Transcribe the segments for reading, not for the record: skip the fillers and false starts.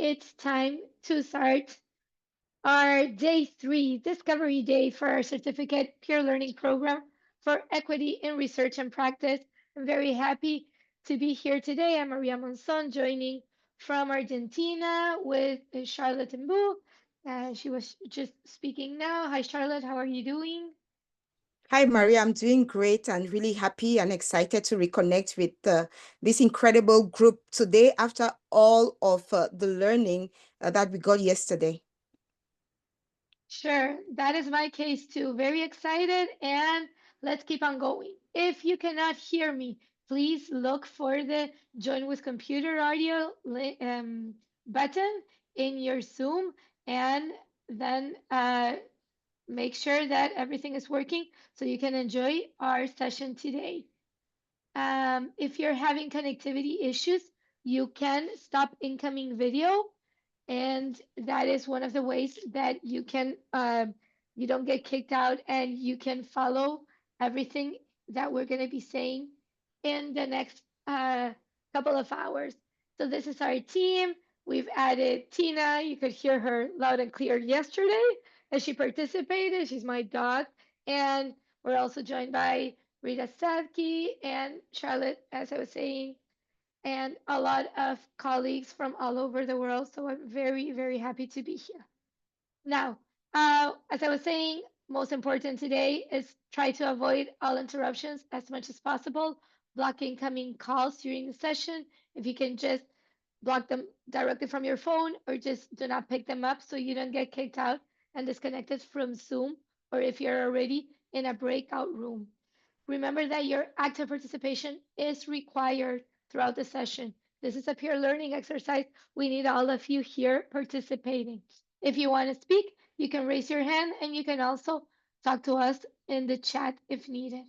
it's time to start our day 3 discovery day for our certificate peer learning program for equity in research and practice. I'm very happy to be here today. I'm Maria Monson, joining from Argentina with Charlotte Mbu. She was just speaking now. Hi, Charlotte. How are you doing? Hi, Maria. I'm doing great and really happy and excited to reconnect with this incredible group today after all of the learning that we got yesterday. Sure, that is my case too. Very excited, and let's keep on going. If you cannot hear me, please look for the join with computer audio button in your Zoom, and then make sure that everything is working so you can enjoy our session today. If you're having connectivity issues, you can stop incoming video, and that is one of the ways that you don't get kicked out and you can follow everything that we're going to be saying in the next couple of hours. So this is our team. We've added Tina. You could hear her loud and clear yesterday as she participated. She's my dog. And we're also joined by Rita Sadke and Charlotte, as I was saying, and a lot of colleagues from all over the world. So I'm very, very happy to be here. Now, as I was saying, most important today is try to avoid all interruptions as much as possible. Block incoming calls during the session. If you can just block them directly from your phone or just do not pick them up so you don't get kicked out and disconnected from Zoom, or if you're already in a breakout room. Remember that your active participation is required throughout the session. This is a peer learning exercise. We need all of you here participating. If you want to speak, you can raise your hand and you can also talk to us in the chat if needed.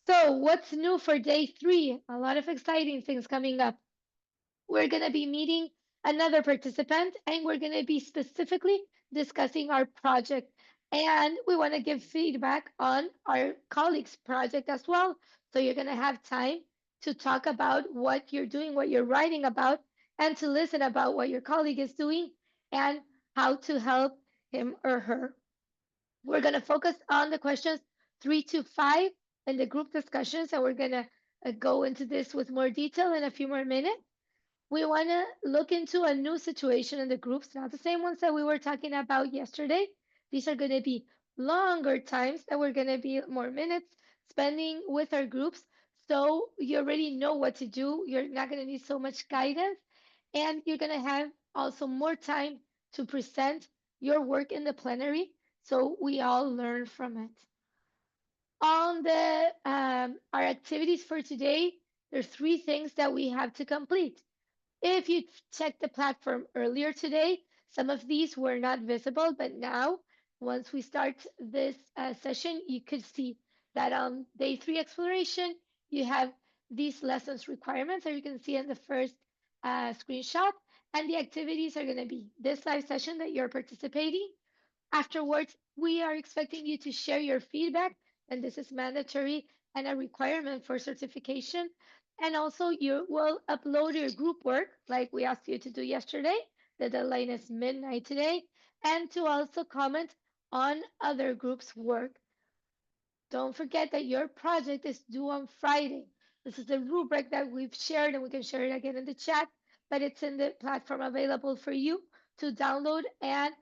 So, what's new for day 3? A lot of exciting things coming up. We're going to be meeting another participant and we're going to be specifically discussing our project. And we want to give feedback on our colleagues' project as well. So you're going to have time to talk about what you're doing, what you're writing about, and to listen about what your colleague is doing and how to help him or her. We're going to focus on the questions 3 to 5 in the group discussions, and we're going to go into this with more detail in a few more minutes. We want to look into a new situation in the groups, not the same ones that we were talking about yesterday. These are going to be longer times that we're going to be more minutes spending with our groups. So you already know what to do. You're not going to need so much guidance. And you're going to have also more time to present your work in the plenary so we all learn from it. On the our activities for today, there's 3 things that we have to complete. If you checked the platform earlier today, some of these were not visible, but now, once we start this session, you could see that on day 3 exploration, you have these lessons requirements that you can see in the first screenshot, and the activities are going to be this live session that you're participating. Afterwards, we are expecting you to share your feedback, and this is mandatory and a requirement for certification. And also, you will upload your group work like we asked you to do yesterday. The deadline is midnight today, and to also comment on other groups' work. Don't forget that your project is due on Friday. This is the rubric that we've shared, and we can share it again in the chat, but it's in the platform available for you to download. And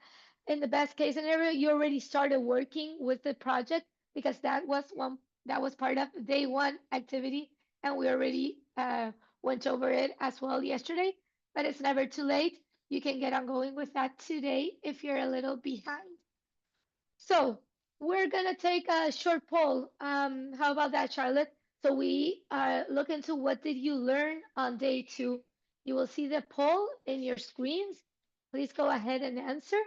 in the best case scenario, you already started working with the project because that was part of day 1 activity, and we already went over it as well yesterday. But it's never too late. You can get on going with that today if you're a little behind. So we're gonna take a short poll. How about that, Charlotte? So we look into what did you learn on day 2. You will see the poll in your screens. Please go ahead and answer,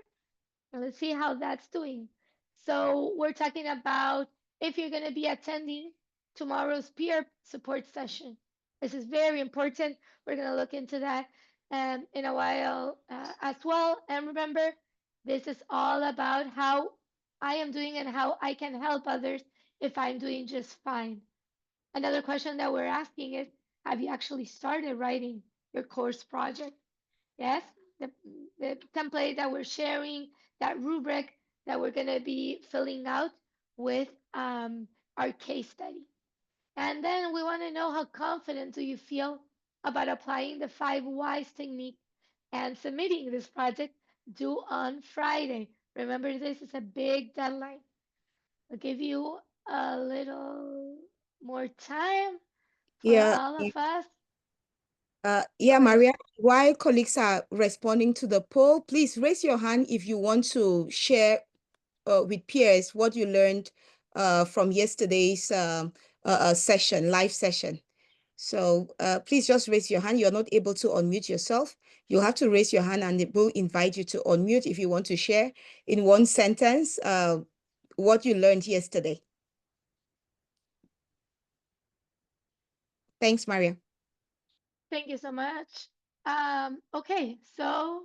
and let's see how that's doing. So we're talking about if you're gonna be attending tomorrow's peer support session. This is very important. We're gonna look into that in a while as well. And remember, this is all about how I am doing and how I can help others if I'm doing just fine. Another question that we're asking is, have you actually started writing your course project? Yes, the, the template that we're sharing, that rubric that we're going to be filling out with our case study. And then we want to know how confident do you feel about applying the 5 whys technique and submitting this project due on Friday. Remember, this is a big deadline. I'll give you a little more time for Yeah, all of us. Go yeah, ahead. Maria, while colleagues are responding to the poll, please raise your hand if you want to share with peers what you learned from yesterday's session, live session. So please just raise your hand. You're not able to unmute yourself. You'll have to raise your hand and it will invite you to unmute if you want to share in one sentence what you learned yesterday. Thanks, Maria. Thank you so much. Okay, so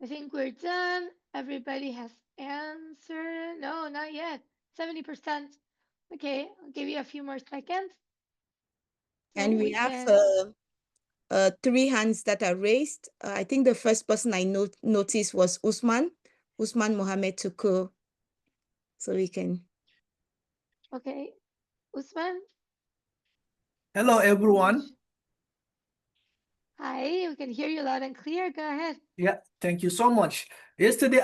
I think we're done. Everybody has answered. No, not yet. 70%. Okay, I'll give you a few more seconds so And we we have can. 3 hands that are raised. I think the first person I noticed was Usman Mohammed Tukur. So we can. Okay, Usman. Hello, everyone. Hi, we can hear you loud and clear. Go ahead. Yeah, thank you so much. Yesterday,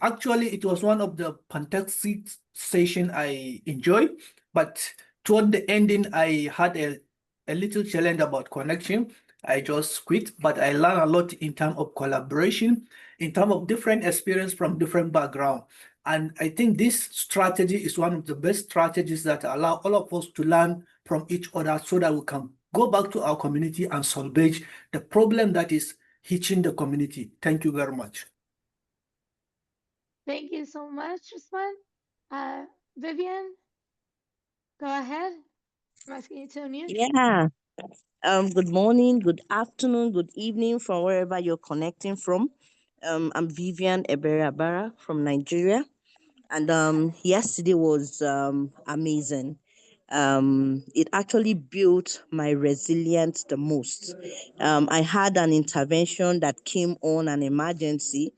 actually it was one of the fantastic session I enjoyed, but toward the ending, I had a little challenge about connection. I just quit, but I learned a lot in terms of collaboration, in terms of different experience from different background. And I think this strategy is one of the best strategies that allow all of us to learn from each other so that we can go back to our community and salvage the problem that is hitching the community. Thank you very much. Thank you so much, Usman. Uh, Vivian, go ahead. I'm asking you to unmute. Yeah. Good morning, good afternoon, good evening from wherever you're connecting from. I'm Vivian Abara from Nigeria. And yesterday was amazing. It actually built my resilience the most. I had an intervention that came on an emergency.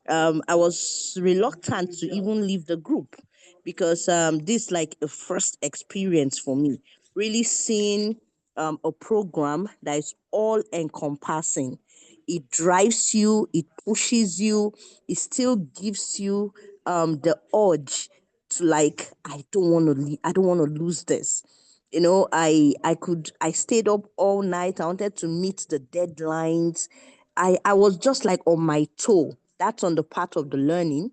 I was reluctant to even leave the group because this like a first experience for me. Really seeing a program that is all encompassing. It drives you, it pushes you, it still gives you the urge to like I don't want to lose this. I stayed up all night. I wanted to meet the deadlines. I was just like on my toe. That's on the part of the learning.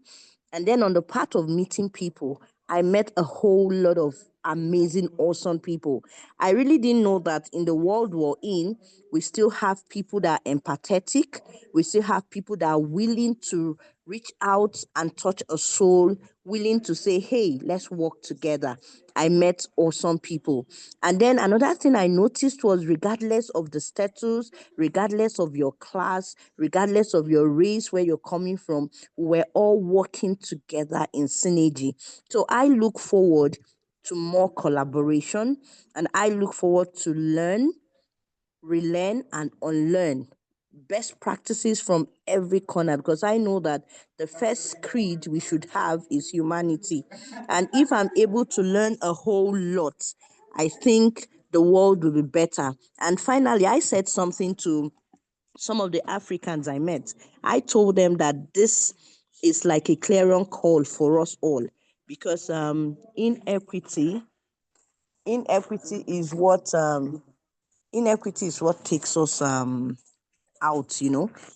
And then on the part of meeting people, I met a whole lot of amazing, awesome people. I really didn't know that in the world we're in, we still have people that are empathetic. We still have people that are willing to reach out and touch a soul, willing to say, hey, let's work together. I met awesome people. And then another thing I noticed was regardless of the status, regardless of your class, regardless of your race, where you're coming from, we're all working together in synergy. So I look forward to more collaboration and I look forward to learn, relearn, and unlearn best practices from every corner because I know that the first creed we should have is humanity. And if I'm able to learn a whole lot, I think the world will be better. And finally, I said something to some of the Africans I met. I told them that this is like a clarion call for us all because inequity is what inequity is what takes us out,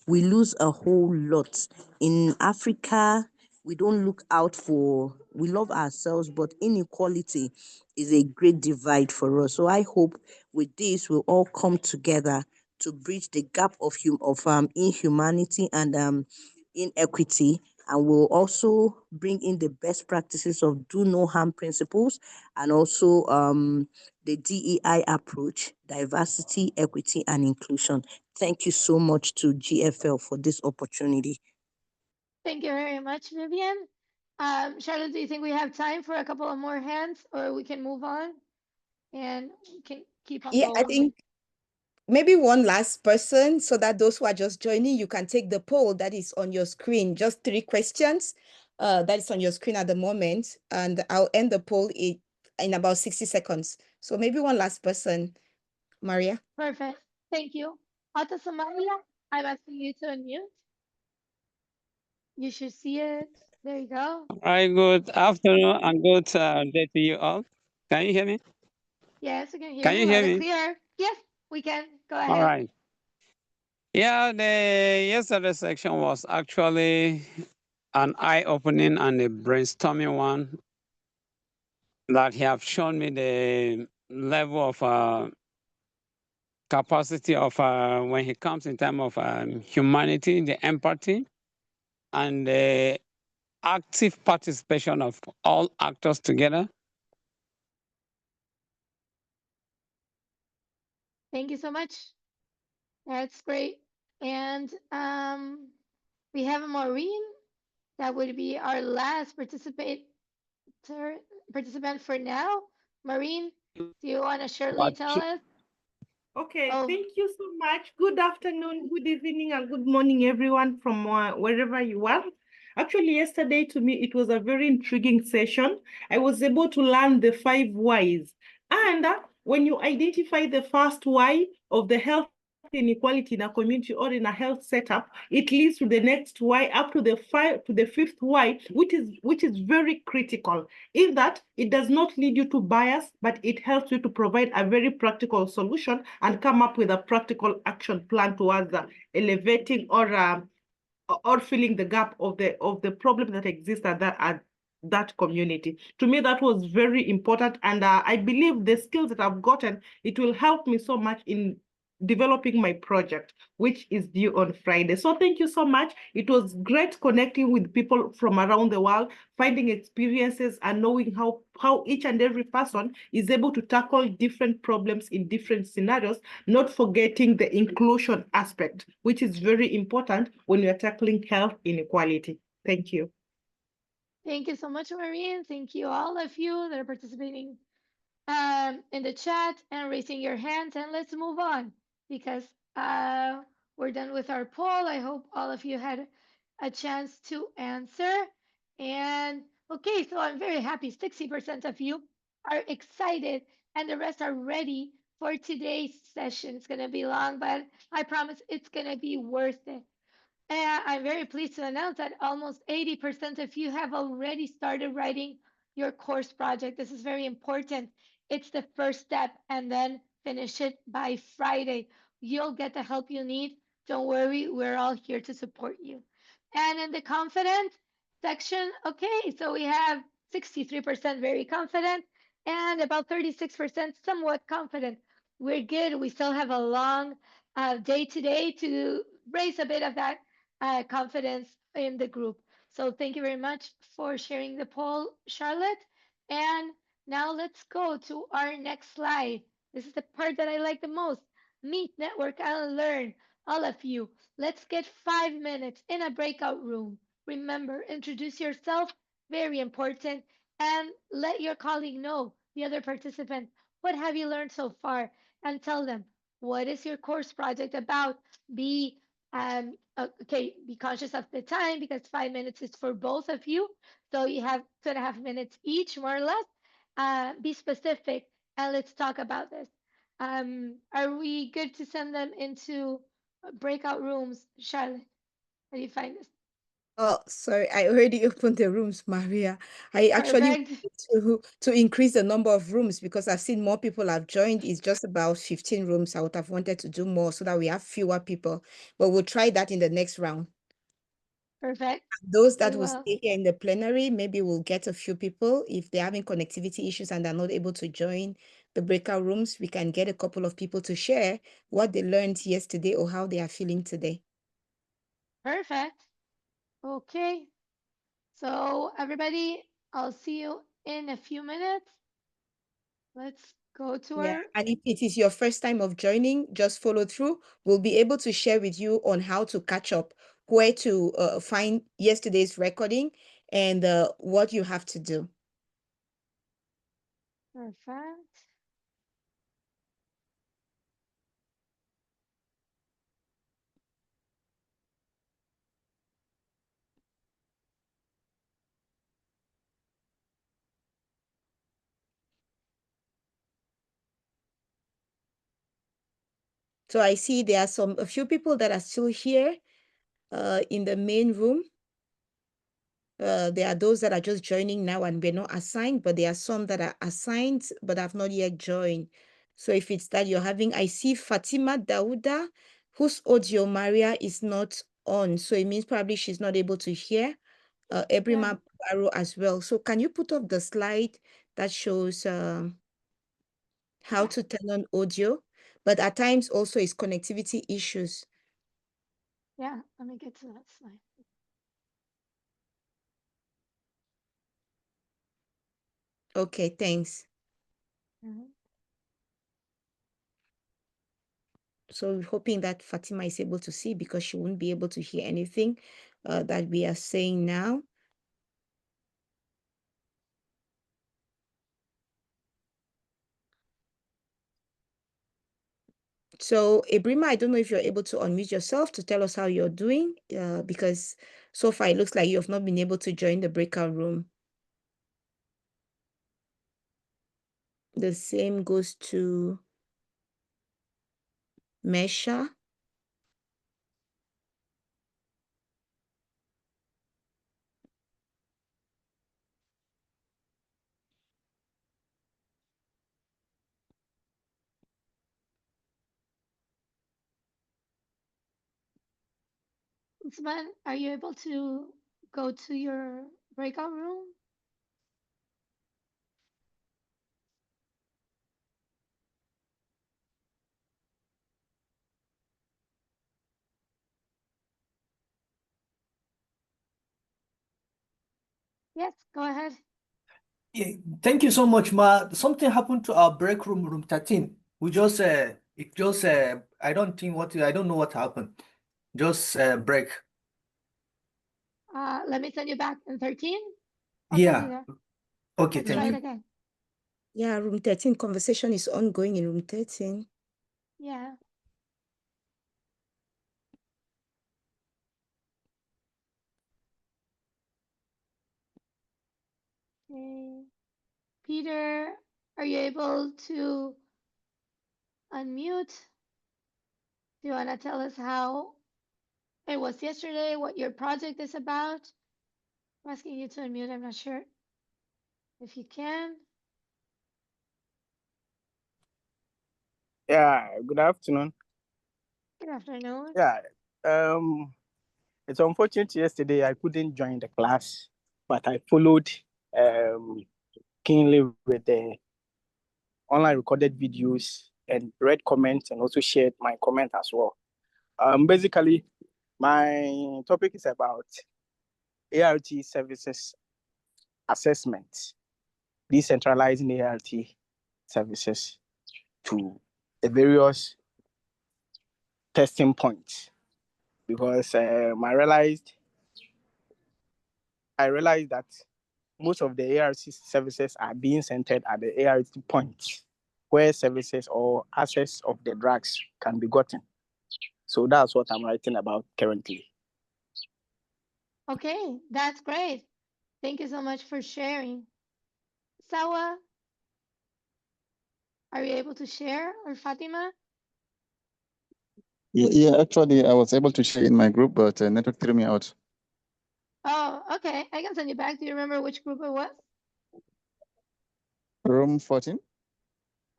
we lose a whole lot. In Africa, we don't look out for, we love ourselves, but inequality is a great divide for us. So I hope with this, we'll all come together to bridge the gap of inhumanity and inequity. And we'll also bring in the best practices of do no harm principles and also the DEI approach, diversity, equity, and inclusion. Thank you so much to GFL for this opportunity. Thank you very much, Vivian. Charlotte, do you think we have time for a couple of more hands or we can move on and we can keep on Yeah, I going? think maybe one last person so that those who are just joining, you can take the poll that is on your screen. Just 3 questions that is on your screen at the moment. And I'll end the poll in about 60 seconds. So maybe one last person, Maria. Perfect. Thank you. Ata Samaya, I'm asking you to unmute. You should see it. There you go. All right, good afternoon and good day to you all. Can you hear me? Yes, we can hear Can you you hear loud and me? clear. Yes, we can. Go All ahead. right. Yeah, the yesterday section was actually an eye-opening and a brainstorming one that have shown me the level of capacity of when he comes in time of humanity, the empathy, and the active participation of all actors together. Thank you so much. That's great. And we have Maureen. That would be our last participant for now. Maureen, do you want to shortly tell us? Okay, Oh, thank you so much. Good afternoon, good evening, and good morning, everyone from wherever you are. Actually, yesterday to me, it was a very intriguing session. I was able to learn the 5 whys. And when you identify the first why of the health inequality in a community or in a health setup, it leads to the next why up to the fifth why, which is very critical. In that, it does not lead you to bias, but it helps you to provide a very practical solution and come up with a practical action plan towards elevating or filling the gap of the problem that exists at that community. To me, that was very important, and I believe the skills that I've gotten, it will help me so much in developing my project, which is due on Friday. So thank you so much. It was great connecting with people from around the world, finding experiences and knowing how each and every person is able to tackle different problems in different scenarios, not forgetting the inclusion aspect, which is very important when we are tackling health inequality. Thank you. thank you so much, Maureen. Thank you, all of you that are participating in the chat and raising your hands. And let's move on because we're done with our poll. I hope all of you had a chance to answer. And okay, so I'm very happy. 60% of you are excited, and the rest are ready for today's session. It's going to be long, but I promise it's going to be worth it. And I'm very pleased to announce that almost 80% of you have already started writing your course project. This is very important. It's the first step, and then finish it by Friday. You'll get the help you need. Don't worry, we're all here to support you. And in the confident section, okay, so we have 63% very confident and about 36% somewhat confident. We're good. We still have a long day today to raise a bit of that confidence in the group. So thank you very much for sharing the poll, Charlotte. And now let's go to our next slide. This is the part that I like the most. Meet, network, and learn. All of you, let's get 5 minutes in a breakout room. Remember, introduce yourself, very important, and let your colleague know, the other participant, what have you learned so far, and tell them, what is your course project about? Be okay, be conscious of the time because 5 minutes is for both of you. So you have 2.5 minutes each, more or less. Be specific and let's talk about this. Are we good to send them into breakout rooms, Charlotte? How do you find this? Oh, sorry, I already opened the rooms, Maria. I actually Perfect. wanted to increase the number of rooms because I've seen more people have joined. It's just about 15 rooms. I would have wanted to do more so that we have fewer people, but we'll try that in the next round. Perfect. Those We that will will. stay here in the plenary, maybe we'll get a few people. If they're having connectivity issues and they're not able to join the breakout rooms, we can get a couple of people to share what they learned yesterday or how they are feeling today. Perfect. Okay. So everybody, I'll see you in a few minutes. Let's go to Yeah, our and if it is your first time of joining, just follow through. We'll be able to share with you on how to catch up, where to find yesterday's recording, and what you have to do. perfect. So I see there are a few people that are still here in the main room. There are those that are just joining now and we're not assigned, but there are some that are assigned but have not yet joined. So if it's that you're having, I see Fatima Dauda, whose audio Maria is not on. So it means probably she's not able to hear. Ebrima Baro as well. So can you put up the slide that shows how to turn on audio? But at times also it's connectivity issues. Yeah, let me get to that slide. Okay, thanks. So hoping that Fatima is able to see because she won't be able to hear anything that we are saying now. So Ebrima, I don't know if you're able to unmute yourself to tell us how you're doing because so far it looks like you have not been able to join the breakout room. The same goes to Mesha. Usman, are you able to go to your breakout room? Yes, go ahead. Yeah, thank you so much, Ma. Something happened to our break room, room 13. We just it just I don't know what happened. Just break. Let me send you back in 13. I'll send you Yeah. there. Okay, Let's thank try it you. again. Yeah, room 13 conversation is ongoing in room 13. Yeah. Okay. Peter, are you able to unmute? Do you want to tell us how it was yesterday, what your project is about? I'm asking you to unmute. I'm not sure if you can. Yeah, good afternoon. Good afternoon. Yeah, it's unfortunate yesterday I couldn't join the class, but I followed keenly with the online recorded videos and read comments and also shared my comment as well. Basically, my topic is about ART services assessment, decentralizing ART services to the various testing points because I realized that most of the ARC services are being centered at the ART points where services or access of the drugs can be gotten. So that's what I'm writing about currently. Okay, that's great. Thank you so much for sharing. Sawa, are you able to share, or Fatima? Yeah, actually, I was able to share in my group, but network threw me out. Oh, okay. I can send you back. Do you remember which group it was? Room 14?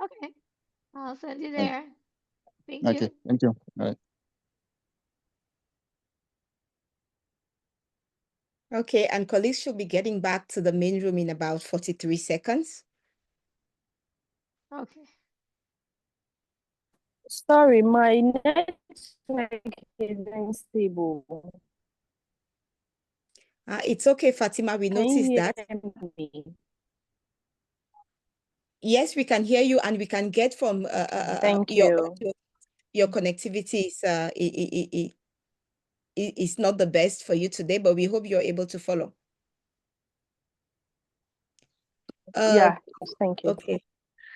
Okay, I'll send you Oh, there. Thank okay, you. thank you. All right. Okay, and colleagues should be getting back to the main room in about 43 seconds. Okay. Sorry, my network isn't stable. It's okay, Fatima, we Can you noticed hear that. me? Yes, we can hear you and we can get from Thank your you. your connectivity is not the best for you today, but we hope you're able to follow. Yeah, thank you. Okay,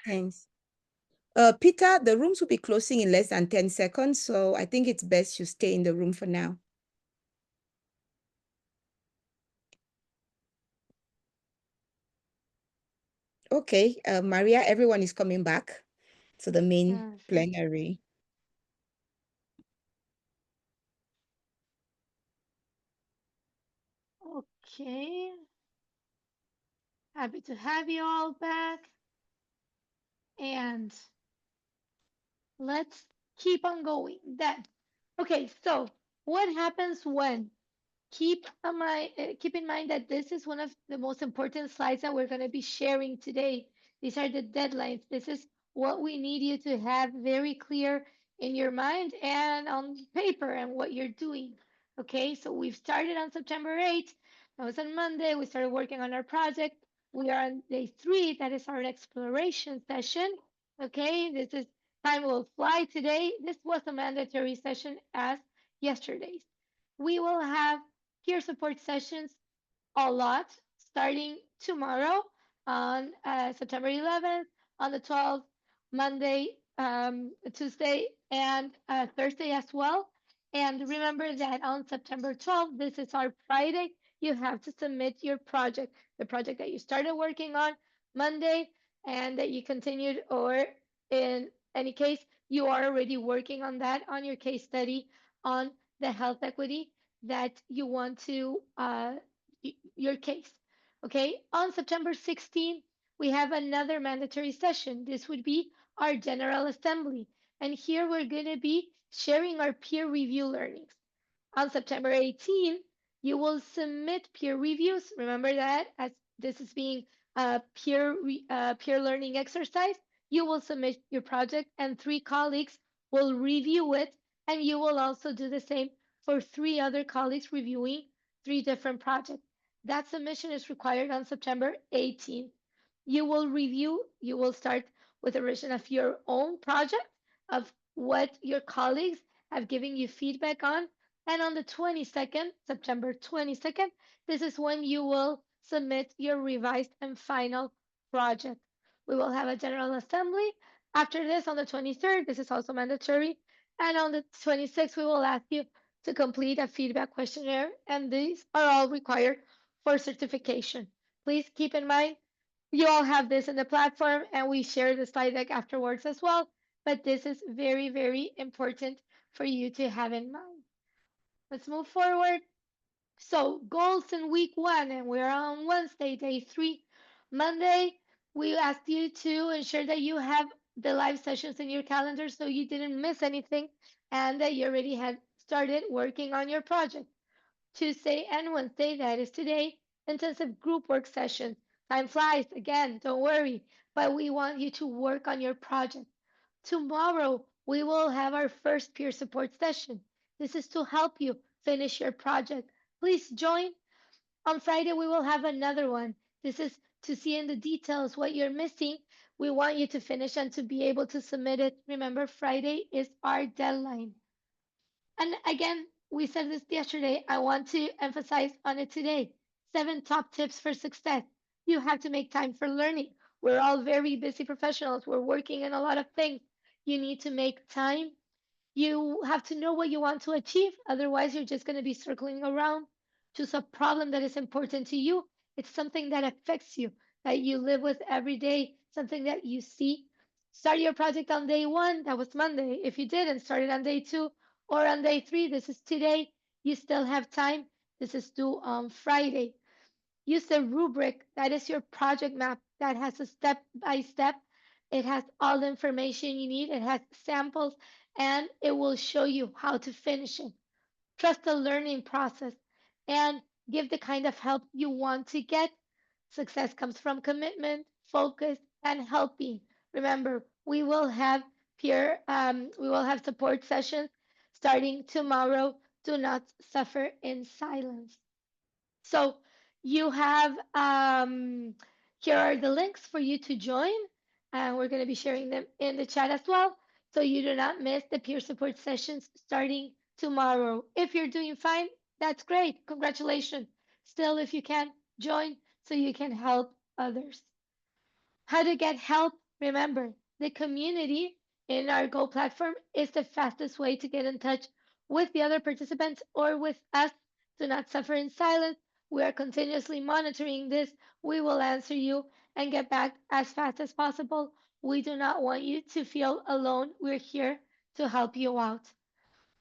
thanks. Peter, the rooms will be closing in less than 10 seconds, so I think it's best you stay in the room for now. Okay, Maria, everyone is coming back to the main Perfect. plenary. Okay. Happy to have you all back. And let's keep on going then. Okay, so what happens when keep in mind that this is one of the most important slides that we're going to be sharing today. These are the deadlines. This is what we need you to have very clear in your mind and on paper and what you're doing. Okay, so we've started on September 8th. That was on Monday. We started working on our project. We are on day 3. That is our exploration session. Okay, this is time will fly today. This was a mandatory session as yesterday's. We will have peer support sessions a lot starting tomorrow on September 11th, on the 12th, Monday, Tuesday, and Thursday as well. And remember that on September 12th, this is our Friday, you have to submit your project, the project that you started working on Monday and that you continued, or in any case, you are already working on that on your case study on the health equity that you want to your case. Okay, on September 16th, we have another mandatory session. This would be our General Assembly. And here we're going to be sharing our peer review learnings. On September 18th, you will submit peer reviews. Remember that as this is being a peer learning exercise, you will submit your project and 3 colleagues will review it. And you will also do the same for 3 other colleagues reviewing 3 different projects. That submission is required on September 18th. You will start with a revision of your own project, of what your colleagues have given you feedback on. And on the 22nd, September 22nd, this is when you will submit your revised and final project. We will have a general assembly. After this, on the 23rd, this is also mandatory. And on the 26th, we will ask you to complete a feedback questionnaire, and these are all required for certification. Please keep in mind, you all have this in the platform, and we share the slide deck afterwards as well, but this is very, very important for you to have in mind. Let's move forward. So, goals in week 1, and we're on Wednesday, day 3. Monday, we asked you to ensure that you have the live sessions in your calendar so you didn't miss anything and that you already had started working on your project. Tuesday and Wednesday, that is today, intensive group work sessions. Time flies, again, don't worry, but we want you to work on your project. Tomorrow, we will have our first peer support session. This is to help you finish your project. Please join. On Friday, we will have another one. This is to see in the details what you're missing. We want you to finish and to be able to submit it. Remember, Friday is our deadline. And again, we said this yesterday. I want to emphasize on it today. 7 top tips for success. You have to make time for learning. We're all very busy professionals. We're working in a lot of things. You need to make time. You have to know what you want to achieve. Otherwise, you're just going to be circling around. Choose a problem that is important to you. It's something that affects you, that you live with every day, something that you see. Start your project on day 1. That was Monday. If you didn't, start it on day 2 or on day 3. This is today. You still have time. This is due on Friday. Use the rubric. That is your project map that has a step by step. It has all the information you need. It has samples and it will show you how to finish it. Trust the learning process and give the kind of help you want to get. Success comes from commitment, focus, and helping. Remember, we will have support sessions starting tomorrow. Do not suffer in silence. So you have here are the links for you to join, and we're going to be sharing them in the chat as well, so you do not miss the peer support sessions starting tomorrow. If you're doing fine, that's great. Congratulations. Still, if you can, join so you can help others. How to get help? Remember, the community in our Go platform is the fastest way to get in touch with the other participants or with us. Do not suffer in silence. We are continuously monitoring this. We will answer you and get back as fast as possible. We do not want you to feel alone. We're here to help you out.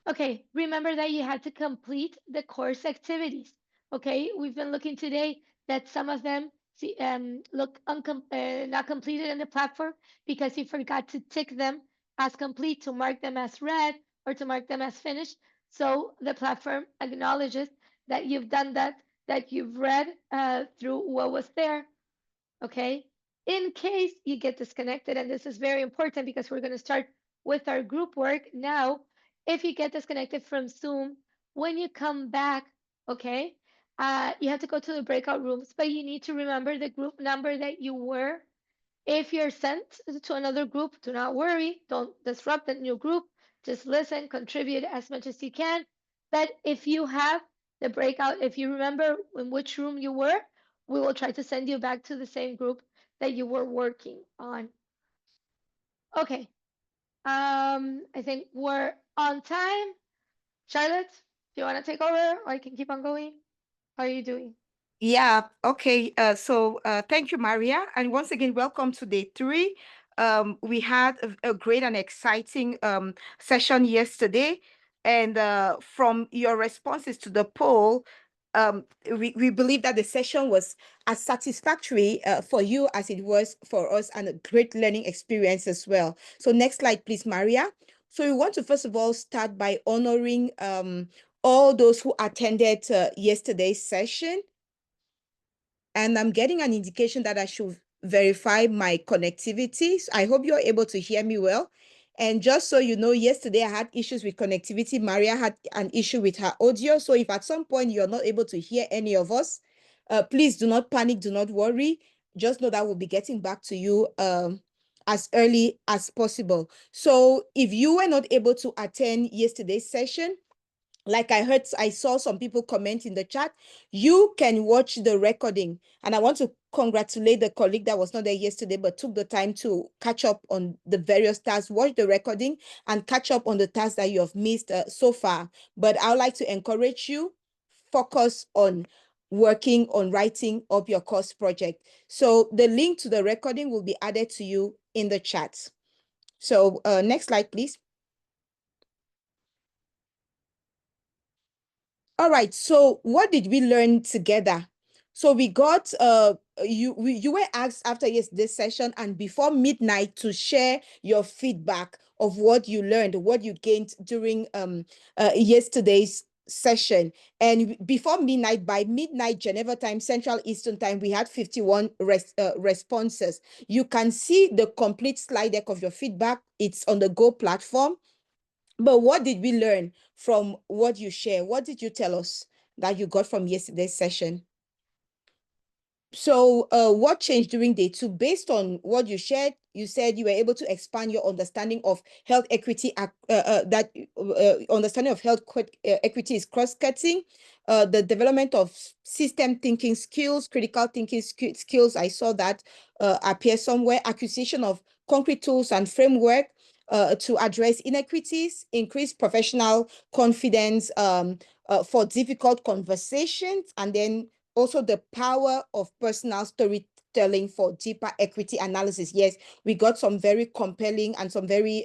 Okay, remember that you had to complete the course activities. Okay, we've been looking today that some of them look not completed in the platform because you forgot to tick them as complete, to mark them as read, or to mark them as finished. So the platform acknowledges that you've done that you've read through what was there. Okay, in case you get disconnected, and this is very important because we're going to start with our group work now. If you get disconnected from Zoom, when you come back, okay, you have to go to the breakout rooms, but you need to remember the group number that you were. If you're sent to another group, do not worry. Don't disrupt the new group. Just listen, contribute as much as you can. But if you have the breakout, if you remember in which room you were, we will try to send you back to the same group that you were working on. Okay. I think we're on time. Charlotte, do you want to take over or I can keep on going? How are you doing? Yeah, okay. So thank you, Maria. And once again, welcome to day 3. We had a great and exciting session yesterday. And from your responses to the poll, we believe that the session was as satisfactory for you as it was for us, and a great learning experience as well. So next slide, please, Maria. So we want to first of all start by honoring all those who attended yesterday's session. And I'm getting an indication that I should verify my connectivity. So I hope you're able to hear me well. And just so you know, yesterday I had issues with connectivity. Maria had an issue with her audio. So if at some point you're not able to hear any of us, please do not panic, do not worry. Just know that we'll be getting back to you as early as possible. So if you were not able to attend yesterday's session, like I saw some people comment in the chat, you can watch the recording. And I want to congratulate the colleague that was not there yesterday, but took the time to catch up on the various tasks, watch the recording, and catch up on the tasks that you have missed so far. But I would like to encourage you, focus on working on writing up your course project. So the link to the recording will be added to you in the chat. So next slide, please. All right, so what did we learn together? So we got, you were asked after yesterday's session and before midnight to share your feedback of what you learned, what you gained during yesterday's session. And before midnight, by midnight Geneva time, Central Eastern time, we had 51 responses. You can see the complete slide deck of your feedback. It's on the Go platform. But what did we learn from what you share? What did you tell us that you got from yesterday's session? So what changed during day 2? Based on what you shared, you said you were able to expand your understanding of health equity, understanding of health equity is cross-cutting, the development of system thinking skills, critical thinking skills, I saw that appear somewhere, acquisition of concrete tools and framework to address inequities, increase professional confidence for difficult conversations, and then also the power of personal storytelling for deeper equity analysis. Yes, we got some very compelling and some very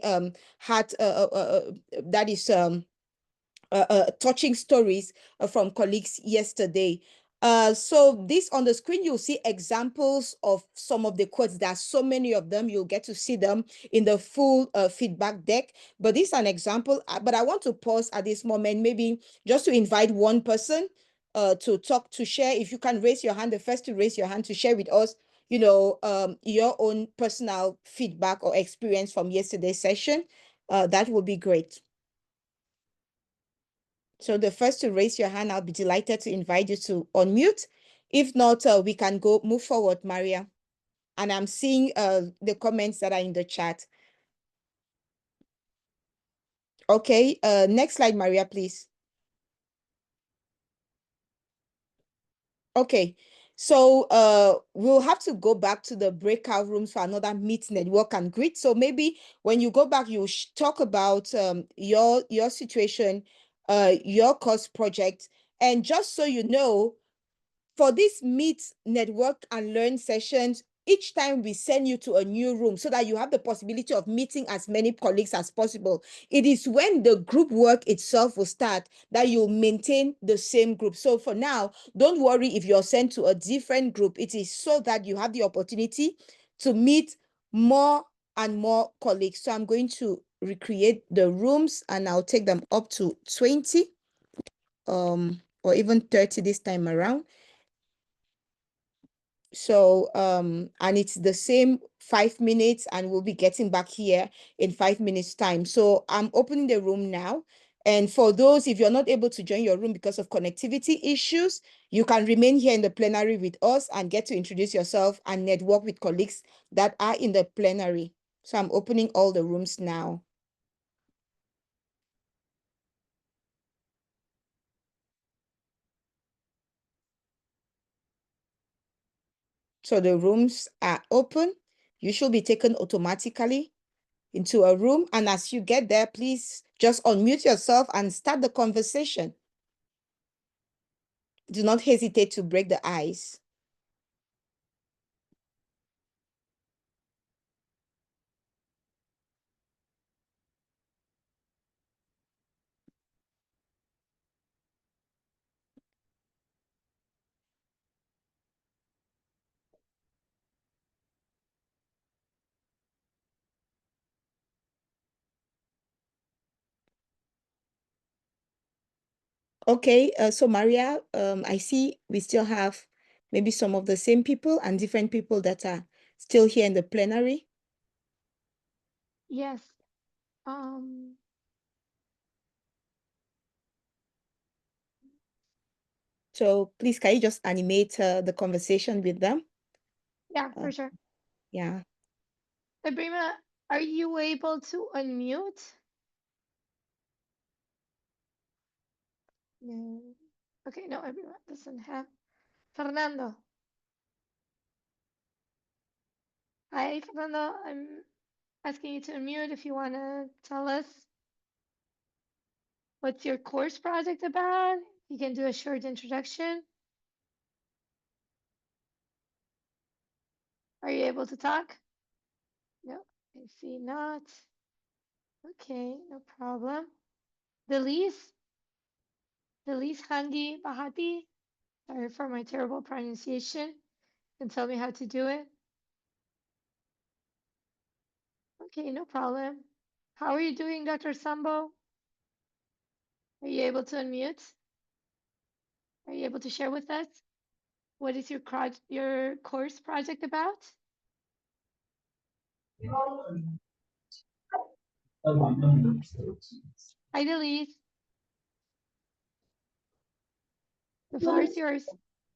touching stories from colleagues yesterday. So this on the screen, you'll see examples of some of the quotes. There are so many of them. You'll get to see them in the full feedback deck. But this is an example. But I want to pause at this moment, maybe just to invite one person to talk, to share. If you can raise your hand, the first to raise your hand to share with us, you know, your own personal feedback or experience from yesterday's session. That would be great. So the first to raise your hand, I'll be delighted to invite you to unmute. If not, we can move forward, Maria. And I'm seeing the comments that are in the chat. Okay, next slide, Maria, please. Okay, so we'll have to go back to the breakout rooms for another meet, network, and greet. So maybe when you go back, you talk about your situation, your course project. And just so you know, for these meet, network, and learn sessions, each time we send you to a new room so that you have the possibility of meeting as many colleagues as possible. It is when the group work itself will start that you'll maintain the same group. So for now, don't worry if you're sent to a different group. It is so that you have the opportunity to meet more and more colleagues. So I'm going to recreate the rooms and I'll take them up to 20 or even 30 this time around. So, and it's the same 5 minutes and we'll be getting back here in 5 minutes time. So I'm opening the room now. And for those, if you're not able to join your room because of connectivity issues, you can remain here in the plenary with us and get to introduce yourself and network with colleagues that are in the plenary. So I'm opening all the rooms now. So the rooms are open. You should be taken automatically into a room. And as you get there, please just unmute yourself and start the conversation. Do not hesitate to break the ice. Okay, so Maria, I see we still have maybe some of the same people and different people that are still here in the plenary. Yes. So please, can you just animate the conversation with them? Yeah, for sure. Yeah. Ibrima, are you able to unmute? No. Okay, no, Ibrima doesn't have. Fernando. Hi, Fernando. I'm asking you to unmute if you want to tell us what's your course project about. You can do a short introduction. Are you able to talk? No, I see not. Okay, no problem. Delise Hangi Bahati. Sorry for my terrible pronunciation. Can tell me how to do it. Okay, no problem. How are you doing, Dr. Sambo? Are you able to unmute? Are you able to share with us? What is your course project about? Hi, Delise. The floor is yours.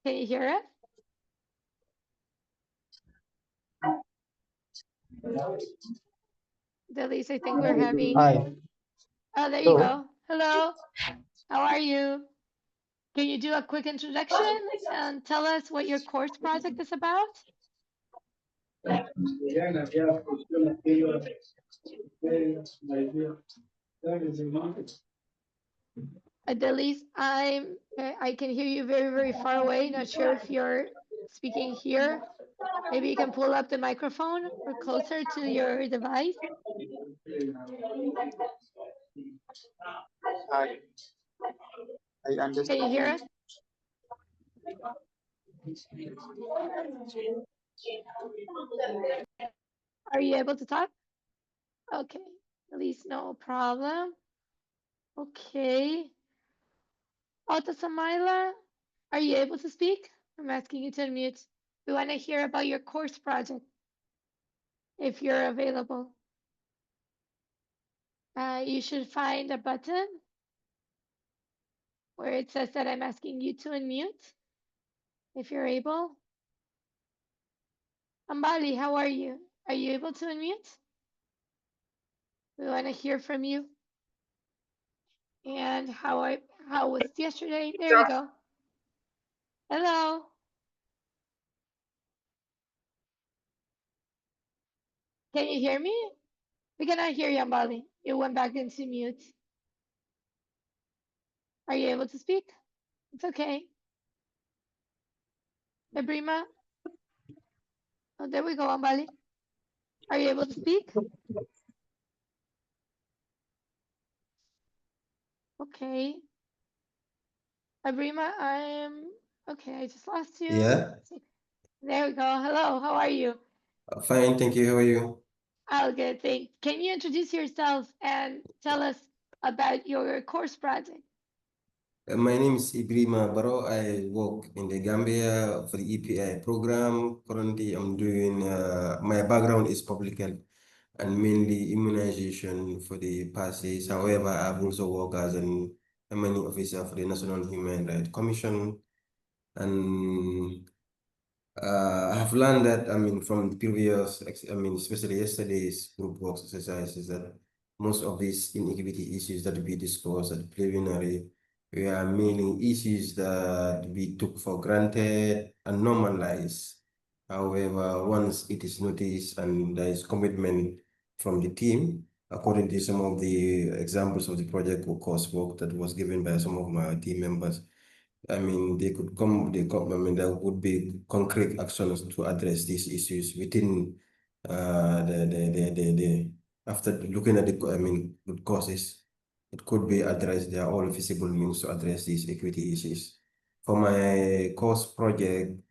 Can you hear us? Delise, I think we're having. Hi. Oh, there you go. Hello. How are you? Can you do a quick introduction and tell us what your course project is about? Delise, I can hear you very, very far away. Not sure if you're speaking here. Maybe you can pull up the microphone or closer to your device. I understand. Can you hear us? Are you able to talk? Okay, at least no problem. Okay. Auto Samaila, are you able to speak? I'm asking you to unmute. We want to hear about your course project, if you're available. You should find a button where it says that I'm asking you to unmute, if you're able. Ambali, how are you? Are you able to unmute? We want to hear from you. And how was yesterday? There we go. Hello. Can you hear me? We cannot hear you, Ambali. You went back into mute. Are you able to speak? It's okay. Ibrima? Oh, there we go, Ambali. Are you able to speak? Okay. Abrima, okay, I just lost you. Yeah, There we go. Hello, how are you? fine, thank you. How are you? Oh, good, thanks. Can you introduce yourself and tell us about your course project? My name is Ibrima Baro. I work in the Gambia for the EPI program. Currently, I'm doing, my background is public health and mainly immunization for the passes. However, I've also worked as an M&E officer for the National Human Rights Commission. And I have learned that, from the previous, especially yesterday's group work exercises, that most of these inequity issues that we discussed at preliminary were mainly issues that we took for granted and normalized. However, once it is noticed and there is commitment from the team, according to some of the examples of the project or coursework that was given by some of my team members, there would be concrete actions to address these issues within after looking at the root causes, it could be addressed. There are all feasible means to address these equity issues. For my course project,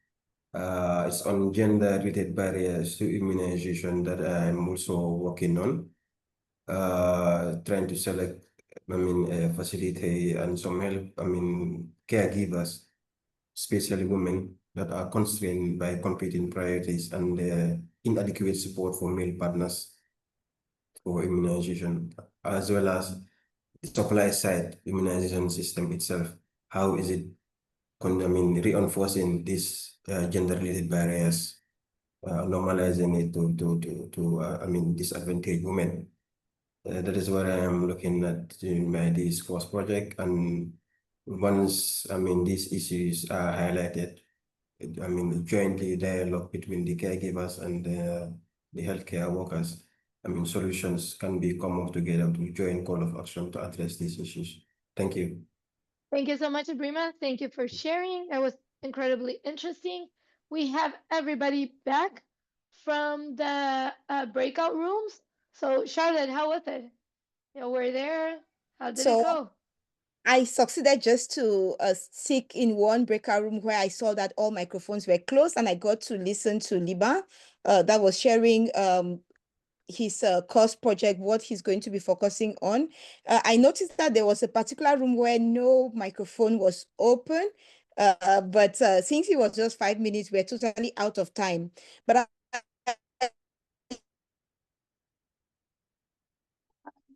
it's on gender-related barriers to immunization that I'm also working on, trying to select, facilitate and some help, caregivers, especially women that are constrained by competing priorities and inadequate support for male partners for immunization, as well as the supply side immunization system itself. How is it, reinforcing these gender-related barriers, normalizing it to disadvantaged women? That is what I am looking at in my this course project. And once these issues are highlighted, jointly dialogue between the caregivers and the healthcare workers, solutions can be come up together to join call of action to address these issues. Thank you. Thank you so much, Abrima. Thank you for sharing. That was incredibly interesting. We have everybody back from the breakout rooms. So, Charlotte, how was it? We're there. How did it go? I succeeded just to stick in one breakout room where I saw that all microphones were closed, and I got to listen to Liba that was sharing his course project, what he's going to be focusing on. I noticed that there was a particular room where no microphone was open, but since it was just 5 minutes, we're totally out of time. But I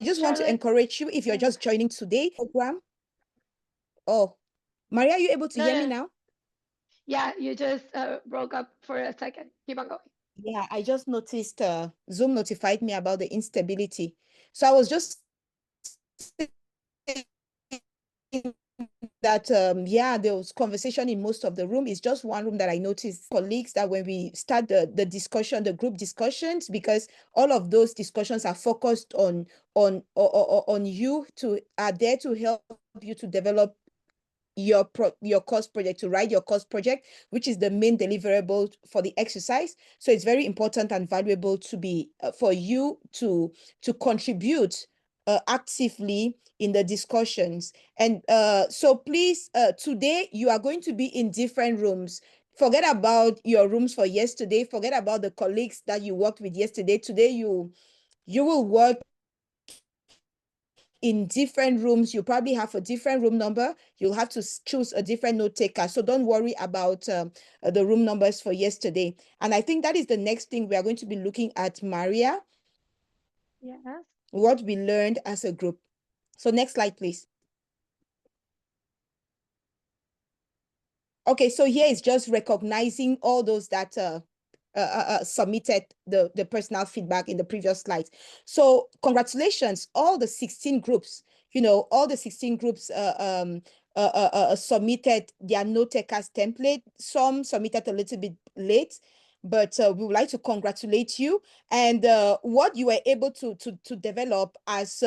just want to encourage you, if you're just joining today program. Oh, Maria, are you able to hear me now? Yeah, you just broke up for a second. Keep on going. Yeah, I just noticed Zoom notified me about the instability. So I was just that yeah, there was conversation in most of the room. It's just one room that I noticed, colleagues, that when we start the discussion, the group discussions, because all of those discussions are focused on you, are there to help you to develop your course project, to write your course project, which is the main deliverable for the exercise. So it's very important and valuable to be for you to contribute actively in the discussions. And so please, today you are going to be in different rooms. Forget about your rooms for yesterday. Forget about the colleagues that you worked with yesterday. Today you will work in different rooms. You probably have a different room number. You'll have to choose a different note taker. So don't worry about the room numbers for yesterday. And I think that is the next thing we are going to be looking at, Maria. Yes. What we learned as a group. So next slide, please. Okay, so here is just recognizing all those that submitted the personal feedback in the previous slides. So congratulations, all the 16 groups, all the 16 groups submitted their note takers template. Some submitted a little bit late, but we would like to congratulate you. And what you were able to develop as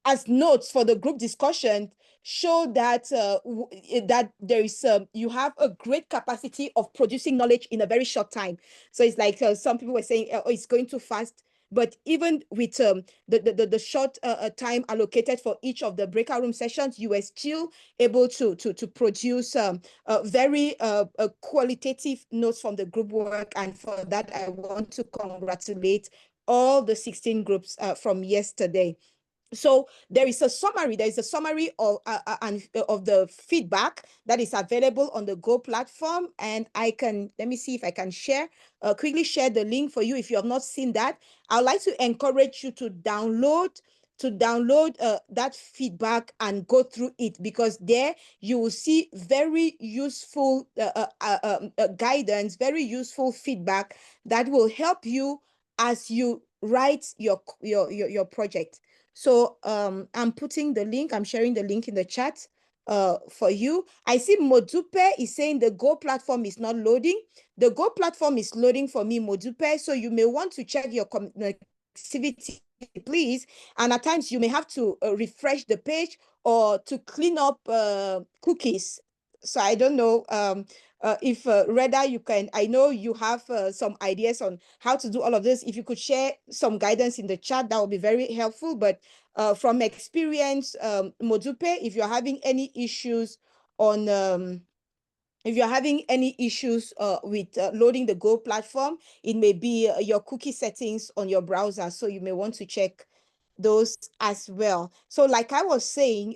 as notes for the group discussion show that that there is you have a great capacity of producing knowledge in a very short time. So it's like some people were saying, oh, it's going too fast. But even with the short time allocated for each of the breakout room sessions, you were still able to produce very qualitative notes from the group work. And for that, I want to congratulate all the 16 groups from yesterday. So there is a summary of of the feedback that is available on the Go platform, and let me see if I can quickly share the link for you. If you have not seen that, I'd like to encourage you to download that feedback and go through it, because there you will see very useful guidance, very useful feedback that will help you as you write your project. So I'm sharing the link in the chat for you. I see Modupe is saying the Go platform is not loading. The Go platform is loading for me, Modupe. So you may want to check your connectivity, please. And at times you may have to refresh the page or to clean up cookies. So I don't know if Reda, you can, I know you have some ideas on how to do all of this. If you could share some guidance in the chat, that would be very helpful. But from experience, Modupe, if you're having any issues on if you're having any issues with loading the Go platform, it may be your cookie settings on your browser. So you may want to check those as well. So like I was saying,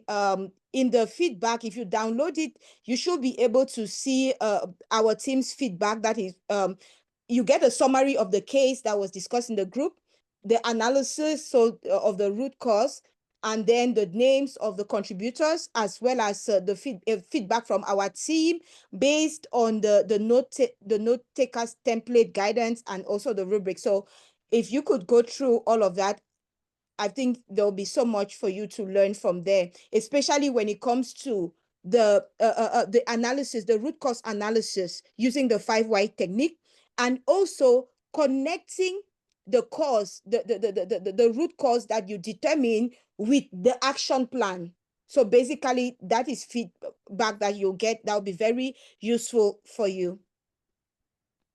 in the feedback, if you download it, you should be able to see our team's feedback. That is, you get a summary of the case that was discussed in the group, the analysis of the root cause, and then the names of the contributors, as well as the feedback from our team based on the note takers template guidance and also the rubric. So if you could go through all of that, I think there'll be so much for you to learn from there, especially when it comes to the analysis, the root cause analysis using the 5 why technique, and also connecting the cause, the root cause that you determine with the action plan. So basically, that is feedback that you'll get that will be very useful for you.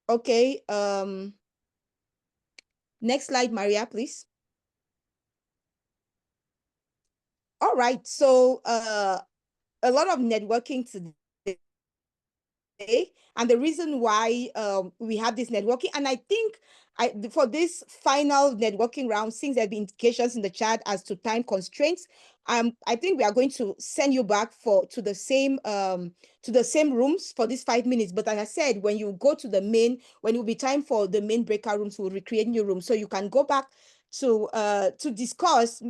Okay. Next slide, Maria, please. All right. So a lot of networking today. And the reason why we have this networking, and I think for this final networking round, since there have been indications in the chat as to time constraints, I think we are going to send you back to the same rooms for these 5 minutes. But as I said, when you go to when it will be time for the main breakout rooms, we'll recreate new rooms, so you can go back to discuss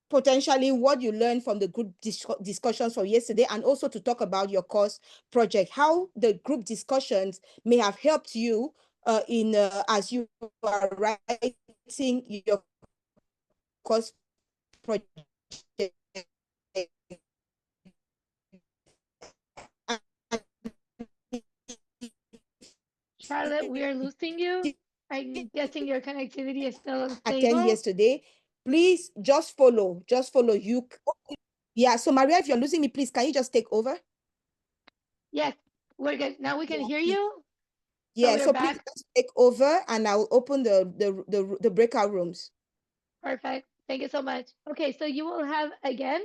potentially what you learned from the group discussions from yesterday, and also to talk about your course project, how the group discussions may have helped you as you are writing your course project. Charlotte, we are losing you. I'm guessing your connectivity is still Attend unstable. yesterday, please just follow you. Yeah, so Maria, if you're losing me, please, can you just take over? Yes, we're good. Now we can hear you. Yeah, so please just take over, and I will open the breakout rooms. Perfect. Thank you so much. Okay, so you will have, again,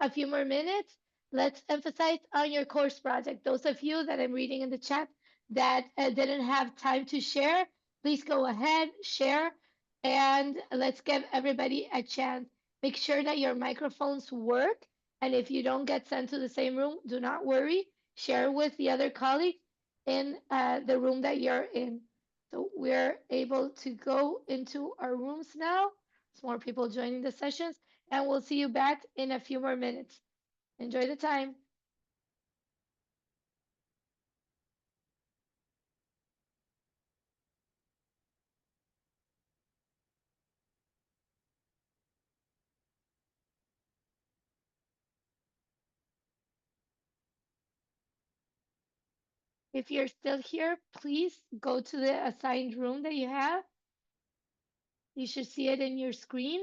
a few more minutes. Let's emphasize on your course project. Those of you that I'm reading in the chat that didn't have time to share, please go ahead, share, and let's give everybody a chance. Make sure that your microphones work. And if you don't get sent to the same room, do not worry. Share with the other colleagues in the room that you're in. So we're able to go into our rooms now. There's more people joining the sessions, and we'll see you back in a few more minutes. Enjoy the time. If you're still here, please go to the assigned room that you have. You should see it in your screen.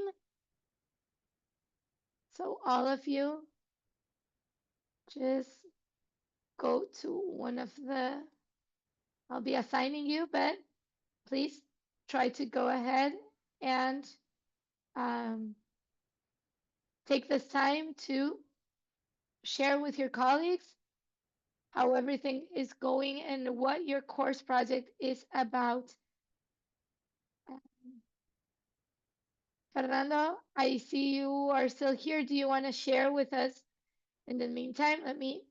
So all of you just go to one of the, I'll be assigning you, but please try to go ahead and um, take this time to share with your colleagues how everything is going and what your course project is about. Fernando, I see you are still here. Do you want to share with us? In the meantime, let me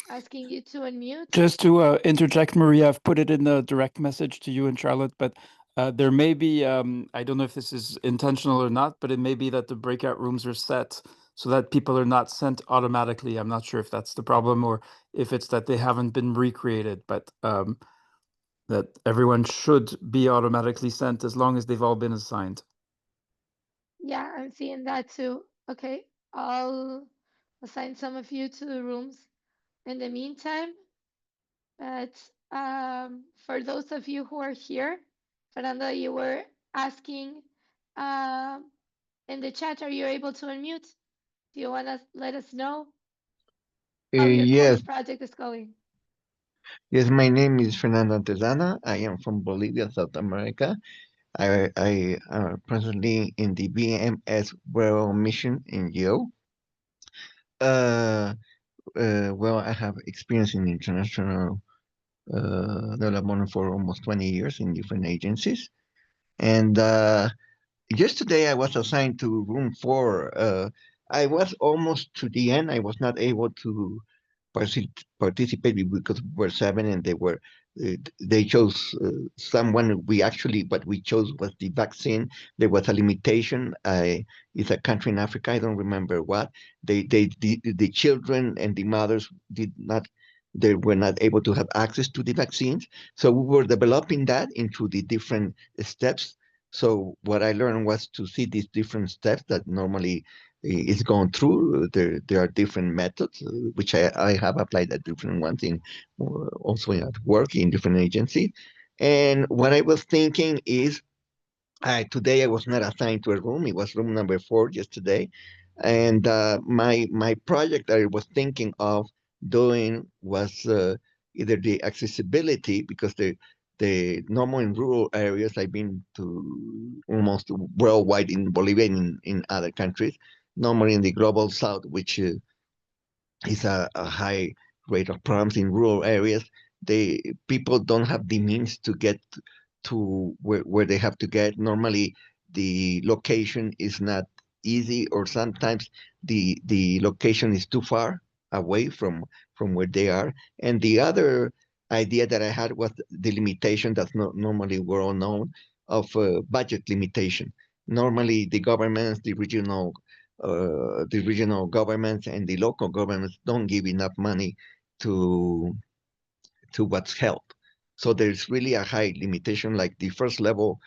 asking you to unmute. Just to interject, Maria, I've put it in the direct message to you and Charlotte, but there may be, I don't know if this is intentional or not, but it may be that the breakout rooms are set so that people are not sent automatically. I'm not sure if that's the problem or if it's that they haven't been recreated, but that everyone should be automatically sent as long as they've all been assigned. Yeah, I'm seeing that too. Okay, I'll assign some of you to the rooms in the meantime. But for those of you who are here, Fernando, you were asking in the chat, are you able to unmute? Do you want to let us know how your course Yes, project is going? yes, my name is Fernando Antezana. I am from Bolivia, South America. I am presently in the BMS World Mission in Yale. Well, I have experience in international development for almost 20 years in different agencies. And yesterday I was assigned to room 4. I was almost to the end. I was not able to participate because we were 7 and they chose someone. We actually what we chose was the vaccine. There was a limitation. It's a country in Africa. I don't remember what. The children and the mothers did not. They were not able to have access to the vaccines. So we were developing that into the different steps. So what I learned was to see these different steps that normally is going through. There are different methods, which I have applied at different ones in also at work in different agencies. And what I was thinking is, today I was not assigned to a room. It was room number 4 yesterday, and my project that I was thinking of doing was either the accessibility, because the normal in rural areas, I've been to almost worldwide in Bolivia and in other countries, normally in the global south, which is a high rate of problems in rural areas. People don't have the means to get to where they have to get. Normally, the location is not easy, or sometimes the location is too far away from where they are. And the other idea that I had was the limitation that's not normally well known of budget limitation. Normally, the regional governments and the local governments don't give enough money to what's health. So there's really a high limitation. Like the first level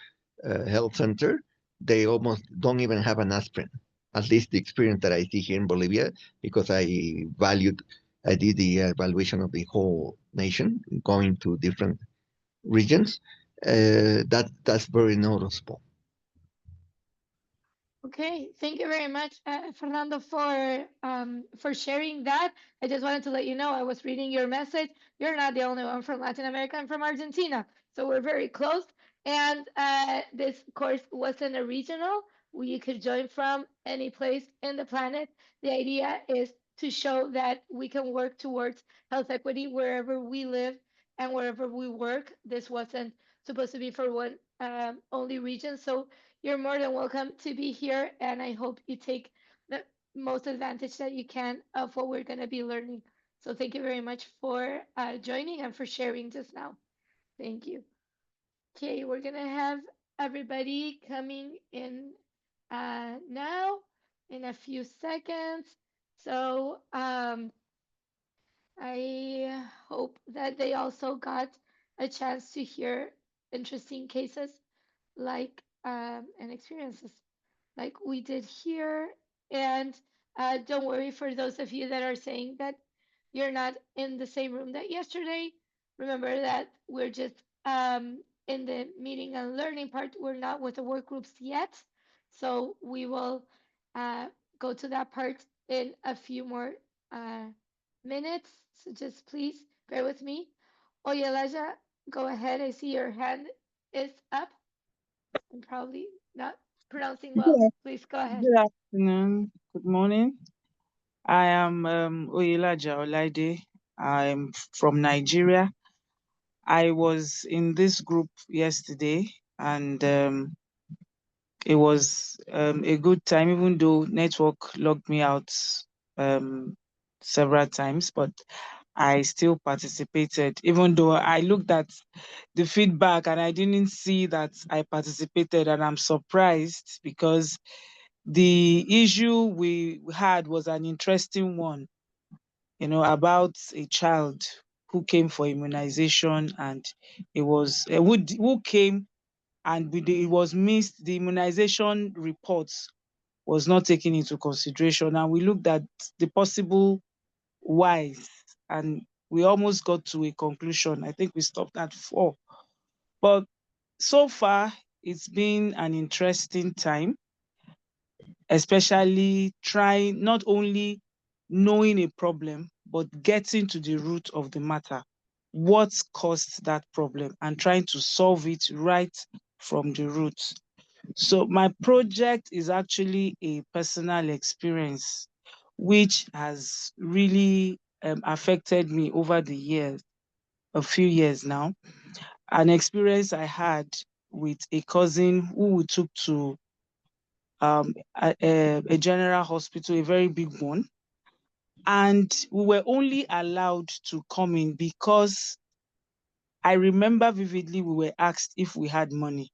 health center, they almost don't even have an aspirin. At least the experience that I see here in Bolivia, because I did the evaluation of the whole nation, going to different regions. That's very noticeable. Okay, thank you very much, Fernando, for sharing that. I just wanted to let you know I was reading your message. You're not the only one from Latin America. I'm from Argentina, so we're very close. And this course wasn't a regional. You could join from any place in the planet. The idea is to show that we can work towards health equity wherever we live and wherever we work. This wasn't supposed to be for one only region. So you're more than welcome to be here, and I hope you take the most advantage that you can of what we're going to be learning. So thank you very much for joining and for sharing just now. Thank you. Okay, we're going to have everybody coming in now in a few seconds. So I hope that they also got a chance to hear interesting cases like and experiences like we did here. And don't worry for those of you that are saying that you're not in the same room that yesterday. Remember that we're just in the meeting and learning part. We're not with the work groups yet. So we will go to that part in a few more minutes. So just please bear with me. Oyelaja, go ahead. I see your hand is up. I'm probably not pronouncing well. Good, Please go ahead. good afternoon. Good morning. I am Oyelaja Olaide. I'm from Nigeria. I was in this group yesterday, and it was a good time, even though network logged me out um, several times, but I still participated, even though I looked at the feedback and I didn't see that I participated, and I'm surprised because the issue we had was an interesting one, about a child who came for immunization, and it was who came and it was missed. The immunization reports was not taken into consideration, and we looked at the possible whys, and we almost got to a conclusion. I think we stopped at 4, but so far it's been an interesting time, especially trying not only knowing a problem, but getting to the root of the matter. What caused that problem and trying to solve it right from the root. So my project is actually a personal experience, which has really affected me over the years, a few years now. An experience I had with a cousin who we took to a general hospital, a very big one. And we were only allowed to come in because I remember vividly we were asked if we had money.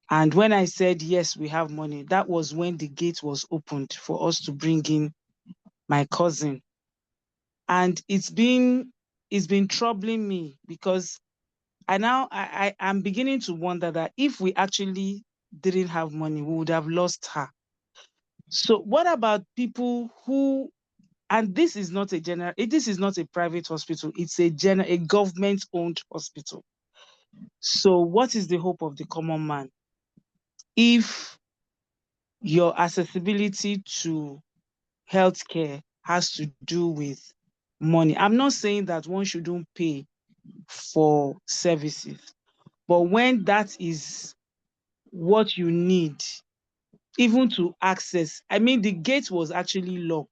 And when I said, yes, we have money, that was when the gate was opened for us to bring in my cousin. And it's been troubling me because I'm beginning to wonder that if we actually didn't have money, we would have lost her. So what about people who, and this is not a private hospital, it's a government-owned hospital. So what is the hope of the common man if your accessibility to healthcare has to do with money? I'm not saying that one shouldn't pay for services, but when that is what you need, even to access, I mean, the gate was actually locked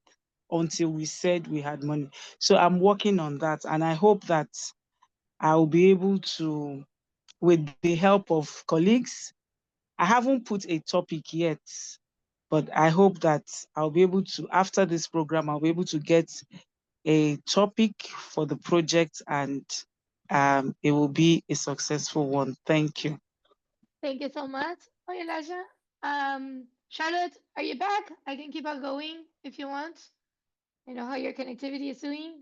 until we said we had money. So I'm working on that, and I hope that I'll be able to, with the help of colleagues, I haven't put a topic yet, but I hope that I'll be able to, after this program, I'll be able to get a topic for the project, and it will be a successful one. Thank you. Thank you so much, Oyelaja. Charlotte, are you back? I can keep on going if you want. I know how your connectivity is doing.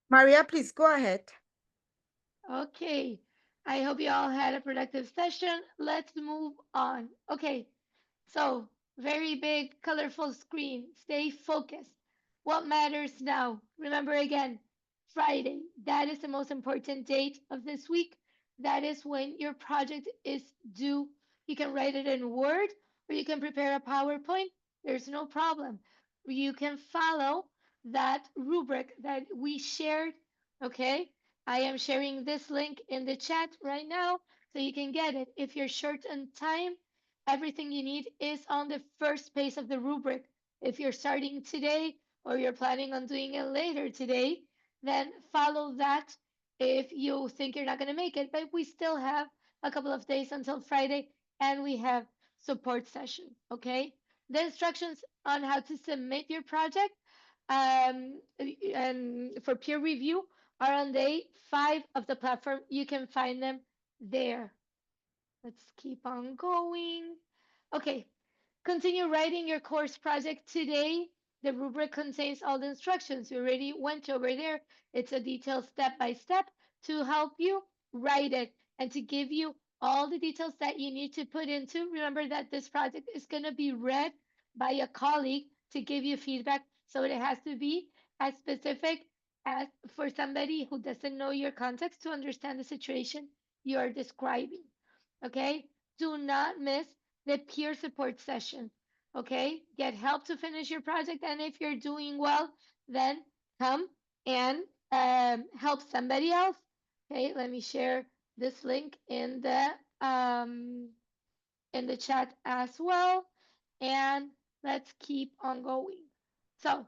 Maria, please go ahead. Okay. I hope you all had a productive session. Let's move on. Okay. So, very big, colorful screen. Stay focused. What matters now? Remember again, Friday. That is the most important date of this week. That is when your project is due. You can write it in Word or you can prepare a PowerPoint. There's no problem. You can follow that rubric that we shared. Okay. I am sharing this link in the chat right now so you can get it. If you're short on time, everything you need is on the first page of the rubric. If you're starting today or you're planning on doing it later today, then follow that if you think you're not going to make it. But we still have a couple of days until Friday and we have support session. Okay. The instructions on how to submit your project and for peer review are on day 5 of the platform. You can find them there. Let's keep on going. Okay, continue writing your course project today. The rubric contains all the instructions. We already went over there. It's a detailed step by step to help you write it and to give you all the details that you need to put into. Remember that this project is going to be read by a colleague to give you feedback. So it has to be as specific as for somebody who doesn't know your context to understand the situation you are describing. Okay? Do not miss the peer support session. Okay, get help to finish your project, and if you're doing well, then come and help somebody else. Okay, let me share this link in the chat as well, and let's keep on going. So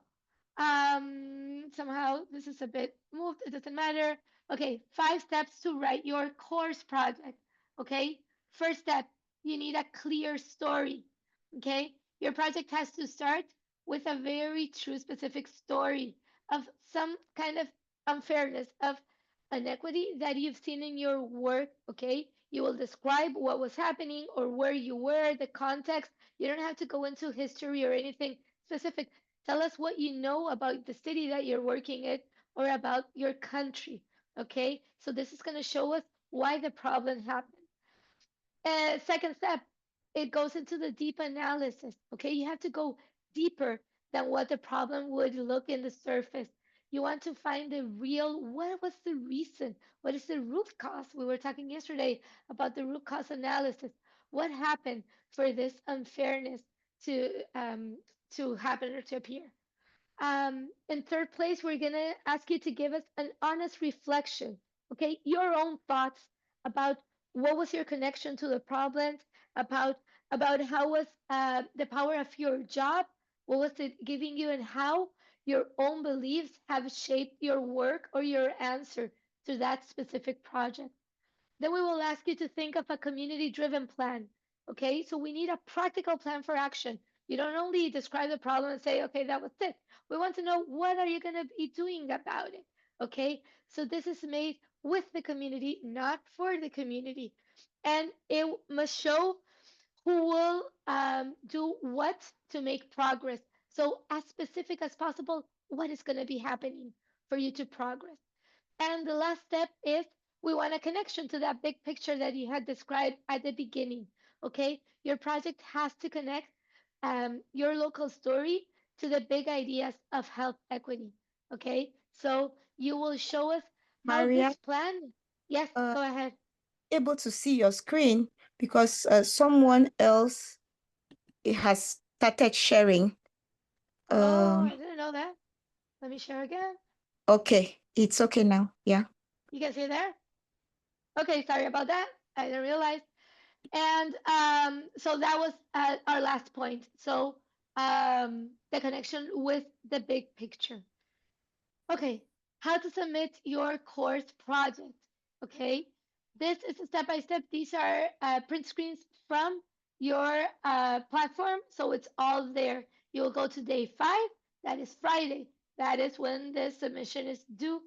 somehow this is a bit moved, it doesn't matter. Okay, 5 steps to write your course project. Okay, first step, you need a clear story. Okay, your project has to start with a very true specific story of some kind of unfairness, of inequity that you've seen in your work. Okay, you will describe what was happening or where you were, the context. You don't have to go into history or anything specific. Tell us what you know about the city that you're working in or about your country. Okay, so this is going to show us why the problem happened. Second step, it goes into the deep analysis. Okay, you have to go deeper than what the problem would look in the surface. You want to find the real, what was the reason? What is the root cause? We were talking yesterday about the root cause analysis. What happened for this unfairness to happen or to appear? In third place, we're gonna ask you to give us an honest reflection, okay? Your own thoughts about what was your connection to the problems, about how was the power of your job, what was it giving you, and how your own beliefs have shaped your work or your answer to that specific project. Then we will ask you to think of a community-driven plan. Okay, so we need a practical plan for action. You don't only describe the problem and say, okay, that was it. We want to know what are you going to be doing about it. Okay, so this is made with the community, not for the community. And it must show who will do what to make progress. So as specific as possible, what is going to be happening for you to progress. And the last step is we want a connection to that big picture that you had described at the beginning. Okay, your project has to connect your local story to the big ideas of health equity. Okay, so you will show us how Maria, this plan. Yes, go ahead. able to see your screen because someone else has started sharing. Oh, I didn't know that. Let me share again. Okay, it's okay now. Yeah. You can see there. Okay, sorry about that. I didn't realize. And so that was our last point. So the connection with the big picture. Okay, how to submit your course project. Okay, this is a step by step. These are print screens from your platform, so it's all there. You will go to day 5, that is Friday. That is when the submission is due.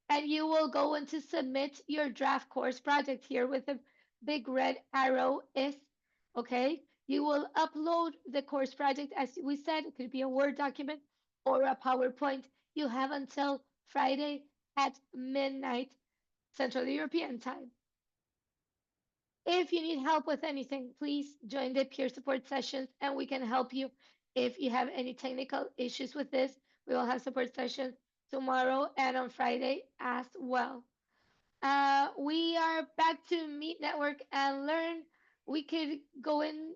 And you will go into submit your draft course project here with a big red arrow is. Okay, you will upload the course project as we said. It could be a Word document or a PowerPoint. You have until Friday at midnight Central European time. If you need help with anything, please join the peer support sessions and we can help you. If you have any technical issues with this, we will have support sessions tomorrow and on Friday as well. We are back to Meet, Network, and Learn. We could go in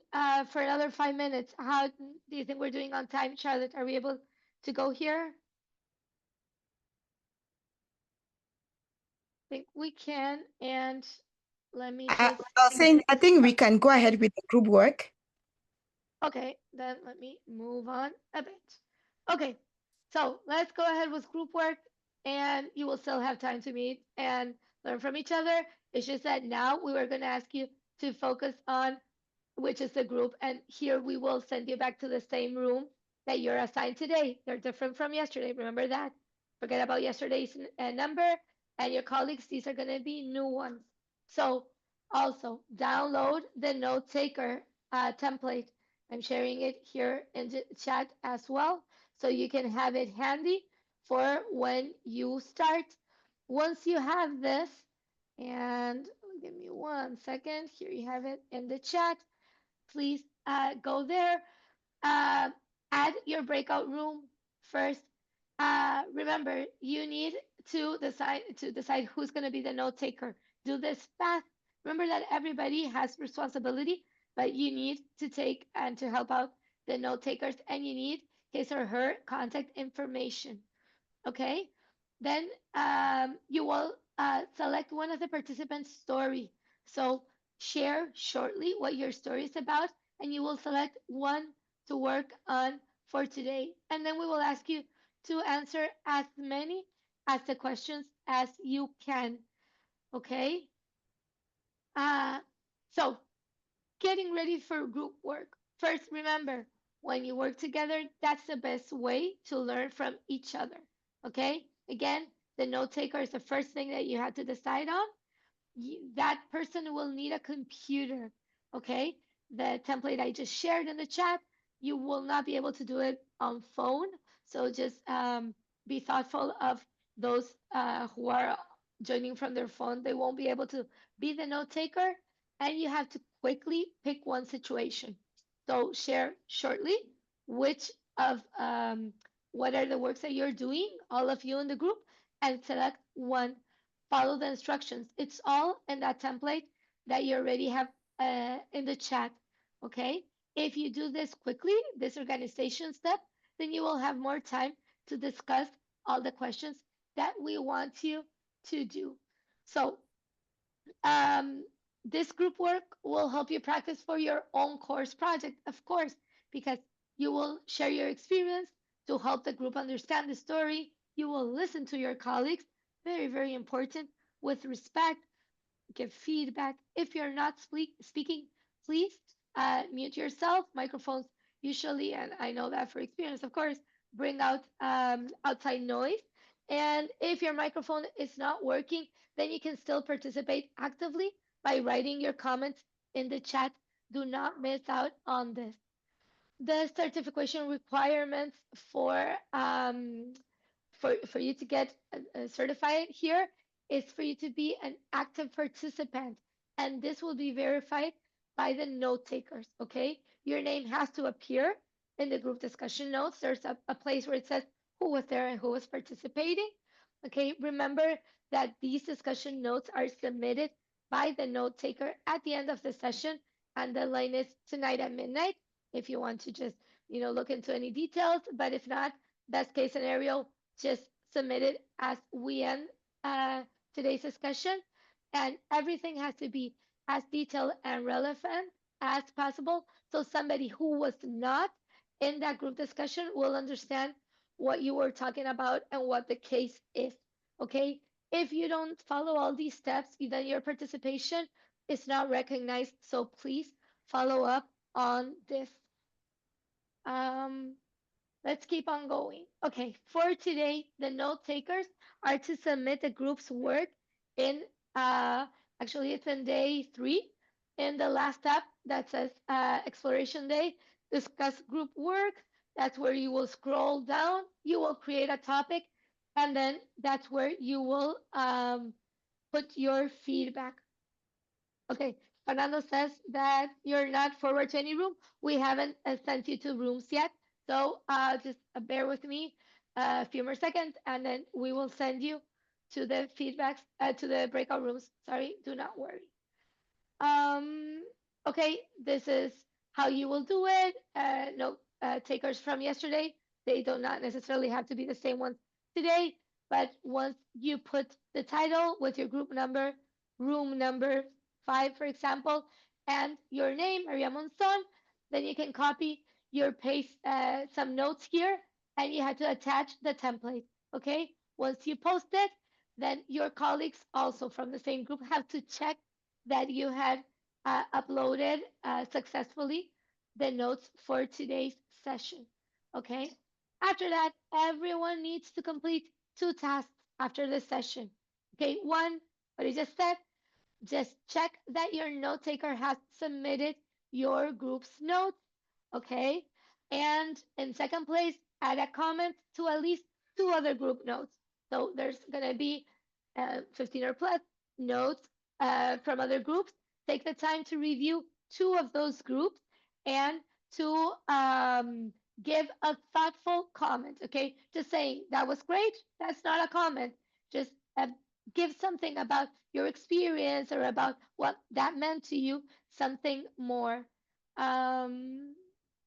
for another 5 minutes. How do you think we're doing on time, Charlotte? Are we able to go here? Think we can, and let me just I think we can go ahead with the group work. okay, then let me move on a bit. Okay, so let's go ahead with group work, and you will still have time to meet and learn from each other. It's just that now we were going to ask you to focus on which is the group, and here we will send you back to the same room that you're assigned today. They're different from yesterday. Remember that. Forget about yesterday's number and your colleagues. These are going to be new ones. So also download the note taker template. I'm sharing it here in the chat as well, so you can have it handy for when you start. Once you have this, and give me 1 second, here you have it in the chat. Please go there, uh, add your breakout room first. Remember, you need to decide who's going to be the note taker. Do this fast. Remember that everybody has responsibility, but you need to take and to help out the note takers and you need his or her contact information. Okay, then you will select one of the participants' story. So share shortly what your story is about, and you will select one to work on for today. And then we will ask you to answer as many as the questions as you can. Okay. Uh, so getting ready for group work. First, remember, when you work together, that's the best way to learn from each other. Okay? Again, the note taker is the first thing that you have to decide on. That person will need a computer. Okay? The template I just shared in the chat, you will not be able to do it on phone. So just be thoughtful of those who are joining from their phone. They won't be able to be the note taker, and you have to quickly pick one situation. So share shortly which of what are the works that you're doing, all of you in the group, and select one. Follow the instructions. It's all in that template that you already have in the chat. Okay. If you do this quickly, this organization step, then you will have more time to discuss all the questions that we want you to do. So um, this group work will help you practice for your own course project, of course, because you will share your experience to help the group understand the story. You will listen to your colleagues, very, very important, with respect, give feedback. If you're not speaking, please mute yourself. Microphones usually, and I know that for experience, of course, bring out outside noise. And if your microphone is not working, then you can still participate actively by writing your comments in the chat. Do not miss out on this. The certification requirements for you to get certified here is for you to be an active participant, and this will be verified by the note takers. Okay, your name has to appear in the group discussion notes. There's a place where it says who was there and who was participating. Okay, remember that these discussion notes are submitted by the note taker at the end of the session, and the line is tonight at midnight if you want to just look into any details. But if not, best case scenario, just submit it as we end today's discussion, and everything has to be as detailed and relevant as possible, so somebody who was not in that group discussion will understand what you were talking about and what the case is. Okay, if you don't follow all these steps, then your participation is not recognized, so please follow up on this. um Let's keep on going. Okay, for today, the note takers are to submit the group's work in, actually, it's in day 3. In the last tab that says Exploration Day, discuss group work. That's where you will scroll down. You will create a topic, and then that's where you will put your feedback. Okay, Fernando says that you're not forward to any room. We haven't sent you to rooms yet. So just bear with me a few more seconds, and then we will send you to the feedbacks, to the breakout rooms. Sorry, do not worry. Um, okay, this is how you will do it. No takers from yesterday. They do not necessarily have to be the same ones today, but once you put the title with your group number, room number 5, for example, and your name, Maria Monson, then you can copy your paste some notes here, and you have to attach the template. Okay, once you post it, then your colleagues also from the same group have to check that you had uploaded successfully the notes for today's session. Okay. After that, everyone needs to complete 2 tasks after the session. Okay. One, what I just said, just check that your note taker has submitted your group's notes. Okay. And in second place, add a comment to at least 2 other group notes. So there's going to be 15 or plus notes from other groups. Take the time to review 2 of those groups and to give a thoughtful comment. Okay. Just saying that was great. That's not a comment. Just give something about your experience or about what that meant to you, something more. Um,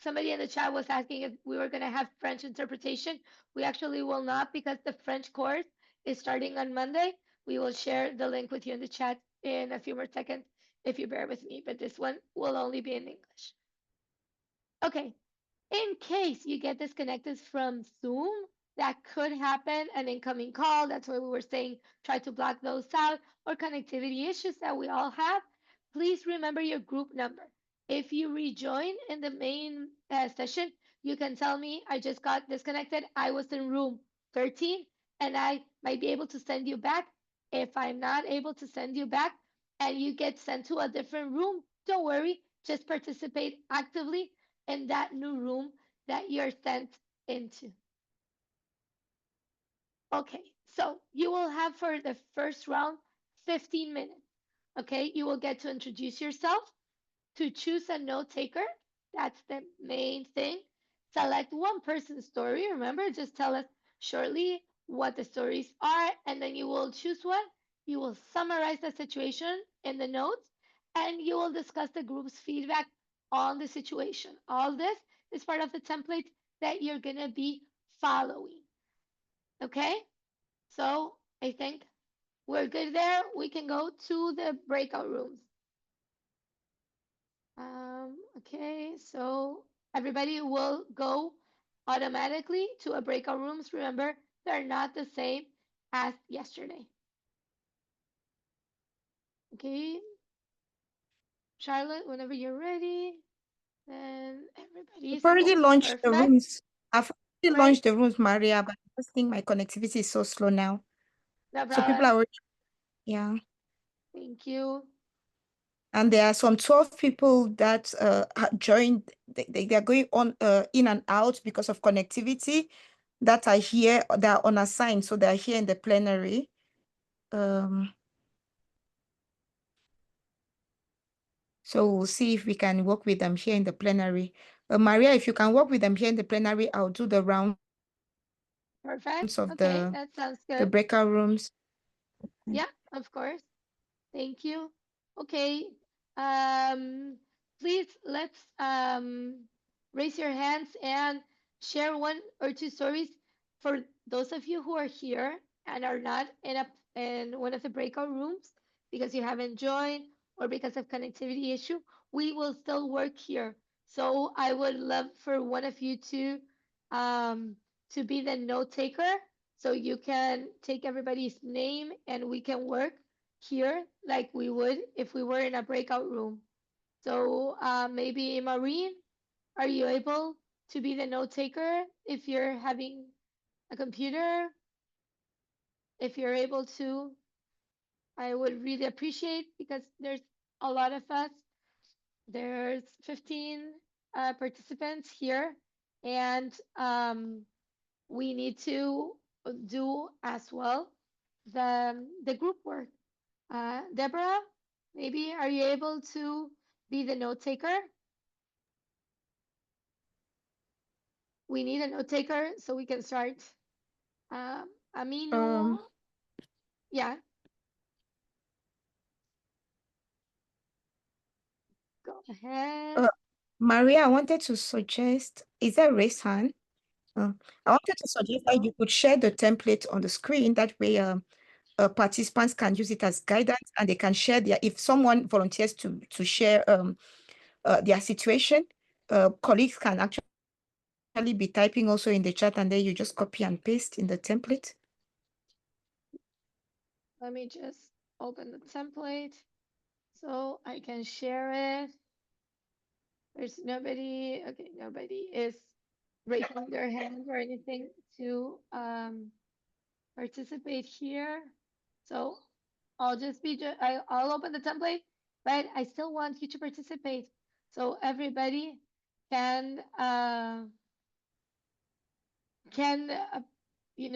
Somebody in the chat was asking if we were going to have French interpretation. We actually will not, because the French course is starting on Monday. We will share the link with you in the chat in a few more seconds if you bear with me, but this one will only be in English. Okay, in case you get disconnected from Zoom, that could happen, an incoming call. That's why we were saying try to block those out, or connectivity issues that we all have. Please remember your group number. If you rejoin in the main session, you can tell me I just got disconnected. I was in room 13, and I might be able to send you back. If I'm not able to send you back and you get sent to a different room, don't worry, just participate actively in that new room that you're sent into. Okay, so you will have for the first round 15 minutes. Okay, you will get to introduce yourself, to choose a note taker. That's the main thing. Select one person's story. Remember, just tell us shortly what the stories are, and then you will choose one. You will summarize the situation in the notes, and you will discuss the group's feedback on the situation. All this is part of the template that you're going to be following. Okay? So I think we're good there. We can go to the breakout rooms. Okay, so everybody will go automatically to a breakout rooms. Remember, they're not the same as yesterday. Okay, Charlotte, whenever you're ready, then everybody's I've already launched the perfect. rooms. I've already Great. launched the rooms, Maria, but I just think my connectivity is so slow now. No So people problem. are already, yeah. Thank you. And there are some 12 people that joined. They are going on in and out because of connectivity, that are here, that are unassigned. So they are here in the plenary. So we'll see if we can work with them here in the plenary. Maria, if you can work with them here in the plenary, I'll do the rounds Perfect. of Okay, that sounds the good. breakout rooms. Yeah, of course. Thank you. Okay. Please let's raise your hands and share one or two stories for those of you who are here and are not in one of the breakout rooms because you haven't joined or because of connectivity issue. We will still work here. So I would love for one of you um to be the note taker so you can take everybody's name and we can work here like we would if we were in a breakout room. So maybe Maureen, are you able to be the note taker if you're having a computer? If you're able to, I would really appreciate because there's a lot of us. There's 15 participants here, and we need to do as well the group work. Deborah, maybe are you able to be the note taker? We need a note taker so we can start. Aminu, yeah, go ahead. Maria, I wanted to suggest, is there a raise hand? I wanted to suggest that you could share the template on the screen. That way, participants can use it as guidance, and they can share if someone volunteers to share their situation, colleagues can actually be typing also in the chat, and then you just copy and paste in the template. Let me just open the template so I can share it. There's nobody, okay, nobody is raising their hand or anything to participate here. So I'll just be, I'll open the template, but I still want you to participate. So everybody can, can,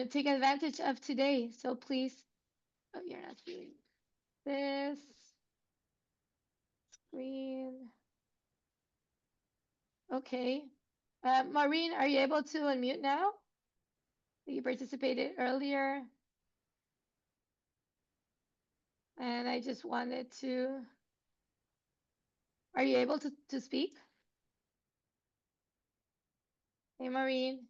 take advantage of today. So please, oh, you're not doing this screen. Okay. Maureen, are you able to unmute now? You participated earlier. And I just wanted to, are you able to speak? Hey, Maureen.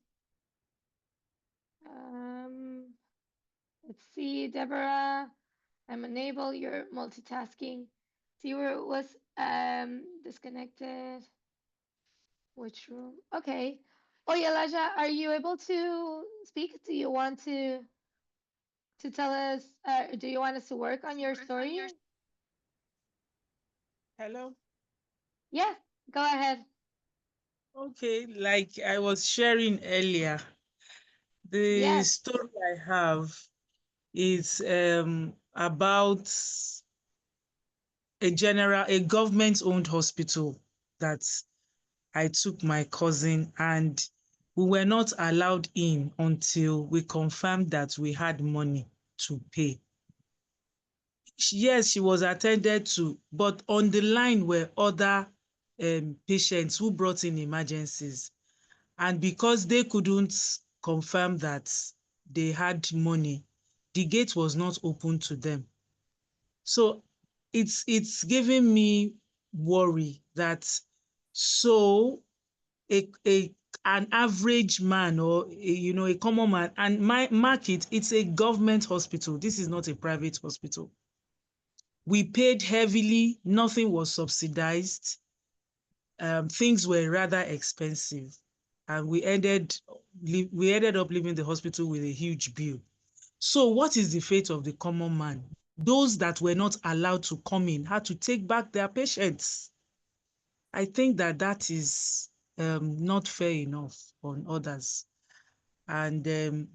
Let's see, Deborah. I'm unable. You're multitasking. See where it was disconnected. Which room? Okay. Oh, Elijah, are you able to speak? Do you want to tell us? Do you want us to work on your story? Hello. Yeah, go ahead. Okay, like I was sharing earlier, the Yes. story I have is about a government-owned hospital that I took my cousin, and we were not allowed in until we confirmed that we had money to pay. Yes, she was attended to, but on the line were other patients who brought in emergencies. And because they couldn't confirm that they had money, the gate was not open to them. So it's giving me worry that so an average man or a common man, and my market, it's a government hospital. This is not a private hospital. We paid heavily, nothing was subsidized. Things were rather expensive, and we ended up leaving the hospital with a huge bill. So what is the fate of the common man? Those that were not allowed to come in had to take back their patients. I think that is not fair enough on others. And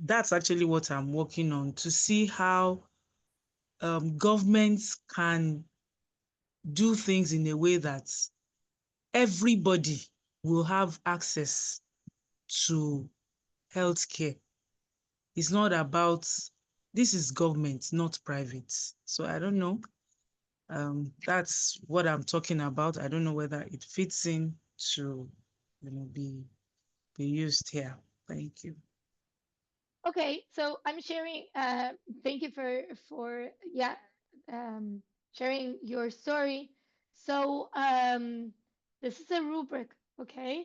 that's actually what I'm working on, to see how governments can do things in a way that everybody will have access to healthcare. It's not about, this is government, not private. So I don't know. That's what I'm talking about. I don't know whether it fits in to be used here. Thank you. Okay, so I'm sharing. Thank you for sharing your story. So this is a rubric, okay?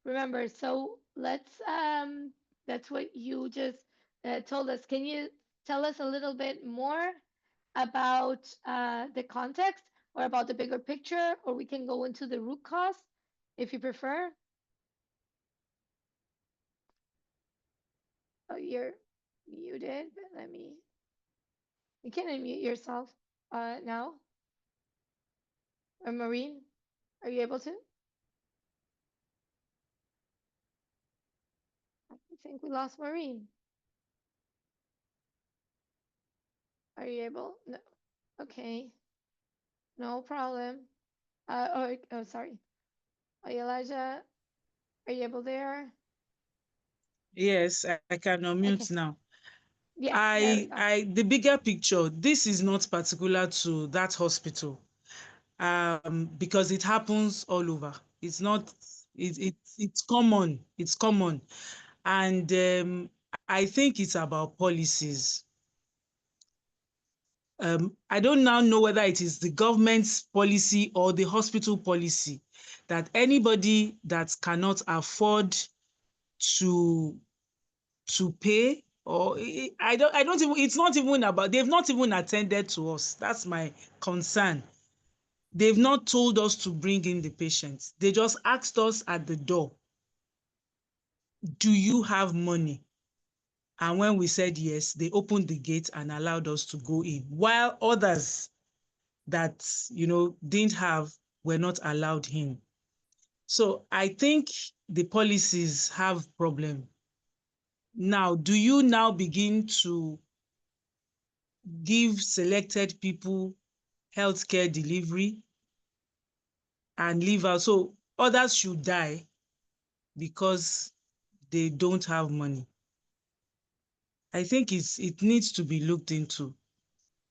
Remember, so that's what you just told us. Can you tell us a little bit more about the context or about the bigger picture, or we can go into the root cause if you prefer? Oh, you're muted, but let me. You can unmute yourself now. Or Maureen, are you able to? I think we lost Maureen. Are you able? No. Okay. No problem. Oh, sorry. Oh, Elijah, are you able there? Yes, I can Okay. unmute now. Yeah, there we go. The bigger picture, this is not particular to that hospital, because it happens all over. It's not, it's common. It's common. And I think it's about policies. I don't now know whether it is the government's policy or the hospital policy that anybody that cannot afford to pay, or I don't even, it's not even about, they've not even attended to us. That's my concern. They've not told us to bring in the patients. They just asked us at the door, do you have money? And when we said yes, they opened the gate and allowed us to go in, while others that didn't have were not allowed in. So I think the policies have problem. Now, do you now begin to give selected people healthcare delivery and leave out? So others should die because they don't have money. I think it needs to be looked into.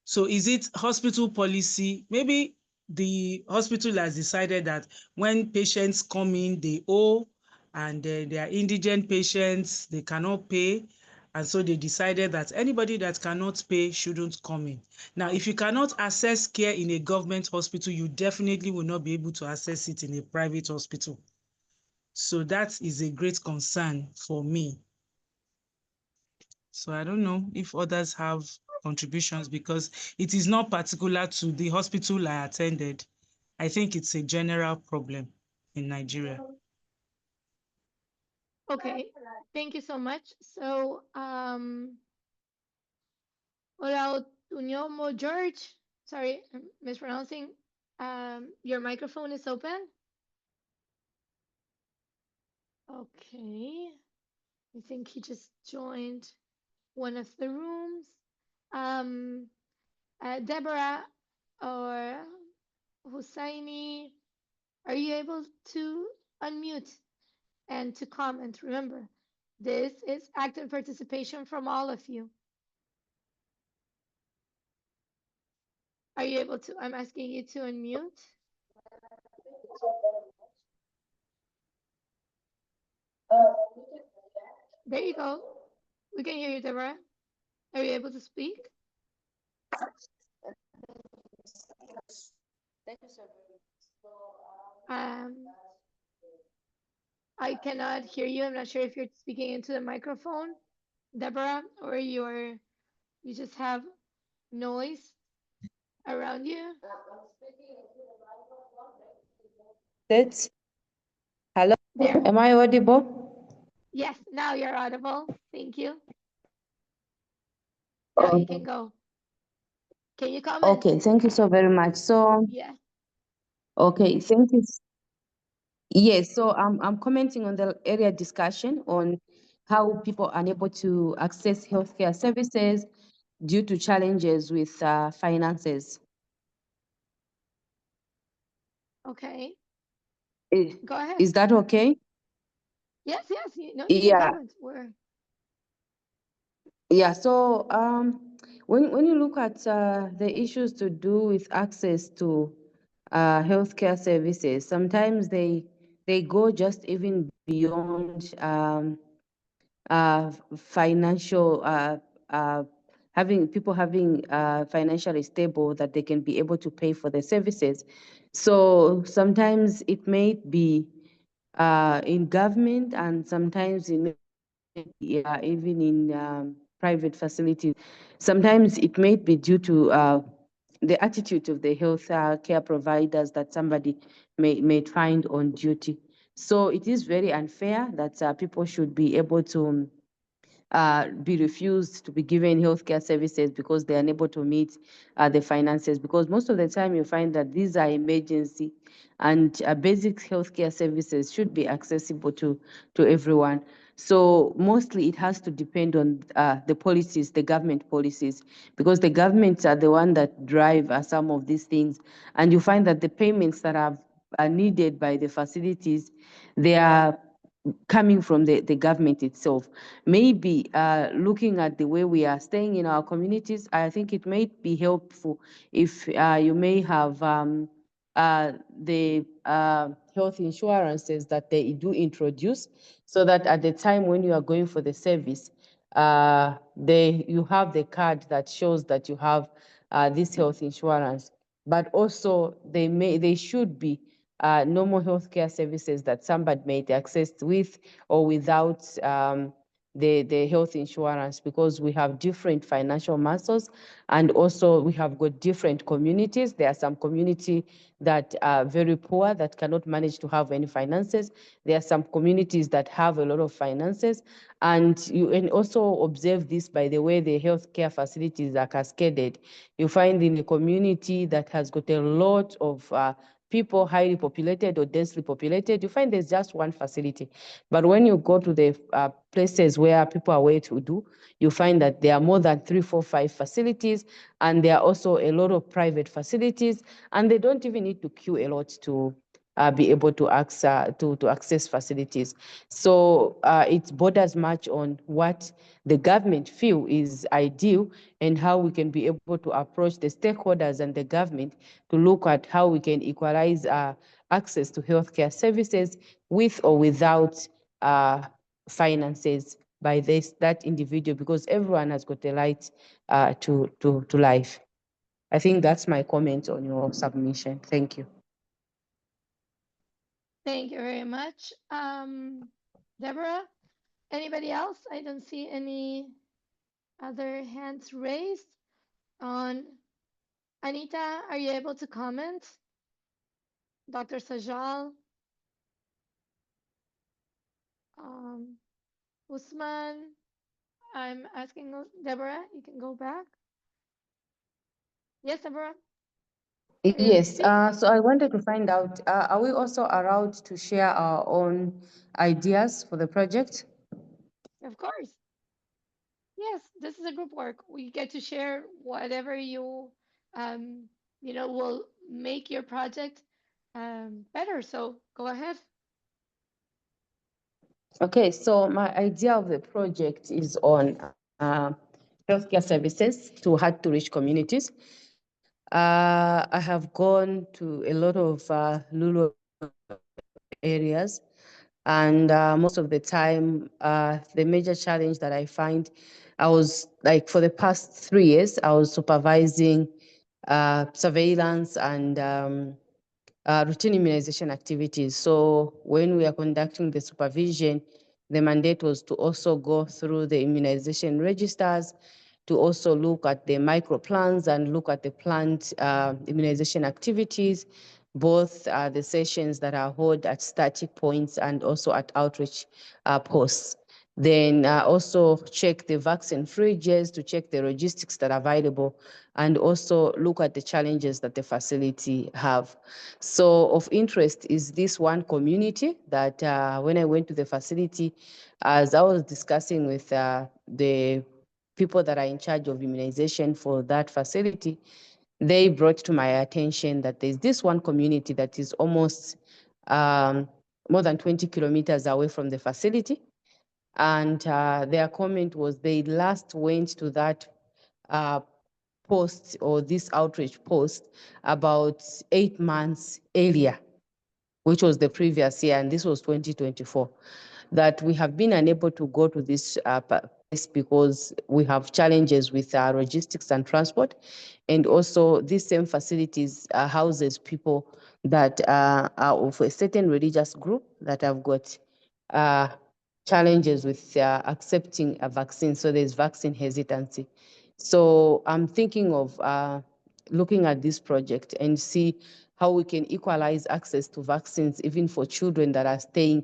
So is it hospital policy? Maybe the hospital has decided that when patients come in, they owe, and they are indigent patients, they cannot pay. And so they decided that anybody that cannot pay shouldn't come in. Now, if you cannot access care in a government hospital, you definitely will not be able to access it in a private hospital. So that is a great concern for me. So I don't know if others have contributions, because it is not particular to the hospital I attended. I think it's a general problem in Nigeria. Okay, thank you so much. So, without Unyomo George, sorry, I'm mispronouncing. Your microphone is open. Okay, I think he just joined one of the rooms. Deborah or Hussaini, are you able to unmute and to comment? Remember, this is active participation from all of you. Are you able to? I'm asking you to unmute. There you go. We can hear you, Deborah. Are you able to speak? I cannot hear you. I'm not sure if you're speaking into the microphone, Deborah, or you just have noise around you. That's hello. There. Am I audible? Yes, now you're audible. Thank you. Now you can go. Can you comment? Okay, thank you so very much. So, Yeah. okay, thank you. Yes, so I'm commenting on the area discussion on how people are unable to access healthcare services due to challenges with finances. Okay. Is, Go ahead. is that okay? Yes, yes. You can Yeah. comment. Yeah, so when you look at the issues to do with access to healthcare services, sometimes they go just even beyond financial having financially stable that they can be able to pay for the services. So sometimes it may be in government, and sometimes it may even in private facilities. Sometimes it may be due to the attitude of the health care providers that somebody may find on duty. So it is very unfair that people should be able to be refused to be given healthcare services because they are unable to meet the finances. Because most of the time you find that these are emergency, and basic healthcare services should be accessible to everyone. So mostly it has to depend on the policies, the government policies, because the governments are the one that drive some of these things. And you find that the payments that are needed by the facilities, they are coming from the government itself. Maybe looking at the way we are staying in our communities, I think it may be helpful if you may have the health insurances that they do introduce, so that at the time when you are going for the service, you have the card that shows that you have this health insurance. But also they should be normal healthcare services that somebody may access with or without the health insurance, because we have different financial muscles, and also we have got different communities. There are some community that are very poor that cannot manage to have any finances. There are some communities that have a lot of finances, and you can also observe this by the way the healthcare facilities are cascaded. You find in a community that has got a lot of people highly populated or densely populated, you find there's just one facility. But when you go to the places where people are well to do, you find that there are more than 3, 4, 5 facilities, and there are also a lot of private facilities, and they don't even need to queue a lot to be able to access facilities. So it borders much on what the government feel is ideal, and how we can be able to approach the stakeholders and the government to look at how we can equalize access to healthcare services with or without finances by that individual, because everyone has got a right to life. I think that's my comment on your submission. Thank you. Thank you very much. Deborah, anybody else? I don't see any other hands raised on. Anita, are you able to comment? Dr. Sajal? Usman, I'm asking Deborah, you can go back. Yes, Deborah? Are you able to Yes, speak? so I wanted to find out, are we also allowed to share our own ideas for the project? Of course. Yes, this is a group work. We get to share whatever um, will make your project better. So go ahead. Okay, so my idea of the project is on healthcare services to hard-to-reach communities. I have gone to a lot of rural areas, and most of the time, the major challenge that I find, I was like for the past 3 years, I was supervising surveillance and routine immunization activities. So when we are conducting the supervision, the mandate was to also go through the immunization registers, to also look at the micro plans and look at the planned immunization activities, both the sessions that are held at static points and also at outreach posts. Then also check the vaccine fridges to check the logistics that are available, and also look at the challenges that the facility have. So of interest is this one community that when I went to the facility, as I was discussing with the people that are in charge of immunization for that facility, they brought to my attention that there's this one community that is almost more than 20 kilometers away from the facility. And their comment was they last went to that post or this outreach post about 8 months earlier, which was the previous year, and this was 2024, that we have been unable to go to this place because we have challenges with logistics and transport. And also these same facilities houses people that are of a certain religious group that have got challenges with accepting a vaccine. So there's vaccine hesitancy. So I'm thinking of looking at this project and see how we can equalize access to vaccines, even for children that are staying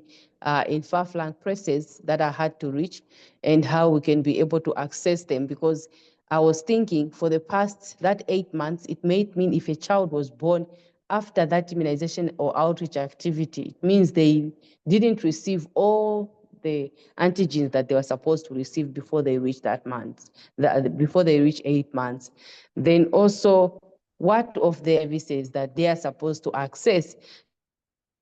in far-flung places that are hard to reach, and how we can be able to access them. Because I was thinking for the past, that 8 months, it may mean if a child was born after that immunization or outreach activity, it means they didn't receive all the antigens that they were supposed to receive before they reach that month, before they reach 8 months. Then also, what of the services that they are supposed to access?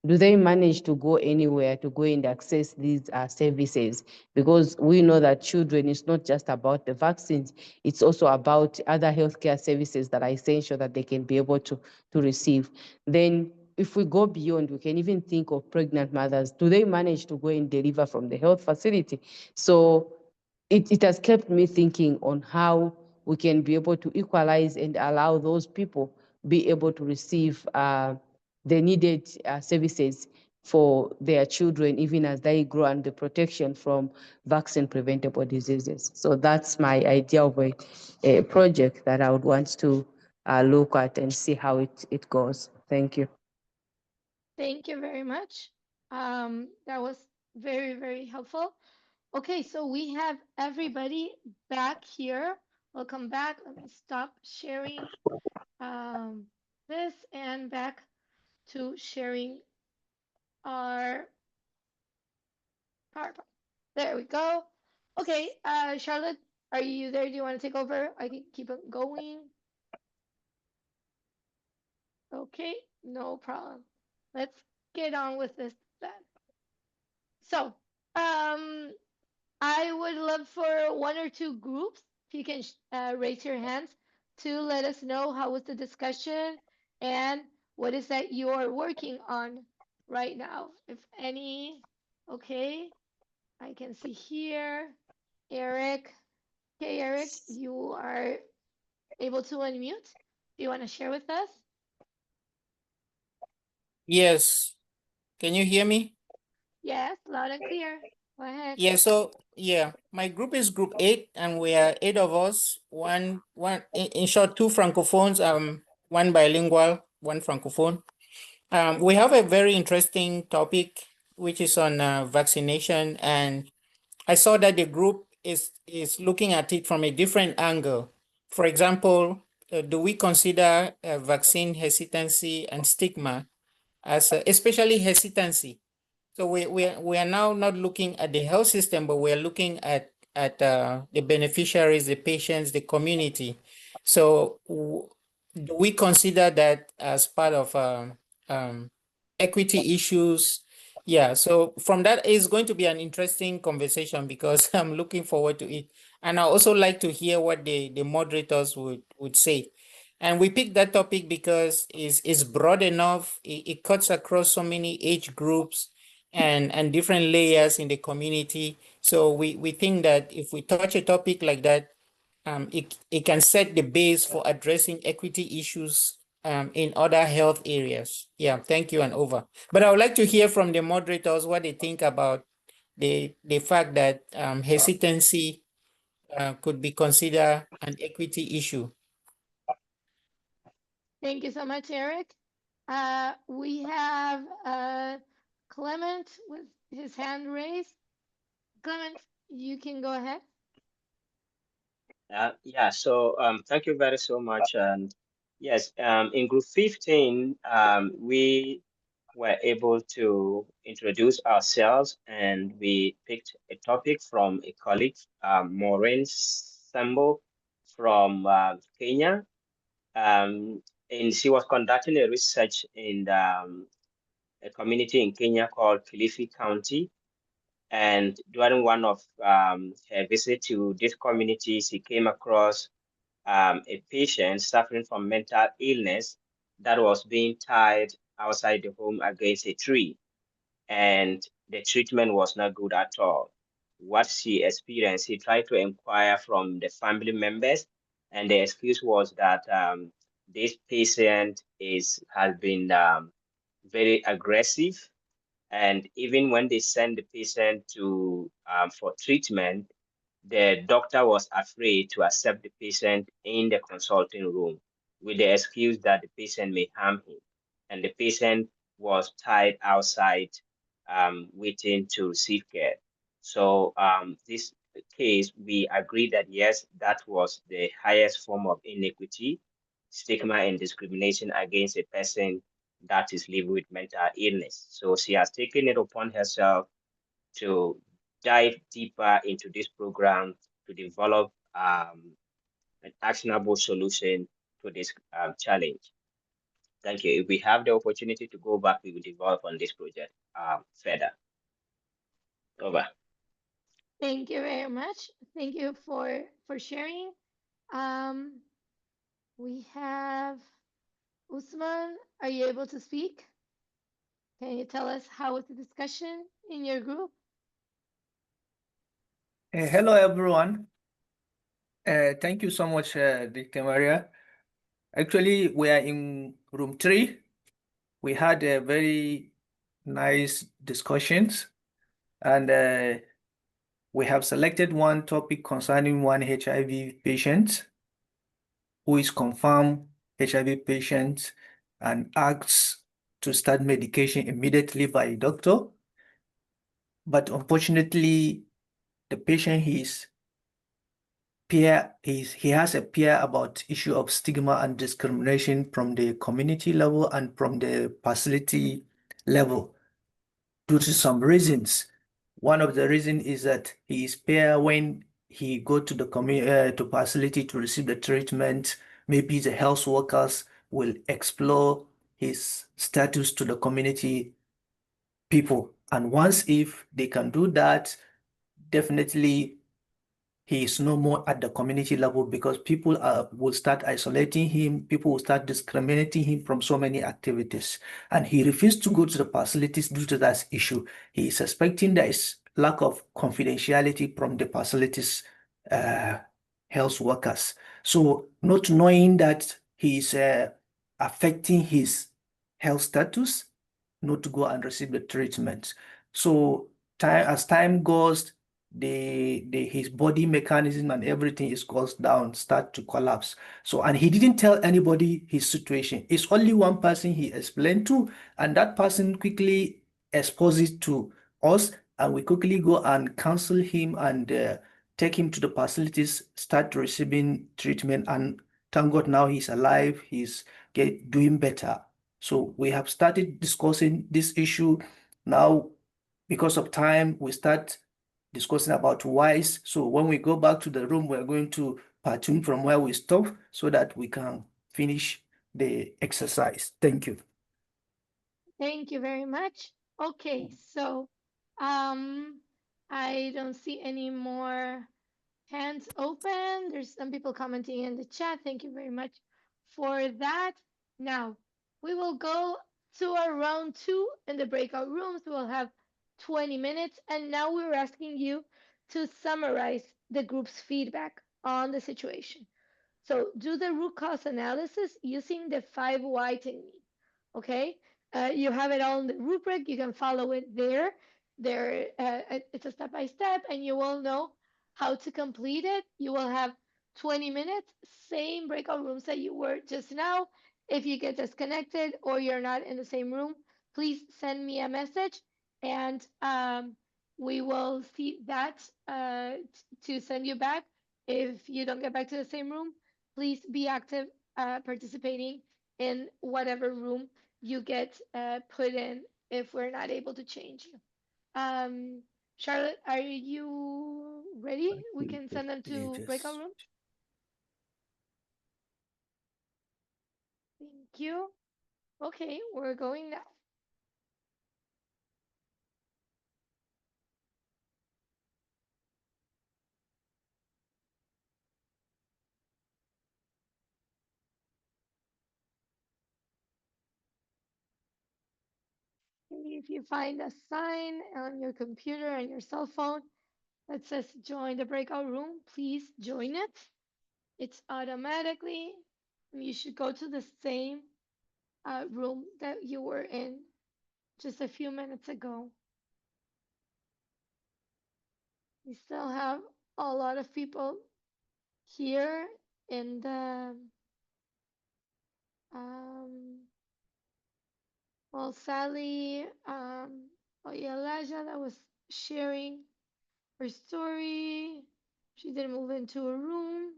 Do they manage to go anywhere to go and access these services? Because we know that children is not just about the vaccines, it's also about other healthcare services that are essential that they can be able to receive. Then if we go beyond, we can even think of pregnant mothers. Do they manage to go and deliver from the health facility? So it has kept me thinking on how we can be able to equalize and allow those people be able to receive the needed services for their children, even as they grow, and the protection from vaccine preventable diseases. So that's my idea of a project that I would want to look at and see how it goes. Thank you. Thank you very much. That was very, very helpful. Okay, so we have everybody back here. Welcome back. Let me stop sharing this and back to sharing our PowerPoint. There we go. Okay, Charlotte, are you there? Do you want to take over? I can keep it going. Okay, no problem. Let's get on with this then. So, I would love for one or two groups, if you can raise your hands, to let us know how was the discussion and what is that you're working on right now, if any. Okay, I can see here, Eric. Okay, Eric, you are able to unmute. Do you want to share with us? Yes. Can you hear me? Yes, loud and clear. Go ahead. Yeah, so yeah, my group is group 8 and we are 8 of us. In short, 2 francophones, one bilingual, one francophone. We have a very interesting topic which is on vaccination, and I saw that the group is looking at it from a different angle. For example, do we consider vaccine hesitancy and stigma as especially hesitancy? So we are now not looking at the health system, but we are looking at the beneficiaries, the patients, the community. So do we consider that as part of equity issues? Yeah, so from that is going to be an interesting conversation because I'm looking forward to it. And I also like to hear what the moderators would say. And we picked that topic because it's broad enough, it cuts across so many age groups and different layers in the community. So we think that if we touch a topic like that, it can set the base for addressing equity issues in other health areas. Yeah, thank you and over. But I would like to hear from the moderators what they think about the fact that hesitancy could be considered an equity issue. Thank you so much, Eric. We have Clement with his hand raised. Clement, you can go ahead. Yeah, so thank you very so much. And yes, in group 15, we were able to introduce ourselves and we picked a topic from a colleague, Maureen Sambo from Kenya. And she was conducting a research in a community in Kenya called Kilifi County. And during one of her visit to this community, she came across a patient suffering from mental illness that was being tied outside the home against a tree. And the treatment was not good at all. What she experienced, she tried to inquire from the family members, and the excuse was that this patient has been very aggressive, and even when they send the patient to for treatment, the doctor was afraid to accept the patient in the consulting room with the excuse that the patient may harm him. And the patient was tied outside waiting to receive care. So this case, we agreed that yes, that was the highest form of inequity, stigma and discrimination against a person that is living with mental illness. So she has taken it upon herself to dive deeper into this program to develop an actionable solution to this challenge. Thank you. If we have the opportunity to go back, we will develop on this project further. Over. Thank you very much. Thank you for sharing. We have Usman. Are you able to speak? Can you tell us how was the discussion in your group? Hello, everyone. Thank you so much, Dr. Maria. Actually, we are in room 3. We had a very nice discussions, and we have selected one topic concerning one HIV patient who is confirmed HIV patient and asked to start medication immediately by a doctor. But unfortunately, the patient he has a fear about issue of stigma and discrimination from the community level and from the facility level due to some reasons. One of the reasons is that he is fear when he go to the to facility to receive the treatment, maybe the health workers will explore his status to the community people. And once if they can do that, definitely he is no more at the community level because people will start isolating him. People will start discriminating him from so many activities. And he refused to go to the facilities due to that issue. He is suspecting there is lack of confidentiality from the facilities health workers. So not knowing that he is affecting his health status, not to go and receive the treatment. So as time goes, his body mechanism and everything is goes down, start to collapse. So, and he didn't tell anybody his situation. It's only one person he explained to, and that person quickly exposed it to us, and we quickly go and counsel him and take him to the facilities, start receiving treatment, and thank God now he's alive, he's doing better. So we have started discussing this issue now. Because of time, we start discussing about whys. So when we go back to the room, we're going to platoon from where we stop so that we can finish the exercise. Thank you. Thank you very much. Okay, so I don't see any more hands open. There's some people commenting in the chat. Thank you very much for that. Now, we will go to our round 2 in the breakout rooms. We'll have 20 minutes. And now we're asking you to summarize the group's feedback on the situation. So do the root cause analysis using the 5 why technique. Okay, you have it all in the rubric. You can follow it there. It's a step by step, and you will know how to complete it. You will have 20 minutes, same breakout rooms that you were just now. If you get disconnected or you're not in the same room, please send me a message, and we will see that to send you back. If you don't get back to the same room, please be active participating in whatever room you get put in if we're not able to change you. Charlotte, are you ready? We can send them to breakout rooms. Thank you. Okay, we're going now. If you find a sign on your computer and your cell phone that says join the breakout room, please join it. It's automatically, you should go to the same room that you were in just a few minutes ago. We still have a lot of people here in the well, Sally Oyalaja that was sharing her story. She didn't move into a room.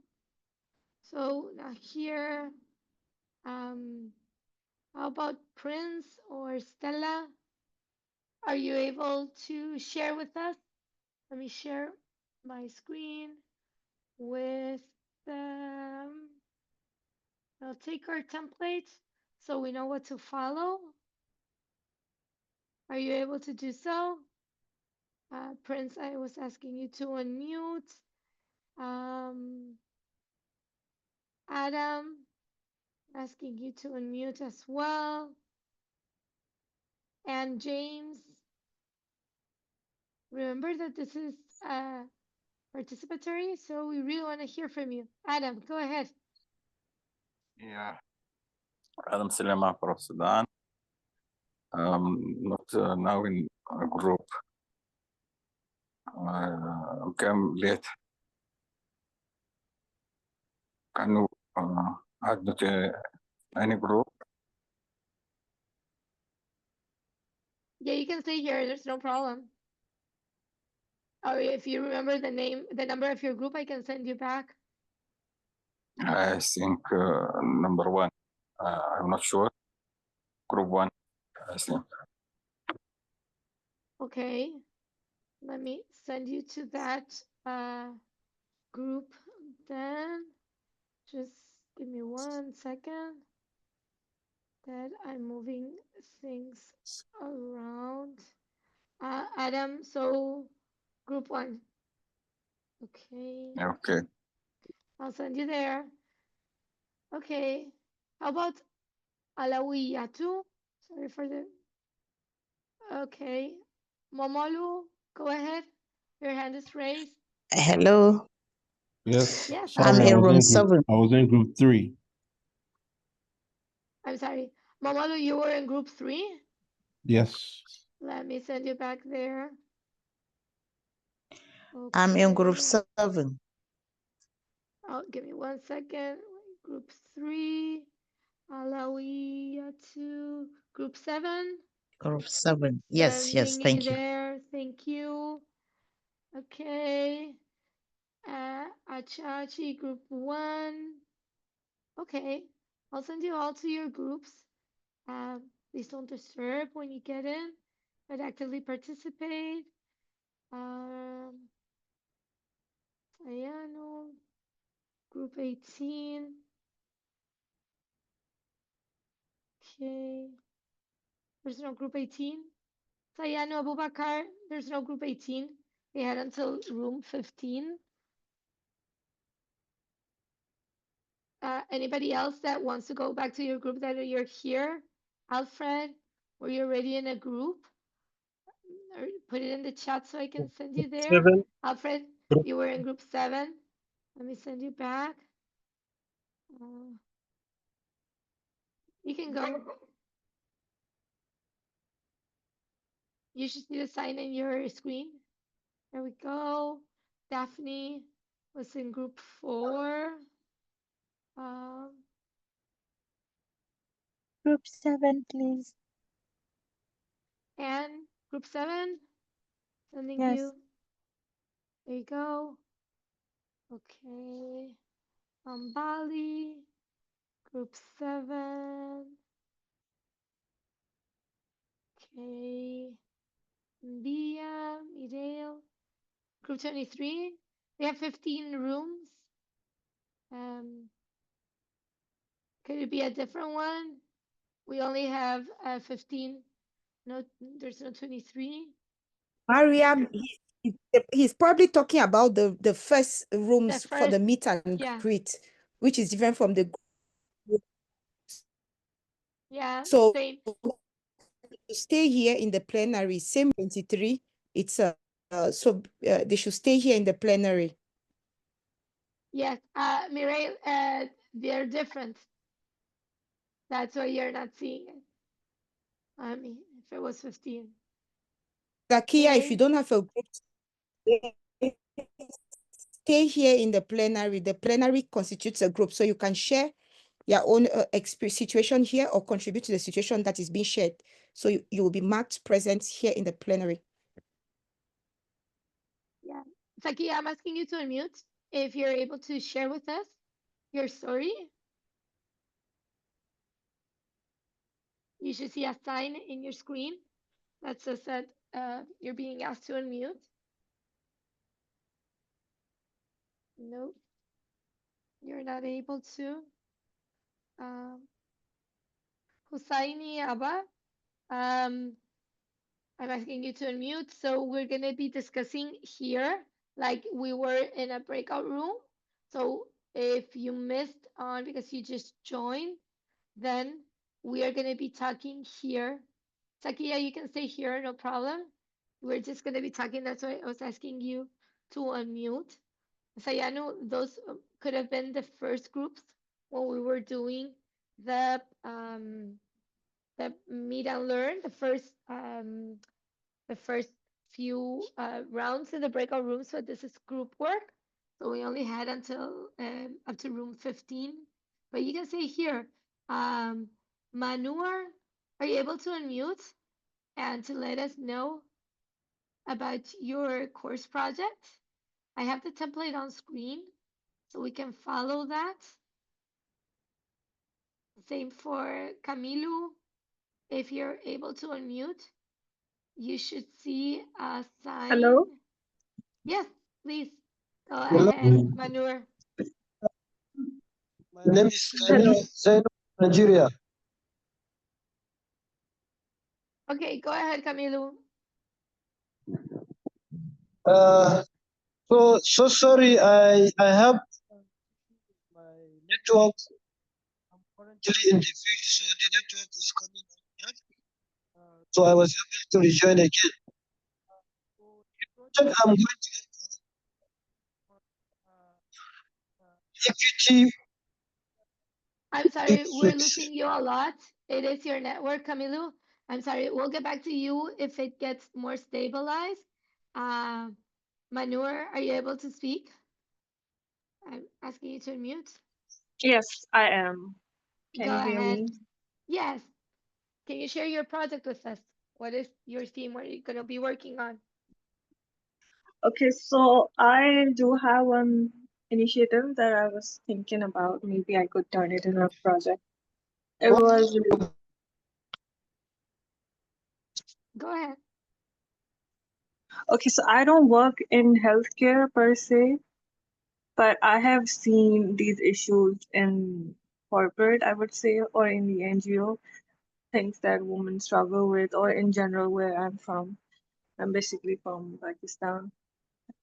So now here, how about Prince or Stella? Are you able to share with us? Let me share my screen with the, I'll take our templates so we know what to follow. Are you able to do so? Prince, I was asking you to unmute. Adam, asking you to unmute as well. And James, remember that this is participatory, so we really want to hear from you. Adam, go ahead. Yeah, Adam Suleiman from Sudan. Not now in a group. I came late. Can you add to any group? Yeah, you can stay here. There's no problem. Or if you remember the number of your group, I can send you back. I think number 1. I'm not sure. Group 1, I think. Okay. Let me send you to that group then. Just give me 1 second that I'm moving things around. Adam, so group 1. Okay. Okay. I'll send you there. Okay. How about Alawiyatu? Sorry for the... Okay. Momolu, go ahead. Your hand is raised. Hello. Yes. Yes. I'm Sorry, in room 7. I was in group 3. I'm sorry. Momolu, you were in group 3? Yes. Let me send you back there. I'm in group Okay. 7. Oh, give me 1 second. Group 3. Alawiya 2. Group 7. Group 7. Yes, Sending you thank you. there. Thank you. Okay. Achachi group 1. Okay. I'll send you all to your groups. Please don't disturb when you get in, but actively participate. Ayano, group 18. Okay. There's no group 18. Sayano Abubakar, there's no group 18. We had until room 15. Anybody else that wants to go back to your group that you're here? Alfred, were you already in a group? Or put it in the chat so I can send you there. 7. Alfred, you were in group 7. Let me send you back. You can go. You should see the sign in your screen. There we go. Daphne was in group 4. Group 7, please. And group 7, sending Yes. you. There you go. Okay. Bali, group 7. Okay. Bia, Midale, group 23. We have 15 rooms. Could it be a different one? We only have 15. No, there's no 23. Mariam, he's probably talking about the first rooms for the first, meet and yeah. greet, which is different from the group. Yeah, So same. to stay here in the plenary, same 23. It's they should stay here in the plenary. Yes, Mireille, they're different. That's why you're not seeing it. I mean, if it was 15. Zakia, if you don't have a group, stay here in the plenary. The plenary constitutes a group, so you can share your own situation here or contribute to the situation that is being shared. So you will be marked present here in the plenary. Yeah. Zakia, I'm asking you to unmute if you're able to share with us your story. You should see a sign in your screen that says that you're being asked to unmute. Nope. You're not able to. Hussaini Abba, I'm asking you to unmute. So we're going to be discussing here like we were in a breakout room. So if you missed on because you just joined, then we are going to be talking here. Sakia, you can stay here, no problem. We're just going to be talking. That's why I was asking you to unmute. Sayanu, those could have been the first groups when we were doing the meet and learn, the first few rounds in the breakout room. So this is group work. So we only had until up to room 15. But you can say here, Manur, are you able to unmute and to let us know about your course project? I have the template on screen, so we can follow that. Same for Camilo. If you're able to unmute, you should see a sign. Hello? Yes, please. Go Hello. ahead, Manur. My name is Zaino, Nigeria. Okay, go ahead, Camilo. So sorry, I have my network. I'm currently in the field, so the network is coming on. So I was able to rejoin again. The project I'm going to equity. I'm sorry, we're losing you a lot. It is your network, Camilo. I'm sorry, we'll get back to you if it gets more stabilized. Manur, are you able to speak? I'm asking you to unmute. Yes, I am. Go Can you hear ahead. me? Yes. Can you share your project with us? What is your theme? What are you going to be working on? Okay, so I do have one initiative that I was thinking about. Maybe I could turn it into a project. It was Go ahead. okay, so I don't work in healthcare per se, but I have seen these issues in corporate, I would say, or in the NGO, things that women struggle with, or in general where I'm from. I'm basically from Pakistan,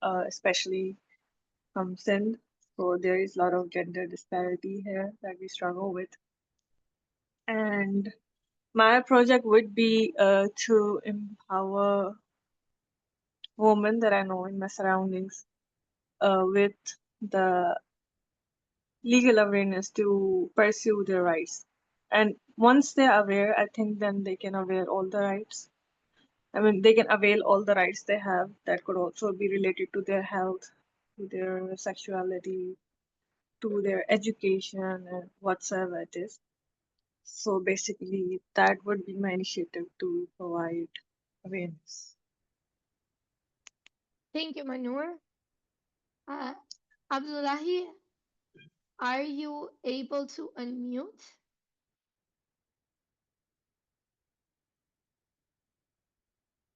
especially from Sindh. So there is a lot of gender disparity here that we struggle with. And my project would be to empower women that I know in my surroundings with the legal awareness to pursue their rights. And once they're aware, I think then they can avail all the rights. I mean, they can avail all the rights they have that could also be related to their health, to their sexuality, to their education, and whatsoever it is. So basically, that would be my initiative to provide awareness. Thank you, Manur. Abdullahi, are you able to unmute?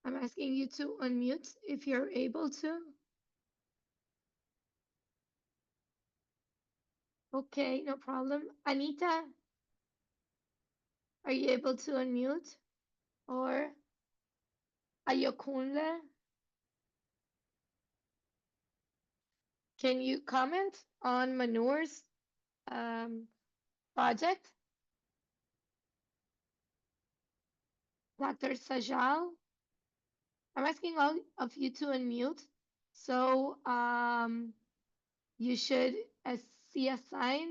I'm asking you to unmute if you're able to. Okay, no problem. Anita, are you able to unmute? Or Ayokunle, can you comment on Manur's project? Dr. Sajal, I'm asking all of you to unmute. So you should see a sign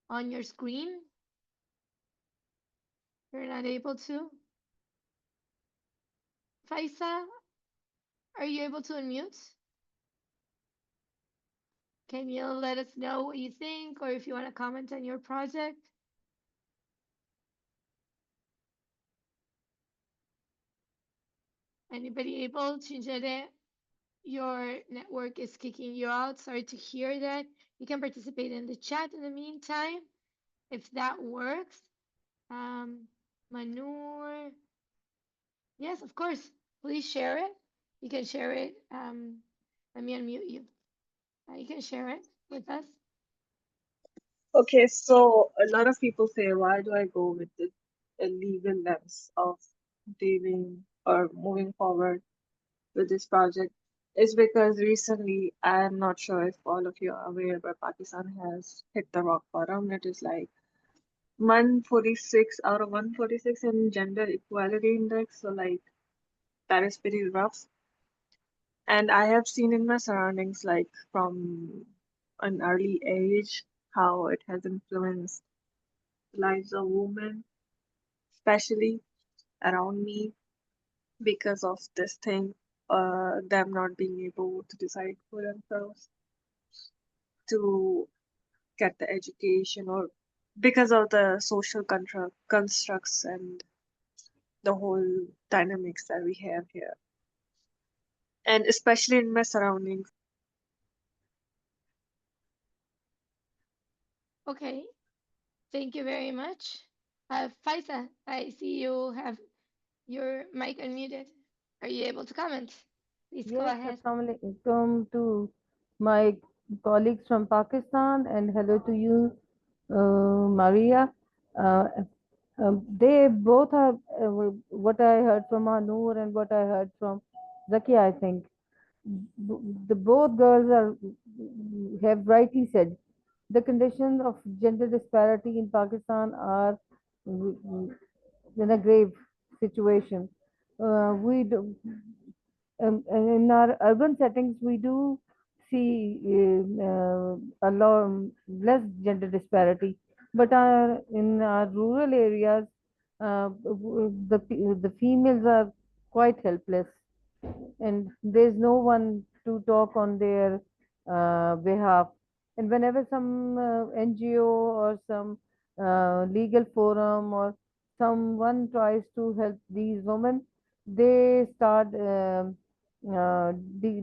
on your screen. You're not able to. Faisa, are you able to unmute? Can you let us know what you think or if you want to comment on your project? Anybody able? Chinjere, your network is kicking you out. Sorry to hear that. You can participate in the chat in the meantime, if that works. Manure. Yes, of course. Please share it. You can share it. Let me unmute you. You can share it with us. Okay, so a lot of people say, why do I go with the legal lens of dealing or moving forward with this project? It's because recently, I'm not sure if all of you are aware, but Pakistan has hit the rock bottom. It is like 146 out of 146 in gender equality index. So like that is pretty rough. And I have seen in my surroundings, like from an early age, how it has influenced the lives of women, especially around me, because of this thing, them not being able to decide for themselves, to get the education, or because of the social constructs and the whole dynamics that we have here. And especially in my surroundings. Okay, thank you very much. Faisa, I see you have your mic unmuted. Are you able to comment? Please go Yes, ahead. assalamu alaikum to my colleagues from Pakistan and hello to you, Maria. Uh, they both are what I heard from Anur and what I heard from Zakia, I think. The both girls are have rightly said the conditions of gender disparity in Pakistan are in a grave situation. We do, in our urban settings, we do see a lot less gender disparity, but in our rural areas, the females are quite helpless, and there's no one to talk on their behalf. And whenever some NGO or some legal forum or someone tries to help these women, they start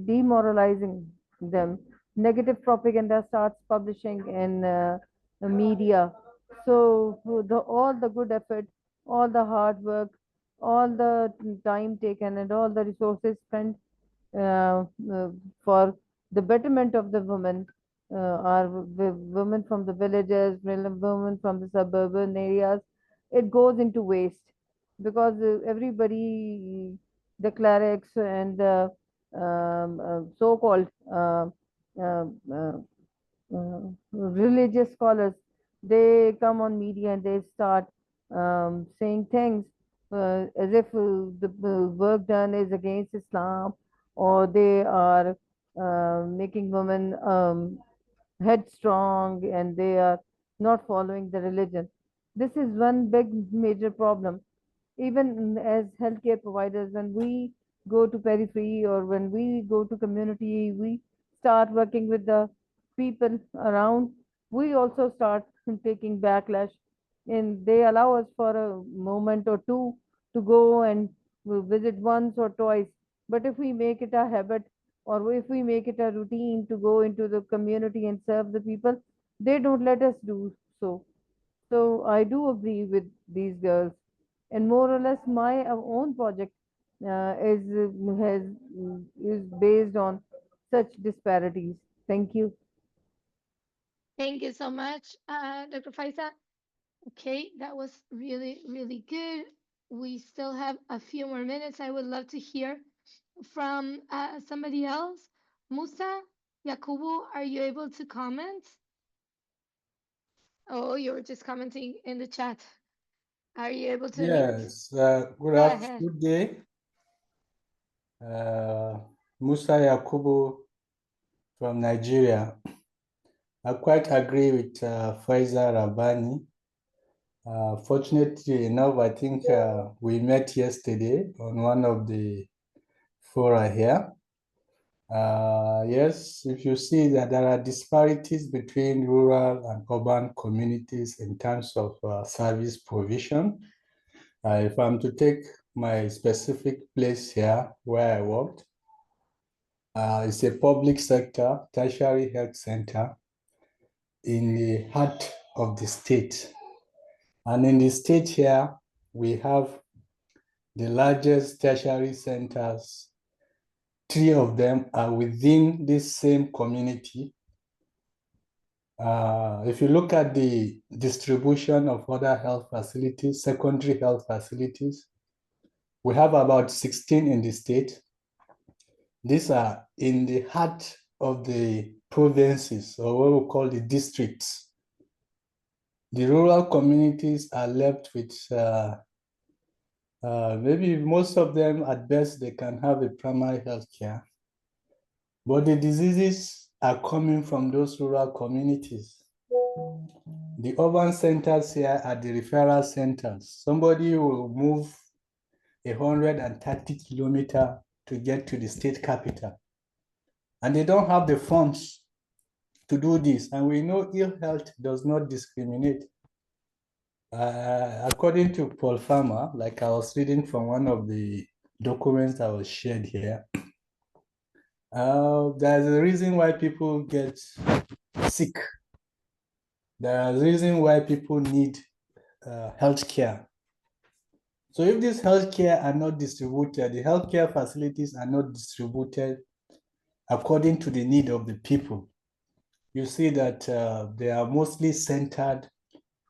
demoralizing them. Negative propaganda starts publishing in the media. So all the good effort, all the hard work, all the time taken, and all the resources spent uh, uh, for the betterment of the women, are women from the villages, women from the suburban areas, it goes into waste because everybody, the clerics and the so-called uh, uh, religious scholars, they come on media and they start saying things as if the work done is against Islam, or they are making women headstrong and they are not following the religion. This is one big major problem. Even as healthcare providers, when we go to periphery or when we go to community, we start working with the people around, we also start taking backlash, and they allow us for a moment or two to go and visit once or twice. But if we make it a habit, or if we make it a routine to go into the community and serve the people, they don't let us do so. So I do agree with these girls, and more or less my own project has is based on such disparities. Thank you. Thank you so much, Dr. Faisa. Okay, that was really, really good. We still have a few more minutes. I would love to hear from somebody else. Musa, Yakubu, are you able to comment? Oh, you were just commenting in the chat. Are you able to unmute? Yes, Go ahead. good day. Musa Yakubu from Nigeria. I quite agree with Faiza Rabani. Fortunately enough, I think we met yesterday on one of the fora here. Yes, if you see that there are disparities between rural and urban communities in terms of service provision. If I'm to take my specific place here where I worked, it's a public sector, tertiary health center in the heart of the state. And in the state here, we have the largest tertiary centers. 3 of them are within this same community. If you look at the distribution of other health facilities, secondary health facilities, we have about 16 in the state. These are in the heart of the provinces, or what we call the districts. The rural communities are left with maybe most of them at best they can have a primary health care, but the diseases are coming from those rural communities. The urban centers here are the referral centers. Somebody will move 130 kilometers to get to the state capital, and they don't have the funds to do this. And we know ill health does not discriminate. According to Paul Farmer, like I was reading from one of the documents that was shared here, there's a reason why people get sick. There's a reason why people need health care. So if these healthcare are not distributed, the healthcare facilities are not distributed according to the need of the people, you see that they are mostly centered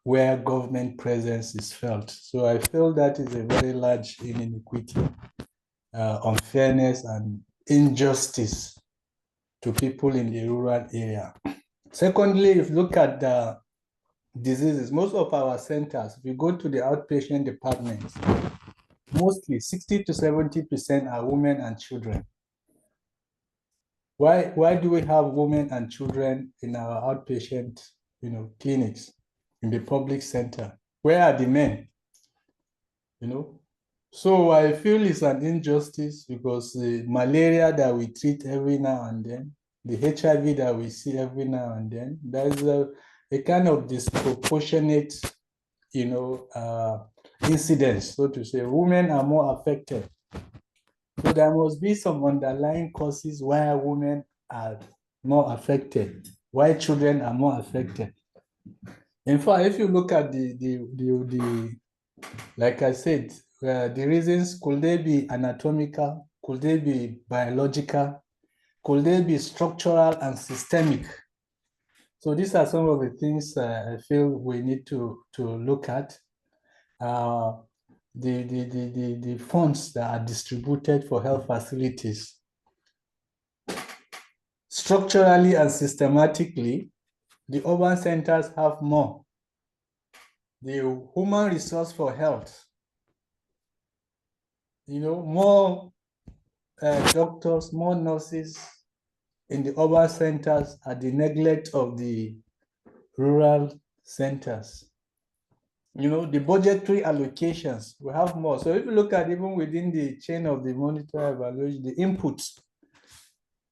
where government presence is felt. So I feel that is a very large inequity, unfairness, and injustice to people in the rural area. Secondly, if you look at the diseases, most of our centers, if you go to the outpatient departments, mostly 60 to 70% are women and children. Why do we have women and children in our outpatient clinics in the public center? Where are the men? you know. So I feel it's an injustice because the malaria that we treat every now and then, the HIV that we see every now and then, there's a kind of disproportionate, you know, incidence, so to say. Women are more affected. So there must be some underlying causes why women are more affected, why children are more affected. In fact, if you look at the like I said, the reasons, could they be anatomical? Could they be biological? Could they be structural and systemic? So these are some of the things I feel we need to look at. The funds that are distributed for health facilities. Structurally and systematically, the urban centers have more. The human resource for health, you know, more doctors, more nurses in the urban centers at the neglect of the rural centers. You know, the budgetary allocations, we have more. So if you look at even within the chain of the monitor evaluation, the inputs,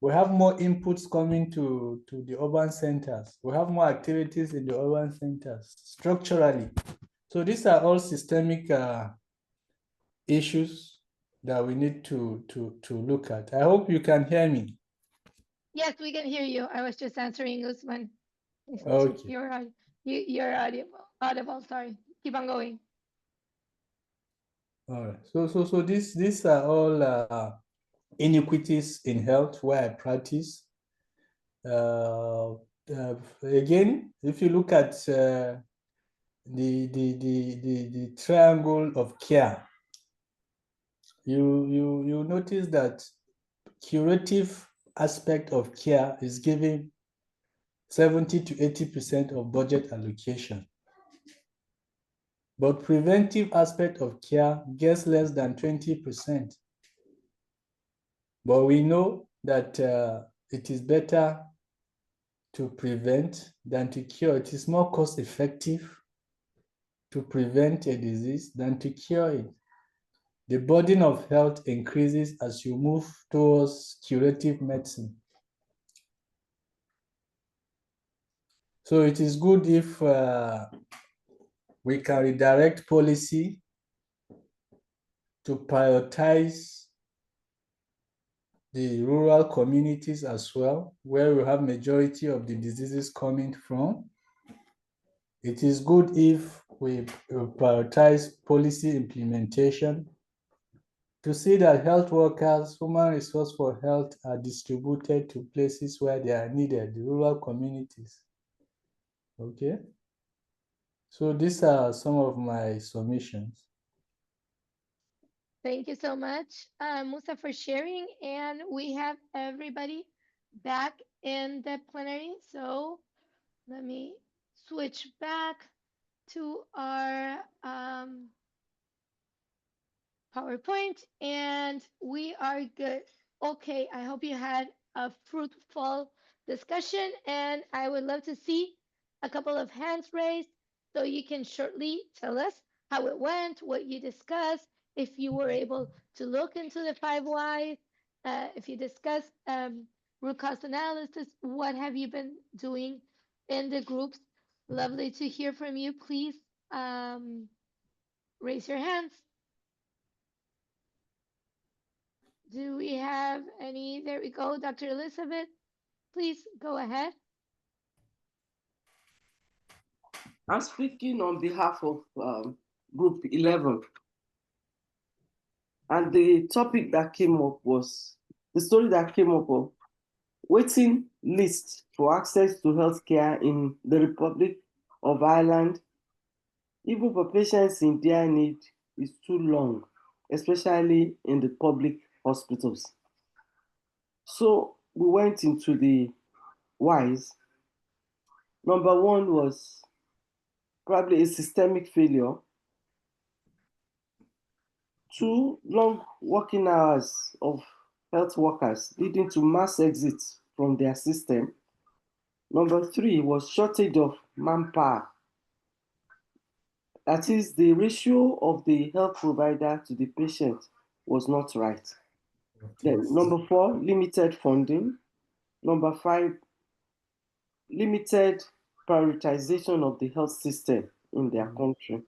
we have more inputs coming to the urban centers. We have more activities in the urban centers structurally. So these are all systemic issues that we need to look at. I hope you can hear me. Yes, we can hear you. I was just answering Usman. Okay. You're audible. Sorry. Keep on going. All right. So these are all inequities in health where I practice. Again, if you look at the triangle of care, you notice that curative aspect of care is giving 70 to 80% of budget allocation. But preventive aspect of care gets less than 20%. But we know that it is better to prevent than to cure. It is more cost effective to prevent a disease than to cure it. The burden of health increases as you move towards curative medicine. So it is good if we can redirect policy to prioritize the rural communities as well, where we have majority of the diseases coming from. It is good if we prioritize policy implementation to see that health workers, human resource for health are distributed to places where they are needed, the rural communities. Okay. So these are some of my submissions. Thank you so much, Musa, for sharing. And we have everybody back in the plenary. So let me switch back to our PowerPoint, and we are good. Okay, I hope you had a fruitful discussion, and I would love to see a couple of hands raised so you can shortly tell us how it went, what you discussed, if you were able to look into the 5 whys, if you discussed root cause analysis, what have you been doing in the groups? Lovely to hear from you. Please raise your hands. Do we have any? There we go. Dr. Elizabeth, please go ahead. I'm speaking on behalf of Group 11. And the topic that came up was, the story that came up of waiting list for access to healthcare in the Republic of Ireland, even for patients in dire need, is too long, especially in the public hospitals. So we went into the whys. Number one was probably a systemic failure. 2, long working hours of health workers leading to mass exits from their system. Number 3 was shortage of manpower. That is, the ratio of the health provider to the patient was not right. Then, number 4, limited funding. Number 5, limited prioritization of the health system in their country.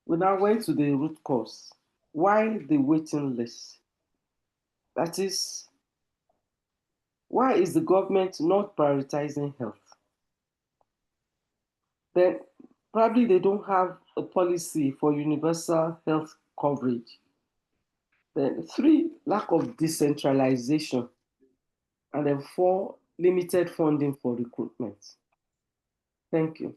We now went to the root cause. Why the waiting list? That is, why is the government not prioritizing health? Then probably they don't have a policy for universal health coverage. Then 3, lack of decentralization. And then 4, limited funding for recruitment. Thank you.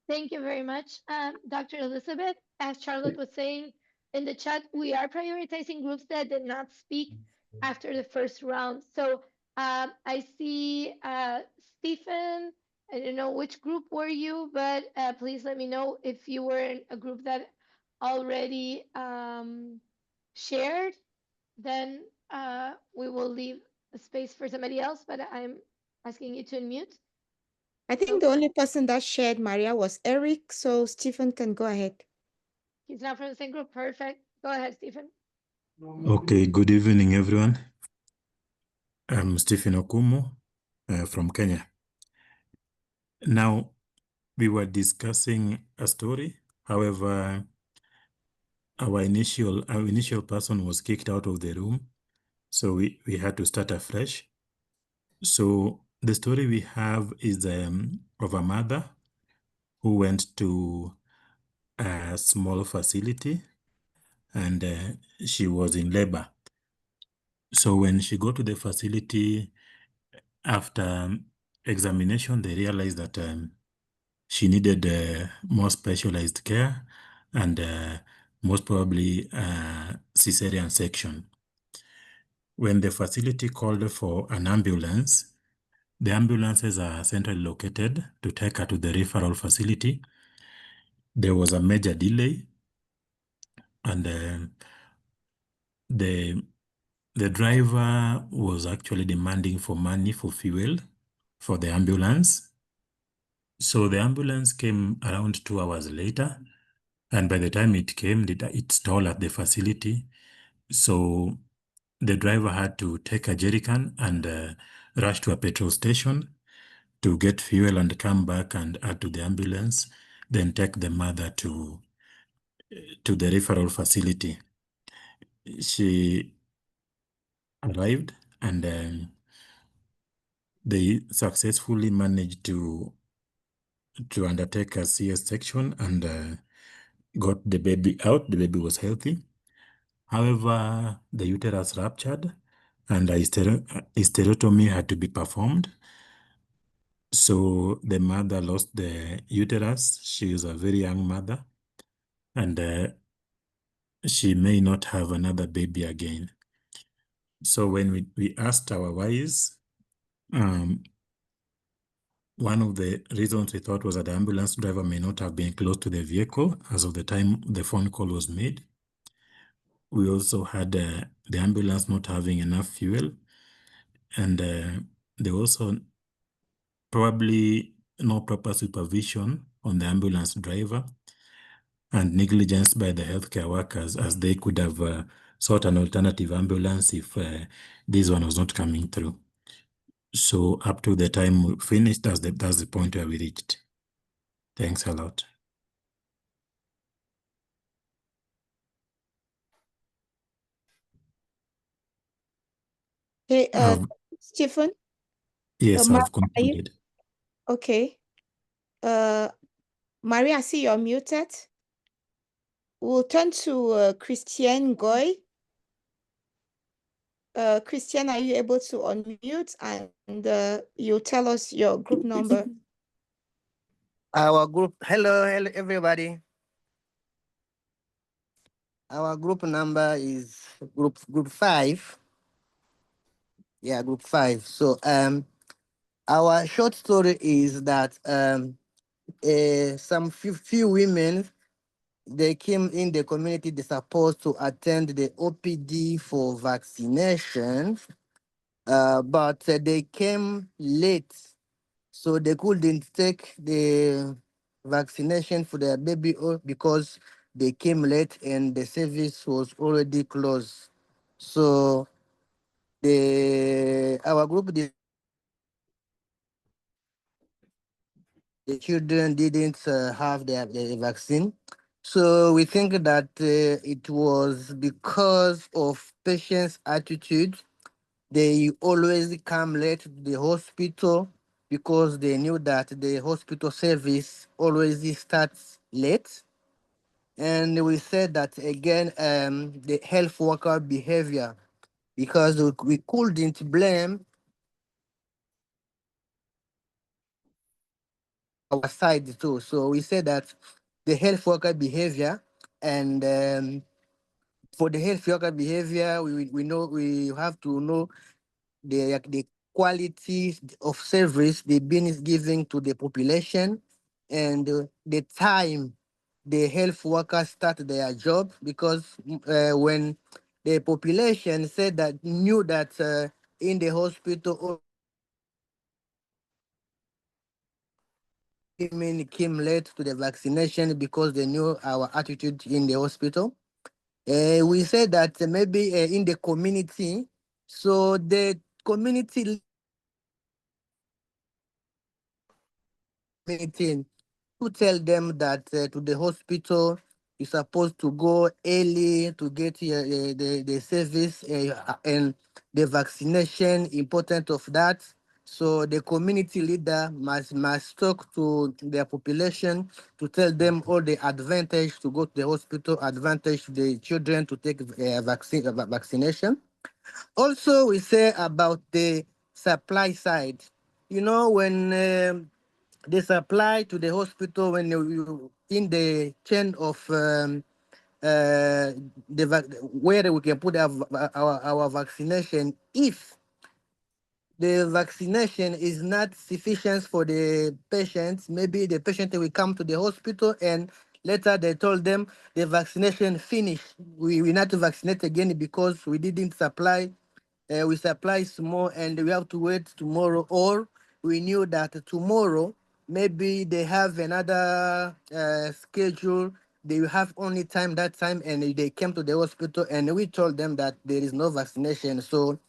Thank you very much, Dr. Elizabeth. As Charlotte was saying in the chat, we are prioritizing groups that did not speak after the first round. So I see Stephen. I don't know which group were you, but please let me know if you were in a group that already shared. Then we will leave a space for somebody else, but I'm asking you to unmute. I think the only person that shared, Maria, was Eric, so Stephen can go ahead. He's not from the same group. Perfect. Go ahead, Stephen. Okay, good evening, everyone. I'm Stephen Okumu from Kenya. Now, we were discussing a story. However, our initial person was kicked out of the room, so we had to start afresh. So the story we have is of a mother who went to a small facility and she was in labor. So when she got to the facility, after examination, they realized that she needed more specialized care and most probably cesarean section. When the facility called for an ambulance, the ambulances are centrally located to take her to the referral facility. There was a major delay, and the driver was actually demanding for money for fuel for the ambulance. So the ambulance came around 2 hours later, and by the time it came, it stalled at the facility. So the driver had to take a jerrycan and rush to a petrol station to get fuel and come back and add to the ambulance, then take the mother to the referral facility. She arrived and they successfully managed to undertake a CS section and got the baby out. The baby was healthy. However, the uterus ruptured and a hysterectomy had to be performed. So the mother lost the uterus. She is a very young mother and she may not have another baby again. So when we asked our wives, one of the reasons we thought was that the ambulance driver may not have been close to the vehicle as of the time the phone call was made. We also had the ambulance not having enough fuel, and there also probably no proper supervision on the ambulance driver and negligence by the healthcare workers, as they could have sought an alternative ambulance if this one was not coming through. So up to the time we finished, that's the point where we reached. Thanks a lot. Hey, Stephen? Yes, Maria, I've concluded. Okay. Maria, I see you're muted. We'll turn to Christiane Goy. Christiane, are you able to unmute and you tell us your group number? Our group, hello everybody. Our group number is group 5. Yeah, group 5. So our short story is that some few women, they came in the community, they're supposed to attend the OPD for vaccination, but they came late, so they couldn't take the vaccination for their baby because they came late and the service was already closed. So our group the children didn't have their vaccine. So we think that it was because of patients' attitude. They always come late to the hospital because they knew that the hospital service always starts late. And we said that again, the health worker behavior, because we couldn't blame our side too. So we said that the health worker behavior, and for the health worker behavior, we know we have to know the quality of service the being is giving to the population, and the time the health workers start their job, because when the population said that knew that in the hospital women came late to the vaccination because they knew our attitude in the hospital. We said that maybe in the community, so the community meeting to tell them that to the hospital you're supposed to go early to get the service and the vaccination, important of that. So the community leader must talk to their population to tell them all the advantage to go to the hospital, advantage to the children to take vaccination. Also, we say about the supply side. You know, when they supply to the hospital, when you in the chain of where we can put our vaccination, if the vaccination is not sufficient for the patients, maybe the patient will come to the hospital and later they told them the vaccination finished. We will not vaccinate again because we didn't supply. We supply small and we have to wait tomorrow, or we knew that tomorrow maybe they have another schedule. They will have only time that time, and they came to the hospital and we told them that there is no vaccination. So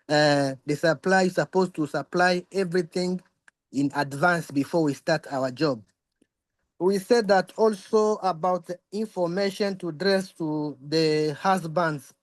the supply is supposed to supply everything in advance before we start our job. We said that also about information to address to the husbands,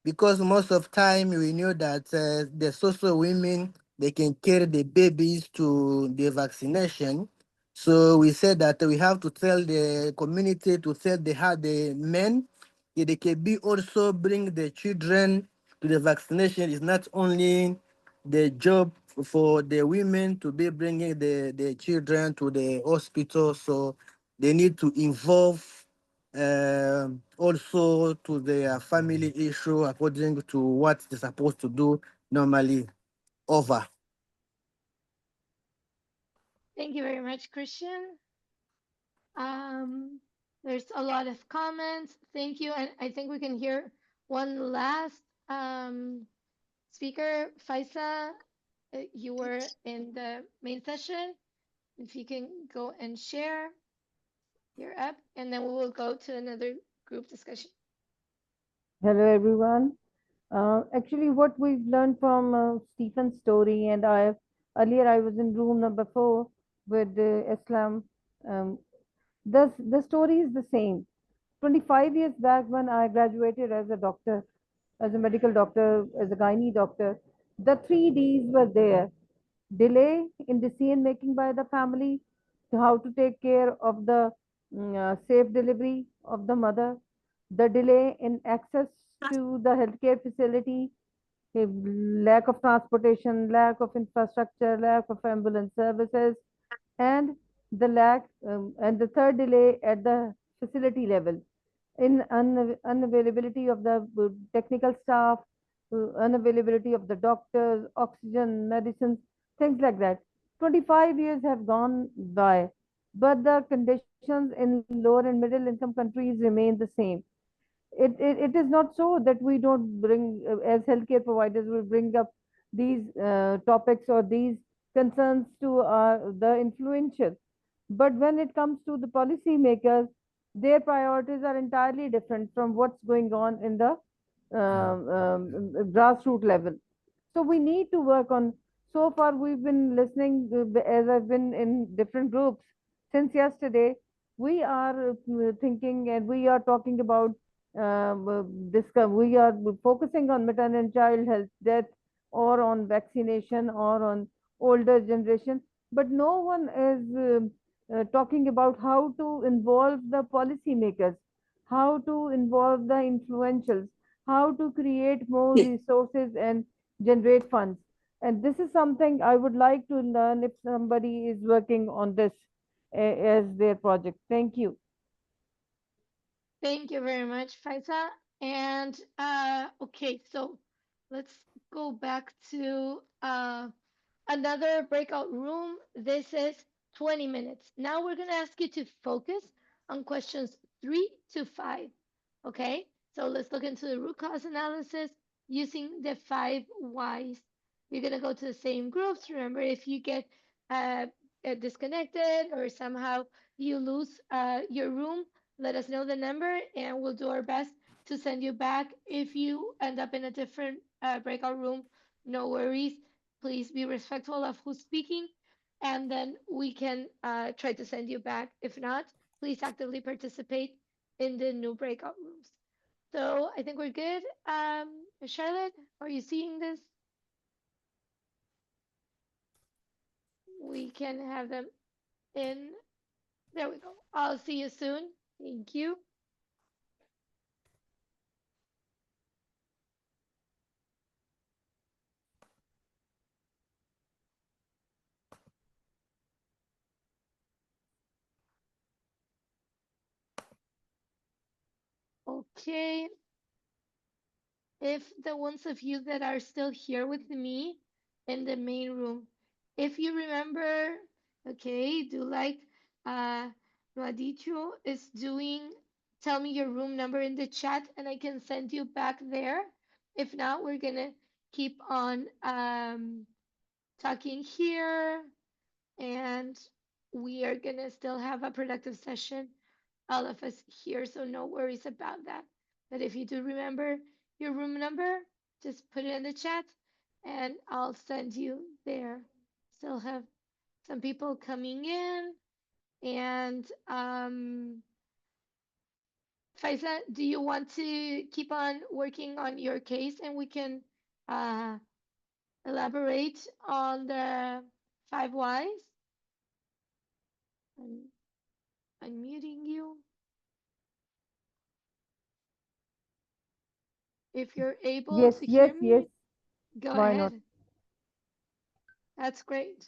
because most of time we knew that the social women, they can carry the babies to the vaccination. So we said that we have to tell the community to tell the men that they can be also bring the children to the vaccination. It's not only the job for the women to be bringing the children to the hospital. So they need to involve also to their family issue according to what they're supposed to do normally. Over. Thank you very much, Christian. Um, there's a lot of comments. Thank you. And I think we can hear one last speaker. Faisa, you were in the main session. If you can go and share your app, and then we will go to another group discussion. Hello, everyone. Actually, what we've learned from Stephen's story, and earlier I was in room number 4 with Islam. Um, the story is the same. 25 years back, when I graduated as a doctor, as a medical doctor, as a gynae doctor, the 3 Ds were there: delay in decision making by the family, to how to take care of the safe delivery of the mother, the delay in access to the healthcare facility, a lack of transportation, lack of infrastructure, lack of ambulance services, and and the third delay at the facility level in unavailability of the technical staff, unavailability of the doctors, oxygen, medicines, things like that. 25 years have gone by, but the conditions in lower and middle income countries remain the same. It is not so that we don't bring, as healthcare providers, we bring up these topics or these concerns to the influential. But when it comes to the policymakers, their priorities are entirely different from what's going on in the grassroots level. So we need to work on. So far, we've been listening as I've been in different groups since yesterday. We are thinking and we are talking about we are focusing on maternal and child health, death, or on vaccination, or on older generation. But no one is talking about how to involve the policymakers, how to involve the influentials, how to create more resources and generate funds. And this is something I would like to learn if somebody is working on this as their project. Thank you. Thank you very much, Faisa. And okay, so let's go back to another breakout room. This is 20 minutes. Now we're going to ask you to focus on questions 3 to 5. Okay, so let's look into the root cause analysis using the 5 whys. You're going to go to the same groups. Remember, if you get uh, disconnected or somehow you lose your room, let us know the number and we'll do our best to send you back. If you end up in a different breakout room, no worries. Please be respectful of who's speaking, and then we can try to send you back. If not, please actively participate in the new breakout rooms. So I think we're good. Charlotte, are you seeing this? We can have them in. There we go. I'll see you soon. Thank you. Okay. If the ones of you that are still here with me in the main room, if you remember, okay, do like Radicho is doing, tell me your room number in the chat and I can send you back there. If not, we're gonna keep on talking here and we are gonna still have a productive session, all of us here, so no worries about that. But if you do remember your room number, just put it in the chat and I'll send you there. Still have some people coming in. And Faisa, do you want to keep on working on your case and we can uh, elaborate on the 5 whys? I'm unmuting you. If you're able Yes, to yes, hear yes. me, go Why not? ahead. That's great.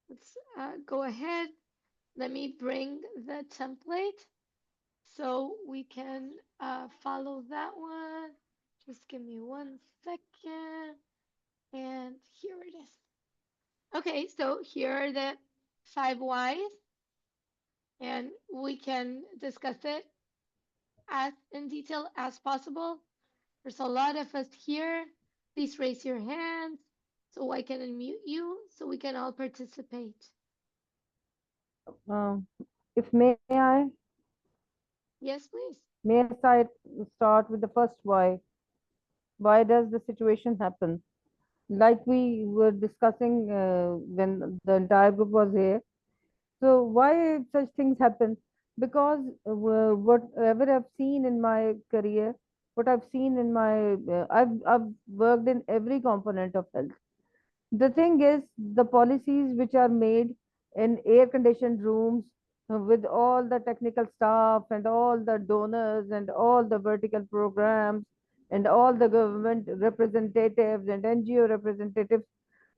Let's go ahead. Let me bring the template so we can follow that one. Just give me 1 second. And here it is. Okay, so here are the 5 whys, and we can discuss it as in detail as possible. There's a lot of us here. Please raise your hands so I can unmute you so we can all participate. Um, if may Yes, please. start with the first why. Why does the situation happen? Like we were discussing when the entire group was here. So why such things happen? Because whatever I've seen in my career, what I've seen in my, I've worked in every component of health. The thing is, the policies which are made in air conditioned rooms with all the technical staff and all the donors and all the vertical programs and all the government representatives and NGO representatives,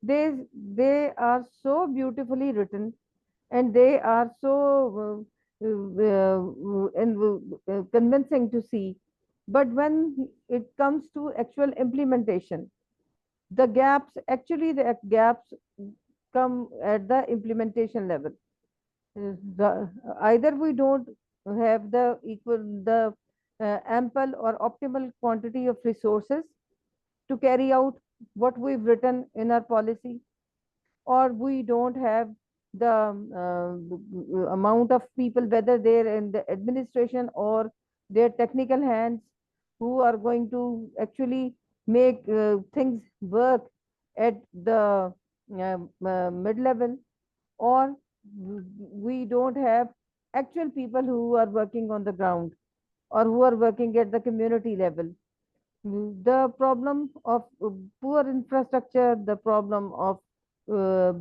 they are so beautifully written and they are so convincing to see. But when it comes to actual implementation, the gaps come at the implementation level. Either we don't have the ample or optimal quantity of resources to carry out what we've written in our policy, or we don't have the amount of people, whether they're in the administration or their technical hands, who are going to actually make things work at the mid-level, or we don't have actual people who are working on the ground or who are working at the community level. The problem of poor infrastructure, the problem of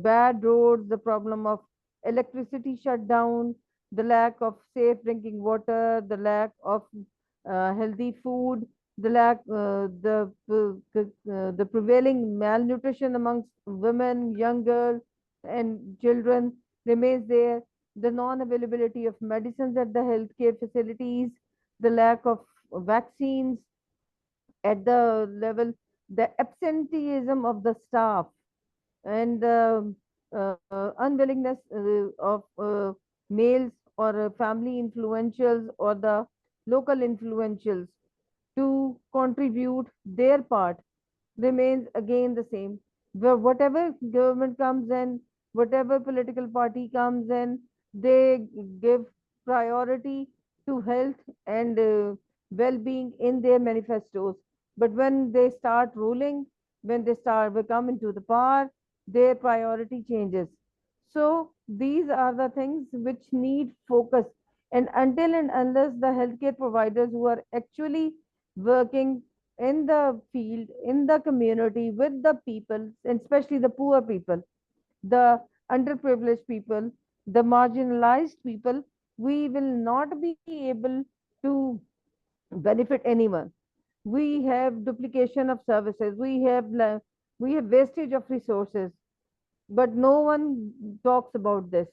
bad roads, the problem of electricity shutdown, the lack of safe drinking water, the lack of healthy food, the prevailing malnutrition amongst women, young girls, and children remains there. The non-availability of medicines at the healthcare facilities, the lack of vaccines at the level, the absenteeism of the staff, and the unwillingness of males or family influentials or the local influentials to contribute their part remains again the same. Whatever government comes in, whatever political party comes in, they give priority to health and well-being in their manifestos. But when they start ruling, when they start come into the power, their priority changes. So these are the things which need focus. And until and unless the healthcare providers who are actually working in the field, in the community, with the people, and especially the poor people, the underprivileged people, the marginalized people, we will not be able to benefit anyone. We have duplication of services. We have wastage of resources, but no one talks about this.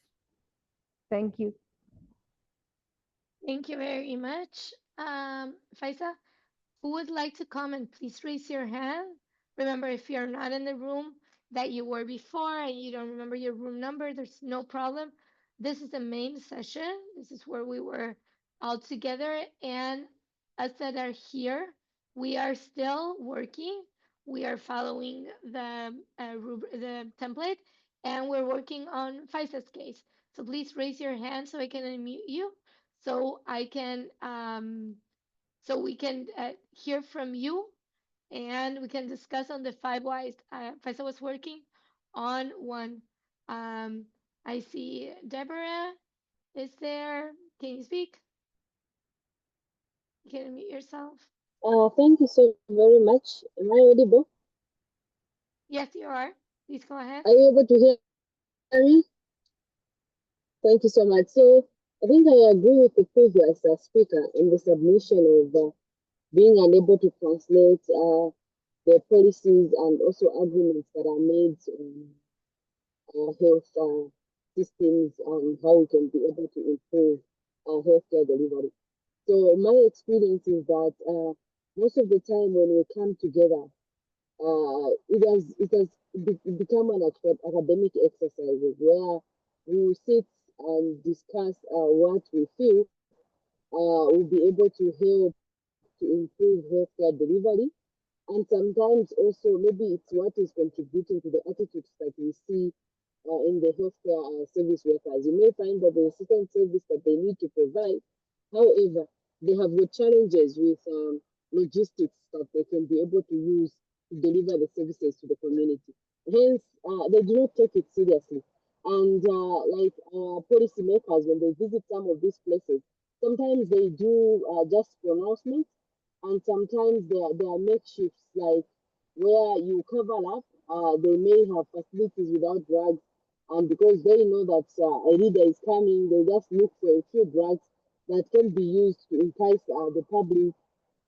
Thank you. Thank you very much. Faisa, who would like to comment? Please raise your hand. Remember, if you're not in the room that you were before and you don't remember your room number, there's no problem. This is the main session. This is where we were all together. And us that are here, we are still working. We are following the template, and we're working on Faisa's case. So please raise your hand so I can unmute you, so I can so we can hear from you, and we can discuss on the five whys. Faisal was working on one. Um, I see Deborah is there. Can you speak? You can unmute yourself. Thank you so very much. Am I audible? Yes, you are. Please go ahead. Are you able to hear me? Thank you so much. So I think I agree with the previous speaker in the submission of being unable to translate the policies and also agreements that are made on health systems and how we can be able to improve healthcare delivery. So my experience is that most of the time when we come together, it has become an academic exercise where we will sit and discuss what we feel will be able to help to improve healthcare delivery. And sometimes also maybe it's what is contributing to the attitudes that we see in the healthcare service workers. You may find that there's a certain service that they need to provide. However, they have the challenges with logistics that they can be able to use to deliver the services to the community. Hence, they do not take it seriously. And like policymakers, when they visit some of these places, sometimes they do just pronouncements, and sometimes there are makeshifts, like where you cover up. They may have facilities without drugs, and because they know that a leader is coming, they just look for a few drugs that can be used to entice the public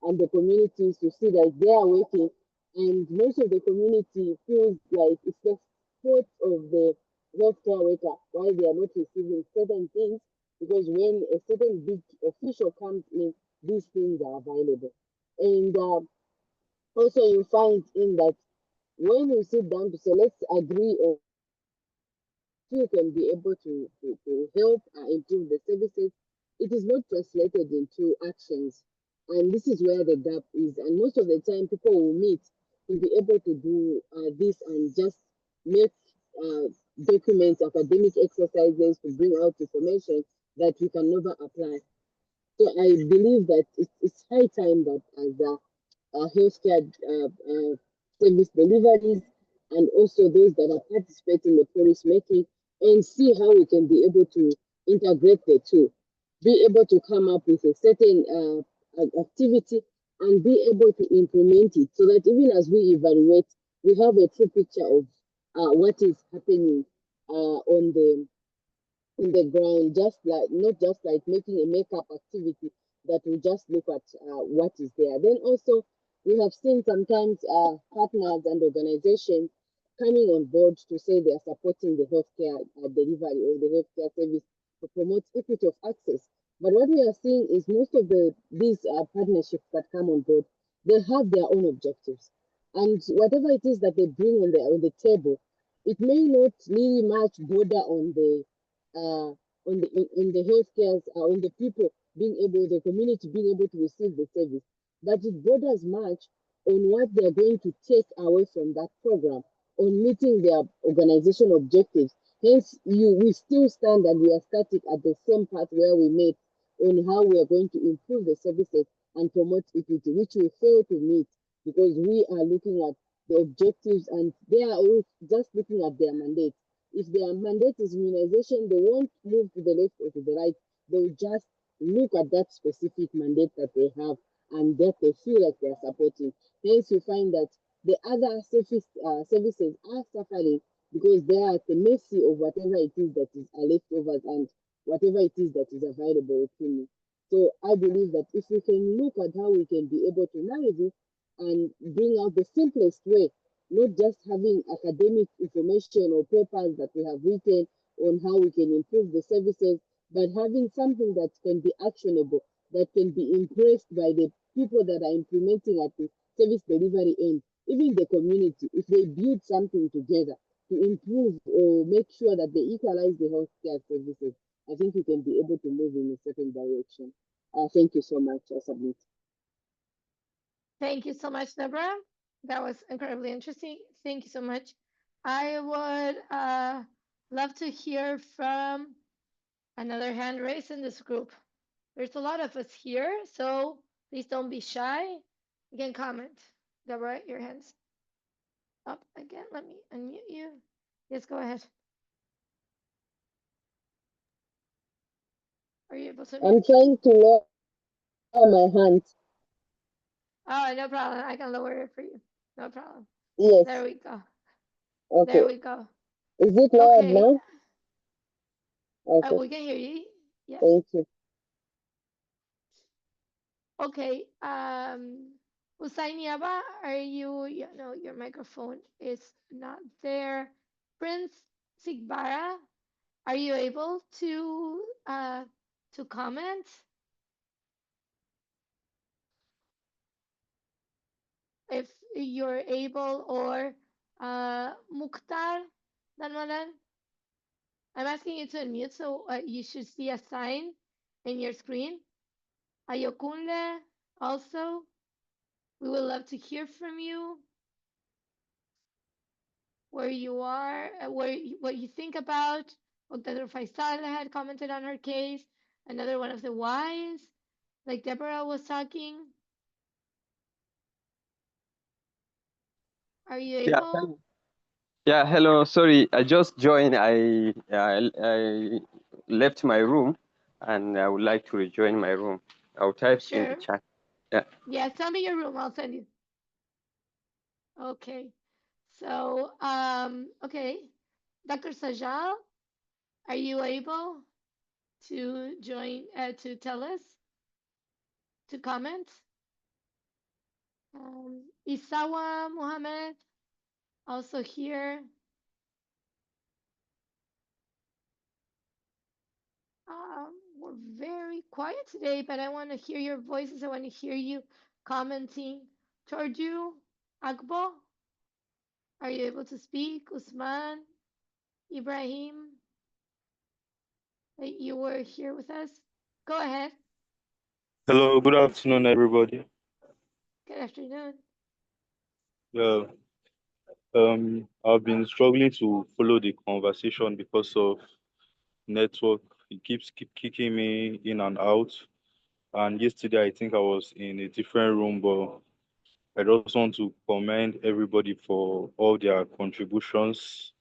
and the communities to see that they are working. And most of the community feels like it's the fault of the healthcare worker why they are not receiving certain things, because when a certain big official comes in, these things are available. And also you find in that when you sit down to say, let's agree on you can be able to help improve the services, it is not translated into actions. And this is where the gap is. And most of the time, people will meet to be able to do this and just make document academic exercises to bring out information that we can never apply. So I believe that it's high time that as healthcare service deliveries and also those that are participating in the policy making and see how we can be able to integrate the two, be able to come up with a certain activity and be able to implement it so that even as we evaluate, we have a true picture of what is happening on the in the ground, just like not just like making a makeup activity that we just look at what is there. Then also we have seen sometimes partners and organizations coming on board to say they are supporting the healthcare delivery or the healthcare service to promote equity of access. But what we are seeing is most of these partnerships that come on board, they have their own objectives, and whatever it is that they bring on the table, it may not really much border on the healthcare, on the people being able, the community being able to receive the service, but it borders much on what they're going to take away from that program, on meeting their organization objectives. Hence, we still stand and we are static at the same path where we made on how we are going to improve the services and promote equity, which we fail to meet because we are looking at the objectives and they are all just looking at their mandate. If their mandate is immunization, they won't move to the left or to the right. They'll just look at that specific mandate that they have and that they feel like they're supporting. Hence, you find that the other services are suffering because they are at the mercy of whatever it is that is leftovers and whatever it is that is available within. So I believe that if we can look at how we can be able to manage it and bring out the simplest way, not just having academic information or papers that we have written on how we can improve the services, but having something that can be actionable, that can be impressed by the people that are implementing at the service delivery end, even the community, if they build something together to improve or make sure that they equalize the healthcare services, I think we can be able to move in a certain direction. Thank you so much. I submit. Thank you so much, Deborah. That was incredibly interesting. Thank you so much. I would love to hear from another hand raised in this group. There's a lot of us here, so please don't be shy. You can comment. Deborah, your hand's up again. Let me unmute you. Yes, go ahead. Are you able to unmute? I'm trying to lower my hand. Oh, no problem. I can lower it for you. No problem. Yes. There we go. Okay. There we go. Is it lowered Okay. now? Okay. We can hear you. Yes. Thank you. Okay. Usainiaba, are you? No, your microphone is not there. Prince Sigbara, are you able to comment? If you're able, or Mukhtar Danmalan, I'm asking you to unmute, so you should see a sign in your screen. Ayokunle, also, we would love to hear from you, where you are, what you think about what Dr. Faisal had commented on her case, another one of the whys, like Deborah was talking. Are you able? Yeah, hello. Sorry, I just joined. I left my room, and I would like to rejoin my room. I'll type in the chat. Yeah. Yeah, tell me your room. I'll send you. Okay. So, okay. Dr. Sajal, are you able to join, to tell us, to comment? Isawa Muhammad, also here. We're very quiet today, but I want to hear your voices. I want to hear you commenting. Torju Agbo, are you able to speak? Usman, Ibrahim, that you were here with us. Go ahead. Hello, good afternoon, everybody. Good afternoon. Yeah. I've been struggling to follow the conversation because of network. It keep kicking me in and out. And yesterday, I think I was in a different room, but I just want to commend everybody for all their contributions.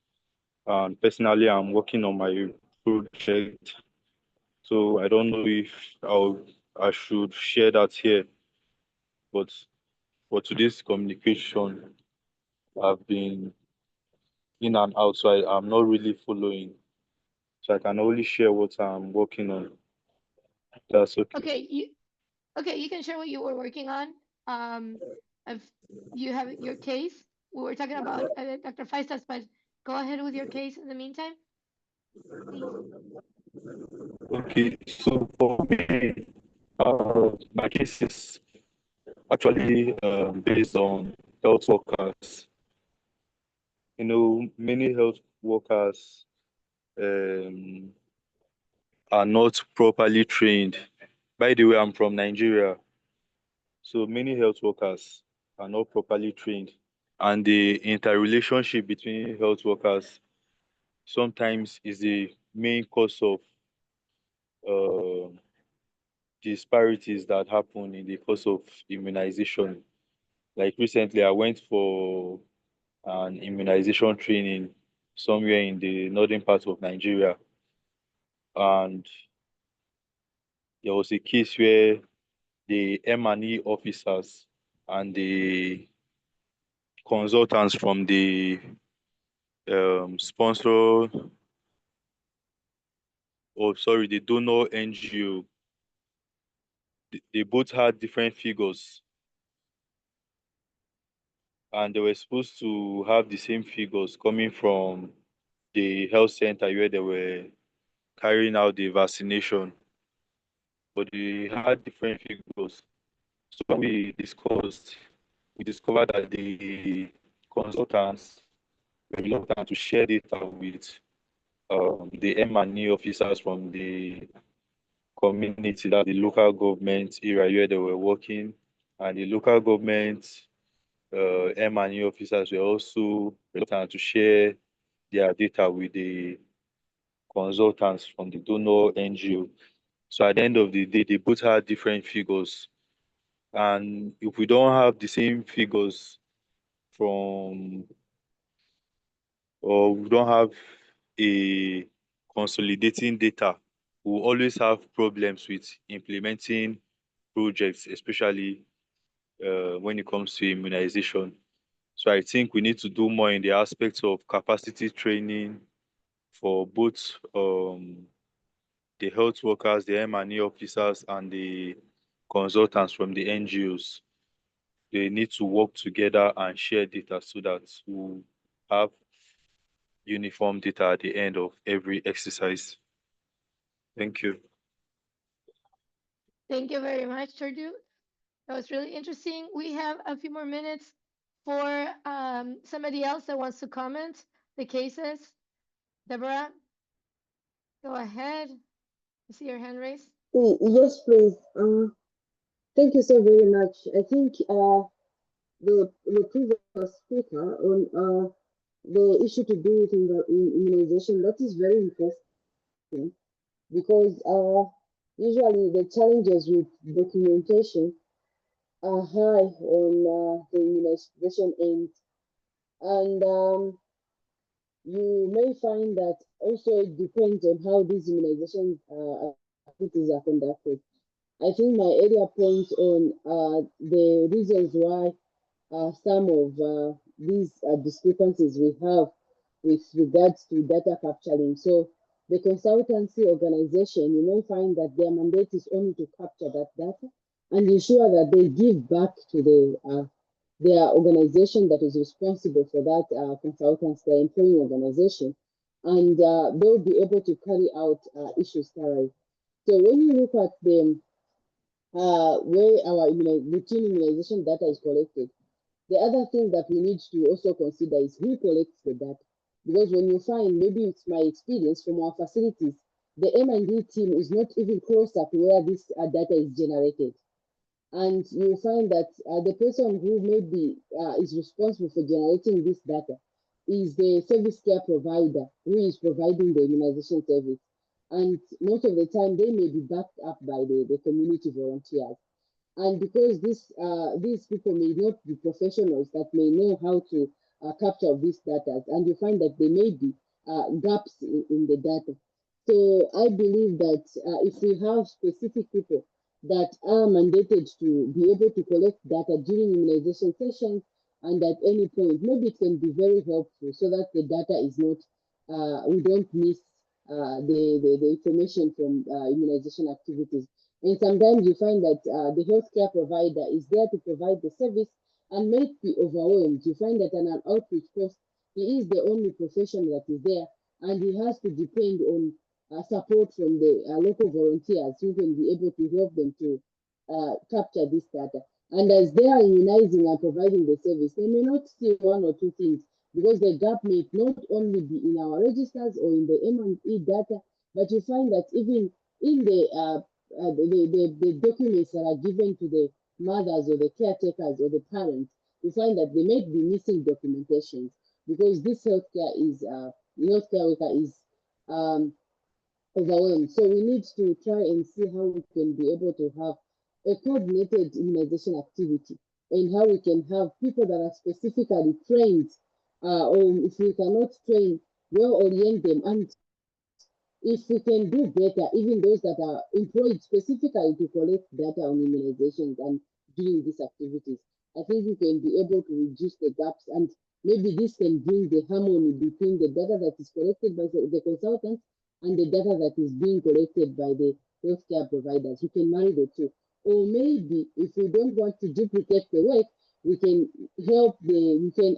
And personally, I'm working on my project, so I don't know if I should share that here. But for today's communication, I've been in and out, so I'm not really following. So I can only share what I'm working on. That's okay. Okay, you can share what you were working on. If you have your case, we were talking about Dr. Feistas, but go ahead with your case in the meantime, please. Okay, so for me, my case is actually based on health workers. You know, many health workers um, are not properly trained. By the way, I'm from Nigeria, so many health workers are not properly trained, and the interrelationship between health workers sometimes is the main cause of uh, disparities that happen in the course of immunization. Like recently, I went for an immunization training somewhere in the northern part of Nigeria, and there was a case where the M&E officers and the consultants from the sponsor, or sorry, the donor NGO, they both had different figures, and they were supposed to have the same figures coming from the health center where they were carrying out the vaccination, but they had different figures. So when we discovered that the consultants were reluctant to share data with the M&E officers from the community, that the local government area where they were working, and the local government M&E officers were also reluctant to share their data with the consultants from the donor NGO. So at the end of the day, they both had different figures. And if we don't have the same figures from, or we don't have a consolidating data, we'll always have problems with implementing projects, especially when it comes to immunization. So I think we need to do more in the aspects of capacity training for both the health workers, the M&E officers, and the consultants from the NGOs. They need to work together and share data so that we have uniform data at the end of every exercise. Thank you. Thank you very much, Sergio. That was really interesting. We have a few more minutes for somebody else that wants to comment the cases. Deborah, go ahead. I see your hand raised. Yes, please. Thank you so very much. I think the previous speaker on the issue to do with immunization, that is very interesting because usually the challenges with documentation are high on the immunization end, and you may find that also it depends on how these immunization activities are conducted. I think my area points on the reasons why some of these discrepancies we have with regards to data capturing. So the consultancy organization, you may find that their mandate is only to capture that data and ensure that they give back to their organization that is responsible for that consultants, their employing organization, and they'll be able to carry out issues thoroughly. So when you look at the where our routine immunization data is collected, the other thing that we need to also consider is who collects the data. Because when you find, maybe it's my experience from our facilities, the M&D team is not even closer to where this data is generated. And you find that the person who maybe is responsible for generating this data is the service care provider who is providing the immunization service. And most of the time, they may be backed up by the community volunteers. And because these people may not be professionals that may know how to capture these data, and you find that there may be gaps in the data. So I believe that if we have specific people that are mandated to be able to collect data during immunization sessions and at any point, maybe it can be very helpful so that the data is not, we don't miss the information from immunization activities. And sometimes you find that the healthcare provider is there to provide the service and may be overwhelmed. You find that on an outreach post, he is the only professional that is there, and he has to depend on support from the local volunteers who can be able to help them to capture this data. And as they are immunizing and providing the service, they may not see one or two things because the gap may not only be in our registers or in the M&E data, but you find that even in the documents that are given to the mothers or the caretakers or the parents, you find that they may be missing documentations because this healthcare worker is um, overwhelmed. So we need to try and see how we can be able to have a coordinated immunization activity and how we can have people that are specifically trained, or if we cannot train, well orient them. And if we can do better, even those that are employed specifically to collect data on immunizations and doing these activities, I think we can be able to reduce the gaps, and maybe this can bring the harmony between the data that is collected by the consultants and the data that is being collected by the healthcare providers. We can marry the two. Or maybe if we don't want to duplicate the work, we can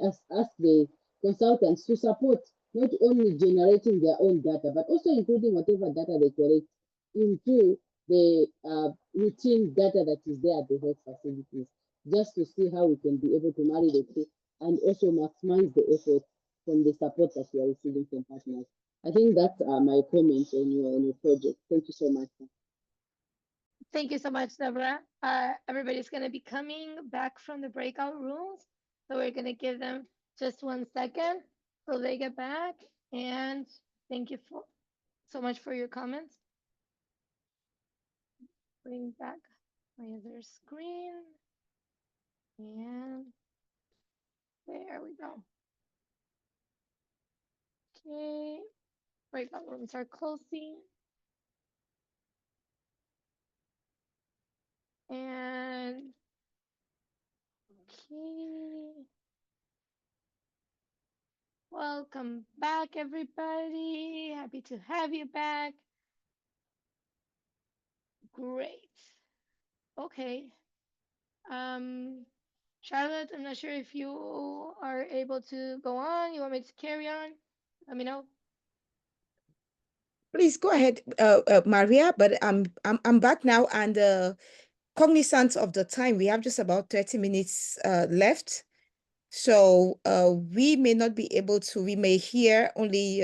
ask the consultants to support not only generating their own data, but also including whatever data they collect into the routine data that is there at the health facilities, just to see how we can be able to marry the two and also maximize the effort from the support that we are receiving from partners. I think that's my comments on your project. Thank you so much. Thank you so much, Deborah. Everybody's going to be coming back from the breakout rooms. So we're going to give them just 1 second so they get back. And thank you so much for your comments. Bring back my other screen. And there we go. Okay. Breakout rooms are closing. And okay. Welcome back, everybody. Happy to have you back. Great. Okay. Charlotte, I'm not sure if you are able to go on. You want me to carry on? Let me know. Please go ahead, Maria, but I'm back now, and cognizant of the time, we have just about 30 minutes left. So we may not be able to, we may hear only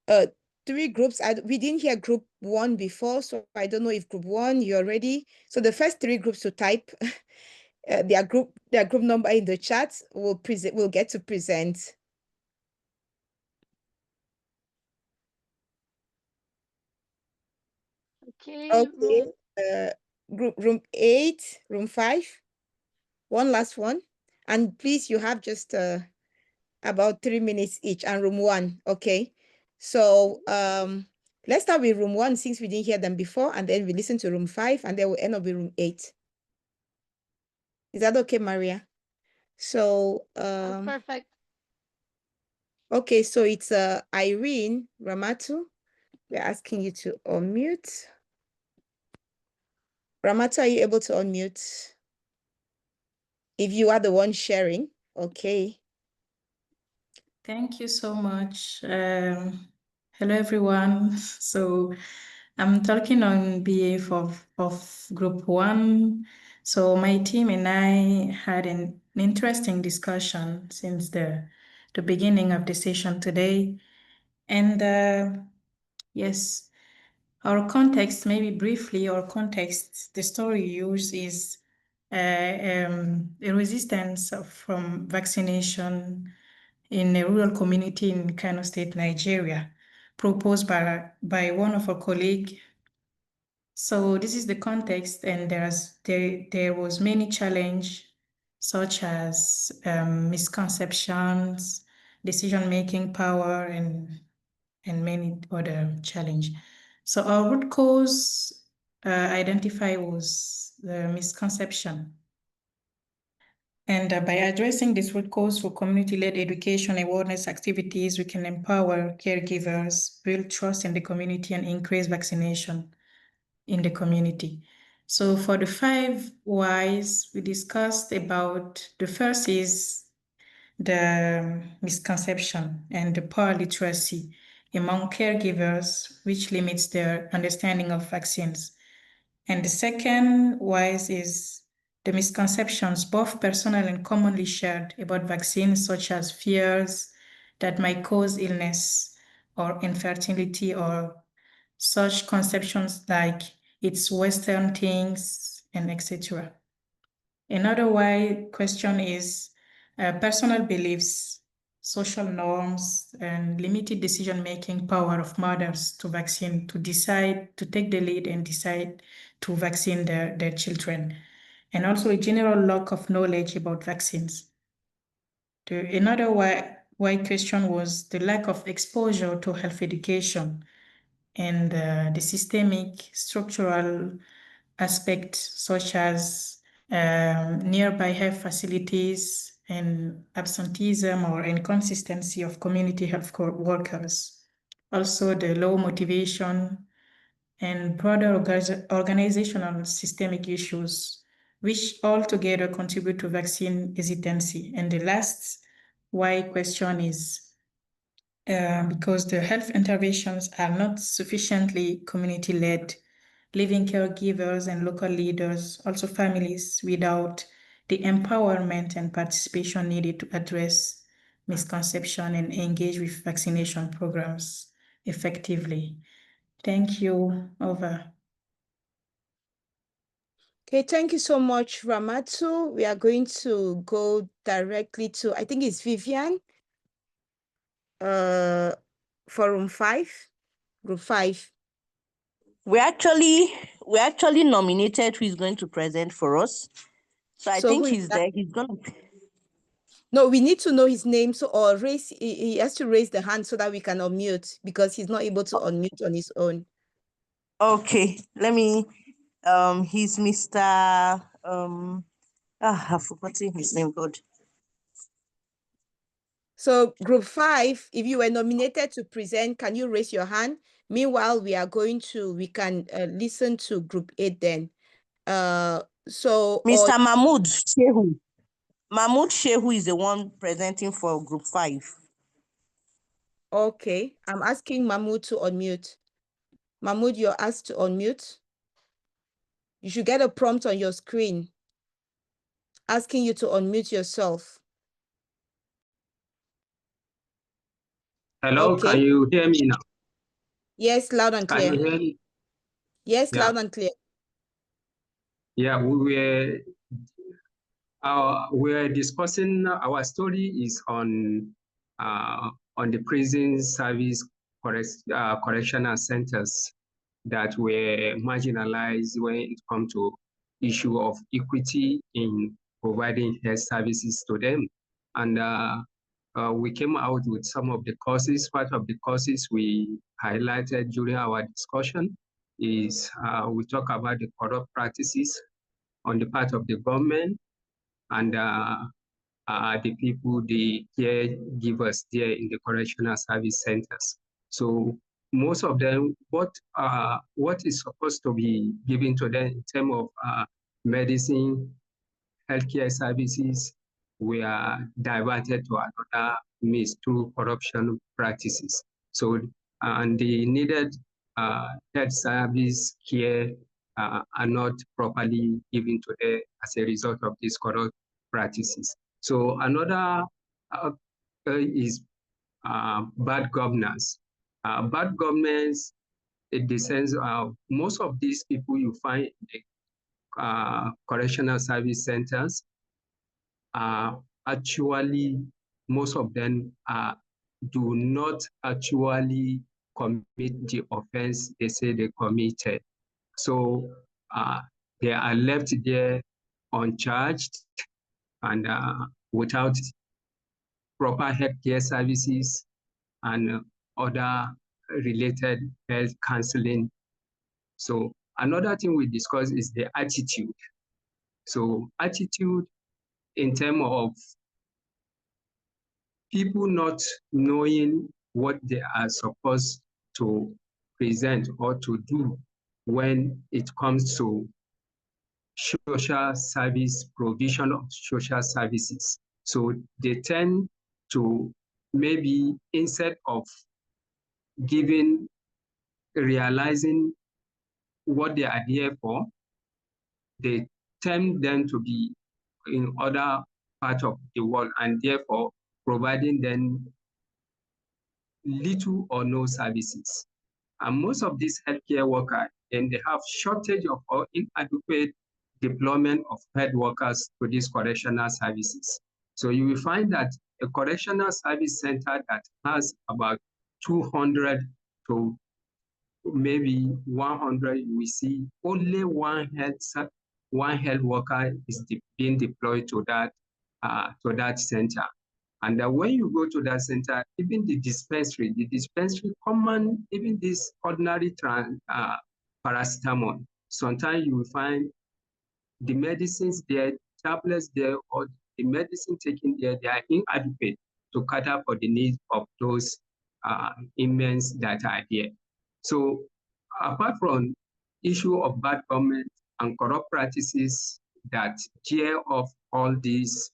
3 groups. We didn't hear group 1 before, so I don't know if group 1, you're ready. So the first 3 groups to type their group number in the chat will get to present. Okay. Room 8, room 5, one last one. And please, you have just about 3 minutes each, and room 1, okay? So let's start with room 1 since we didn't hear them before, and then we listen to room 5, and then we'll end up with room 8. Is that okay, Maria? So That's perfect. Okay, so it's Irene Ramatu. We're asking you to unmute. Ramatu, are you able to unmute? If you are the one sharing, okay. Thank you so much. Hello, everyone. So I'm talking on behalf of Group 1. So my team and I had an interesting discussion since the beginning of the session today. And yes, our context, maybe briefly, our context, the story used is a resistance from vaccination in a rural community in Kano State, Nigeria, proposed by one of our colleagues. So this is the context, and there was many challenge, such as misconceptions, decision-making power, and many other challenge. So our root cause identified was the misconception. And by addressing this root cause for community-led education awareness activities, we can empower caregivers, build trust in the community, and increase vaccination in the community. So for the 5 whys, we discussed about, the first is the misconception and the poor literacy among caregivers, which limits their understanding of vaccines. And the second whys is the misconceptions, both personal and commonly shared, about vaccines, such as fears that might cause illness or infertility, or such conceptions like it's Western things and etc. Another why question is personal beliefs, social norms, and limited decision-making power of mothers to vaccine, to decide, to take the lead and decide to vaccine their children. And also a general lack of knowledge about vaccines. Another why question was the lack of exposure to health education and the systemic structural aspects, such as nearby health facilities and absenteeism or inconsistency of community health workers. Also the low motivation and broader organizational systemic issues, which altogether contribute to vaccine hesitancy. And the last why question is because the health interventions are not sufficiently community-led, leaving caregivers and local leaders, also families, without the empowerment and participation needed to address misconception and engage with vaccination programs effectively. Thank you. Over. Okay, thank you so much, Ramatu. We are going to go directly to, I think it's Vivian, forum 5, group 5. We actually nominated who is going to present for us. So I think he's there. He's gonna. No, we need to know his name. So, or he has to raise the hand so that we can unmute, because he's not able to unmute on his own. Okay, let me. He's Mr. I've forgotten his name. God. So, group 5, if you were nominated to present, can you raise your hand? Meanwhile, we can listen to group 8 then. So Mr. Mahmoud Shehu. Mahmoud Shehu is the one presenting for group 5. Okay, I'm asking Mahmoud to unmute. Mahmoud, you're asked to unmute. You should get a prompt on your screen asking you to unmute yourself. Hello, okay. Can you hear me now? Yes, loud and clear. Can you hear me? Yes, yeah. Loud and clear. Yeah, we were discussing, our story is on the prison service correctional centers that were marginalized when it comes to issue of equity in providing health services to them. And we came out with some of the causes. Part of the causes we highlighted during our discussion is we talk about the corrupt practices on the part of the government and the people, the caregivers there in the correctional service centers. So most of them, what is supposed to be given to them in terms of medicine, healthcare services, we are diverted to another means through corruption practices. So, and the needed health service care are not properly given to them as a result of these corrupt practices. So another is bad governance. Bad governance, in the sense of most of these people you find in the correctional service centers are actually, most of them do not actually commit the offense they say they committed. So they are left there uncharged and without proper healthcare services and other related health counseling. So another thing we discuss is the attitude. So attitude in terms of people not knowing what they are supposed to present or to do when it comes to social service, provision of social services. So they tend to maybe instead of realizing what they are there for, they tend them to be in other parts of the world and therefore providing them little or no services. And most of these healthcare workers, then they have shortage of or inadequate deployment of health workers to these correctional services. So you will find that a correctional service center that has about 200 to maybe 100, you will see only one health worker is being deployed to that center. And when you go to that center, even the dispensary common, even this ordinary paracetamol, sometimes you will find the medicines there, tablets there, or the medicine taken there, they are inadequate to cater for the needs of those inmates that are there. So apart from issue of bad government and corrupt practices that jeer off all these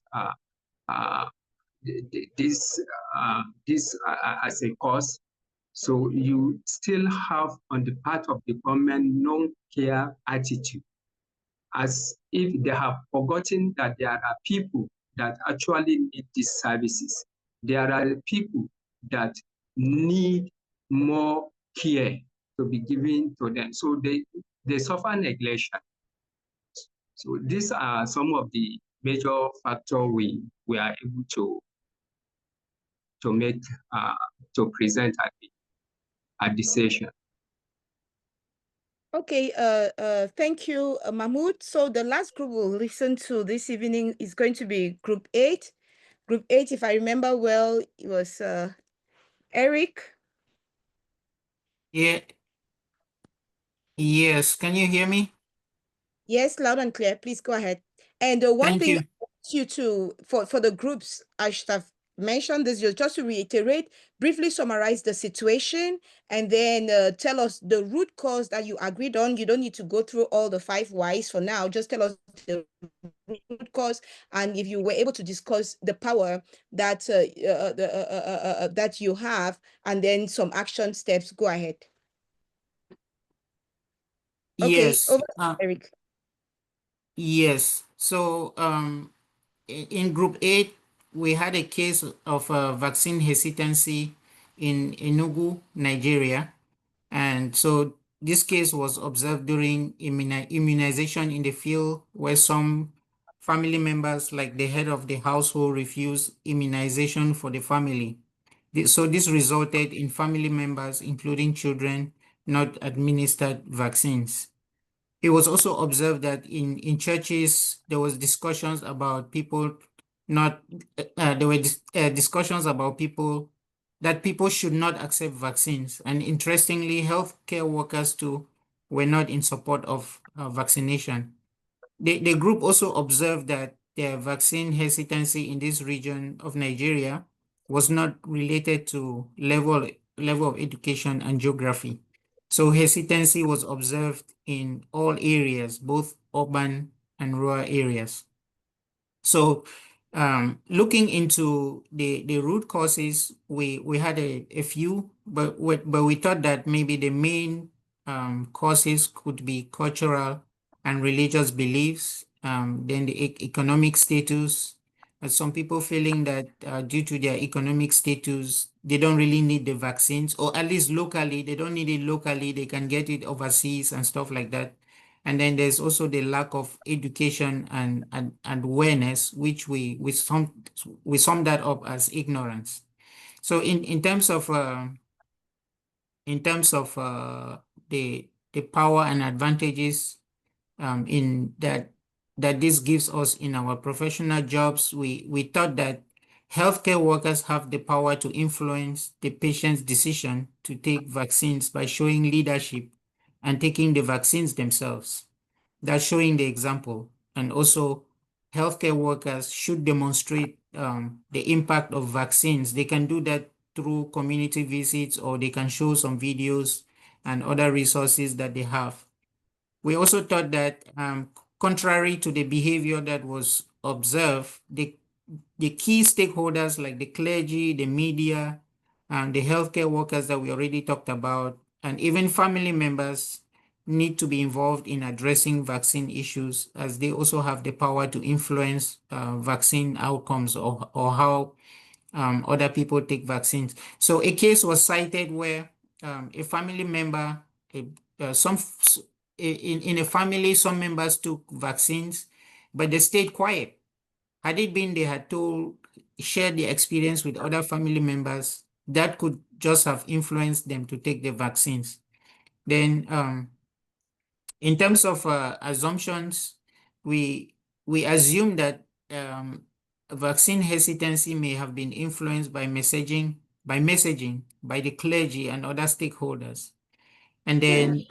as a cause, so you still have on the part of the government non-care attitude, as if they have forgotten that there are people that actually need these services. There are people that need more care to be given to them. So they suffer neglection. So these are some of the major factors we are able to make to present at the session. Okay, thank you, Mahmoud. So the last group we'll listen to this evening is going to be Group 8. Group 8, if I remember well, it was Eric. Yeah. Yes, can you hear me? Yes, loud and clear. Please go ahead. And one Thank thing you. I want you to, for the groups, I should have mentioned this, just to reiterate, briefly summarize the situation, and then tell us the root cause that you agreed on. You don't need to go through all the 5 whys for now. Just tell us the root cause, and if you were able to discuss the power that that you have, and then some action steps. Go ahead. Okay, Yes. over to Eric. Yes. So in Group 8, we had a case of vaccine hesitancy in Enugu, Nigeria. And so this case was observed during immunization in the field, where some family members, like the head of the household, refused immunization for the family. So this resulted in family members, including children, not administered vaccines. It was also observed that in churches, there was discussions about people not, there were discussions about people that people should not accept vaccines. And interestingly, healthcare workers too were not in support of vaccination. The group also observed that the vaccine hesitancy in this region of Nigeria was not related to level of education and geography. So hesitancy was observed in all areas, both urban and rural areas. So looking into the root causes, we had a few, but we thought that maybe the main causes could be cultural and religious beliefs, then the economic status. Some people feeling that due to their economic status, they don't really need the vaccines, or at least locally, they don't need it locally, they can get it overseas and stuff like that. And then there's also the lack of education and awareness, which we sum that up as ignorance. So in terms of the power and advantages in that this gives us in our professional jobs, we thought that healthcare workers have the power to influence the patient's decision to take vaccines by showing leadership and taking the vaccines themselves. That's showing the example. And also, healthcare workers should demonstrate the impact of vaccines. They can do that through community visits, or they can show some videos and other resources that they have. We also thought that, contrary to the behavior that was observed, the key stakeholders like the clergy, the media, and the healthcare workers that we already talked about, and even family members need to be involved in addressing vaccine issues, as they also have the power to influence vaccine outcomes, or how other people take vaccines. So a case was cited where a family member, in a family, some members took vaccines, but they stayed quiet. Had it been they had shared the experience with other family members, that could just have influenced them to take the vaccines. Then, in terms of assumptions, we assume that vaccine hesitancy may have been influenced by messaging by the clergy and other stakeholders. And then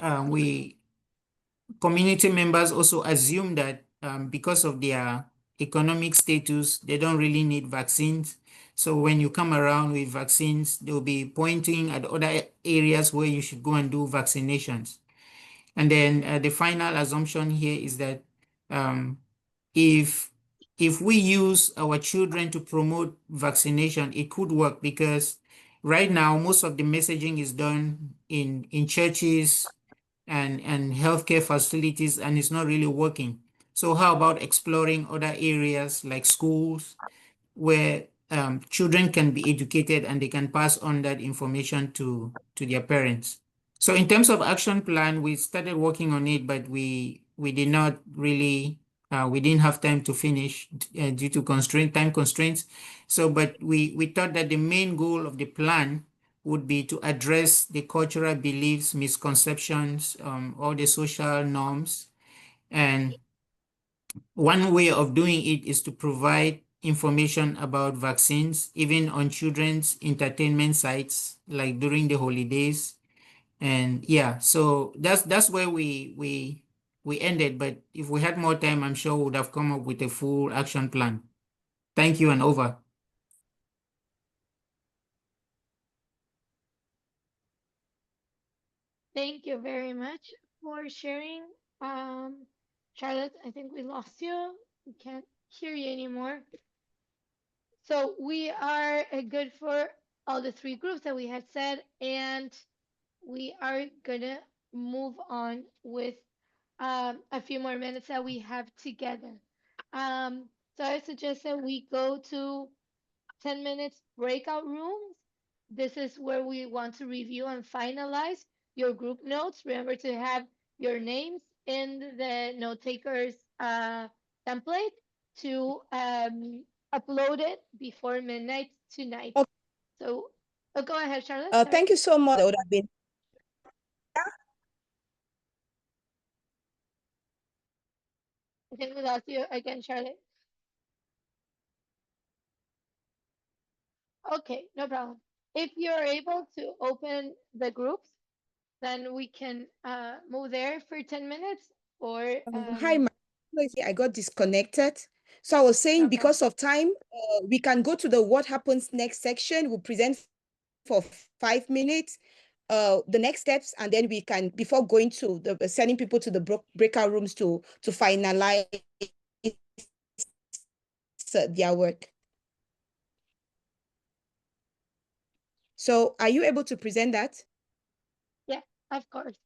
community members also assume that because of their economic status, they don't really need vaccines. So when you come around with vaccines, they'll be pointing at other areas where you should go and do vaccinations. And then the final assumption here is that if we use our children to promote vaccination, it could work, because right now most of the messaging is done in churches and healthcare facilities, and it's not really working. So how about exploring other areas like schools, where children can be educated and they can pass on that information to their parents? So in terms of action plan, we started working on it, but we did not really, we didn't have time to finish due to time constraints. So, but we thought that the main goal of the plan would be to address the cultural beliefs, misconceptions, all the social norms. And one way of doing it is to provide information about vaccines, even on children's entertainment sites, like during the holidays. And yeah, so that's where we ended. But if we had more time, I'm sure we would have come up with a full action plan. Thank you, and over. Thank you very much for sharing. Charlotte, I think we lost you. We can't hear you anymore. So we are good for all the three groups that we had said, and we are gonna move on with a few more minutes that we have together. So I suggest that we go to 10 minutes breakout rooms. This is where we want to review and finalize your group notes. Remember to have your names in the note takers template to upload it before midnight tonight. Okay. So go ahead, Charlotte. Thank you so much. That would have been. I think we lost you again, Charlotte. Okay, no problem. If you're able to open the groups, then we can move there for 10 minutes or Hi, I got disconnected. So I was saying, because of time, we can go to the what happens next section. We'll present for 5 minutes, the next steps, and then we can, before going to the sending people to the breakout rooms to finalize their work. So are you able to present that? Yeah, of course.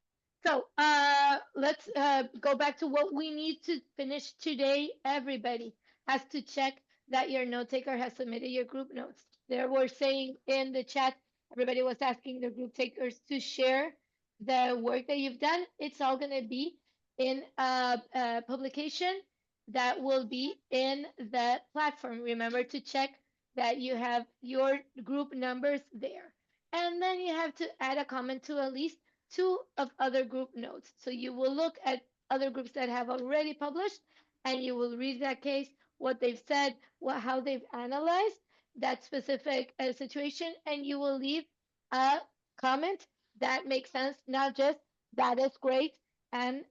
So let's go back to what we need to finish today. Everybody has to check that your note taker has submitted your group notes. They were saying in the chat, everybody was asking the group takers to share the work that you've done. It's all going to be in a publication that will be in the platform. Remember to check that you have your group numbers there. And then you have to add a comment to at least two of other group notes. So you will look at other groups that have already published and you will read that case, what they've said, how they've analyzed that specific situation, and you will leave a comment that makes sense, not just that is great, and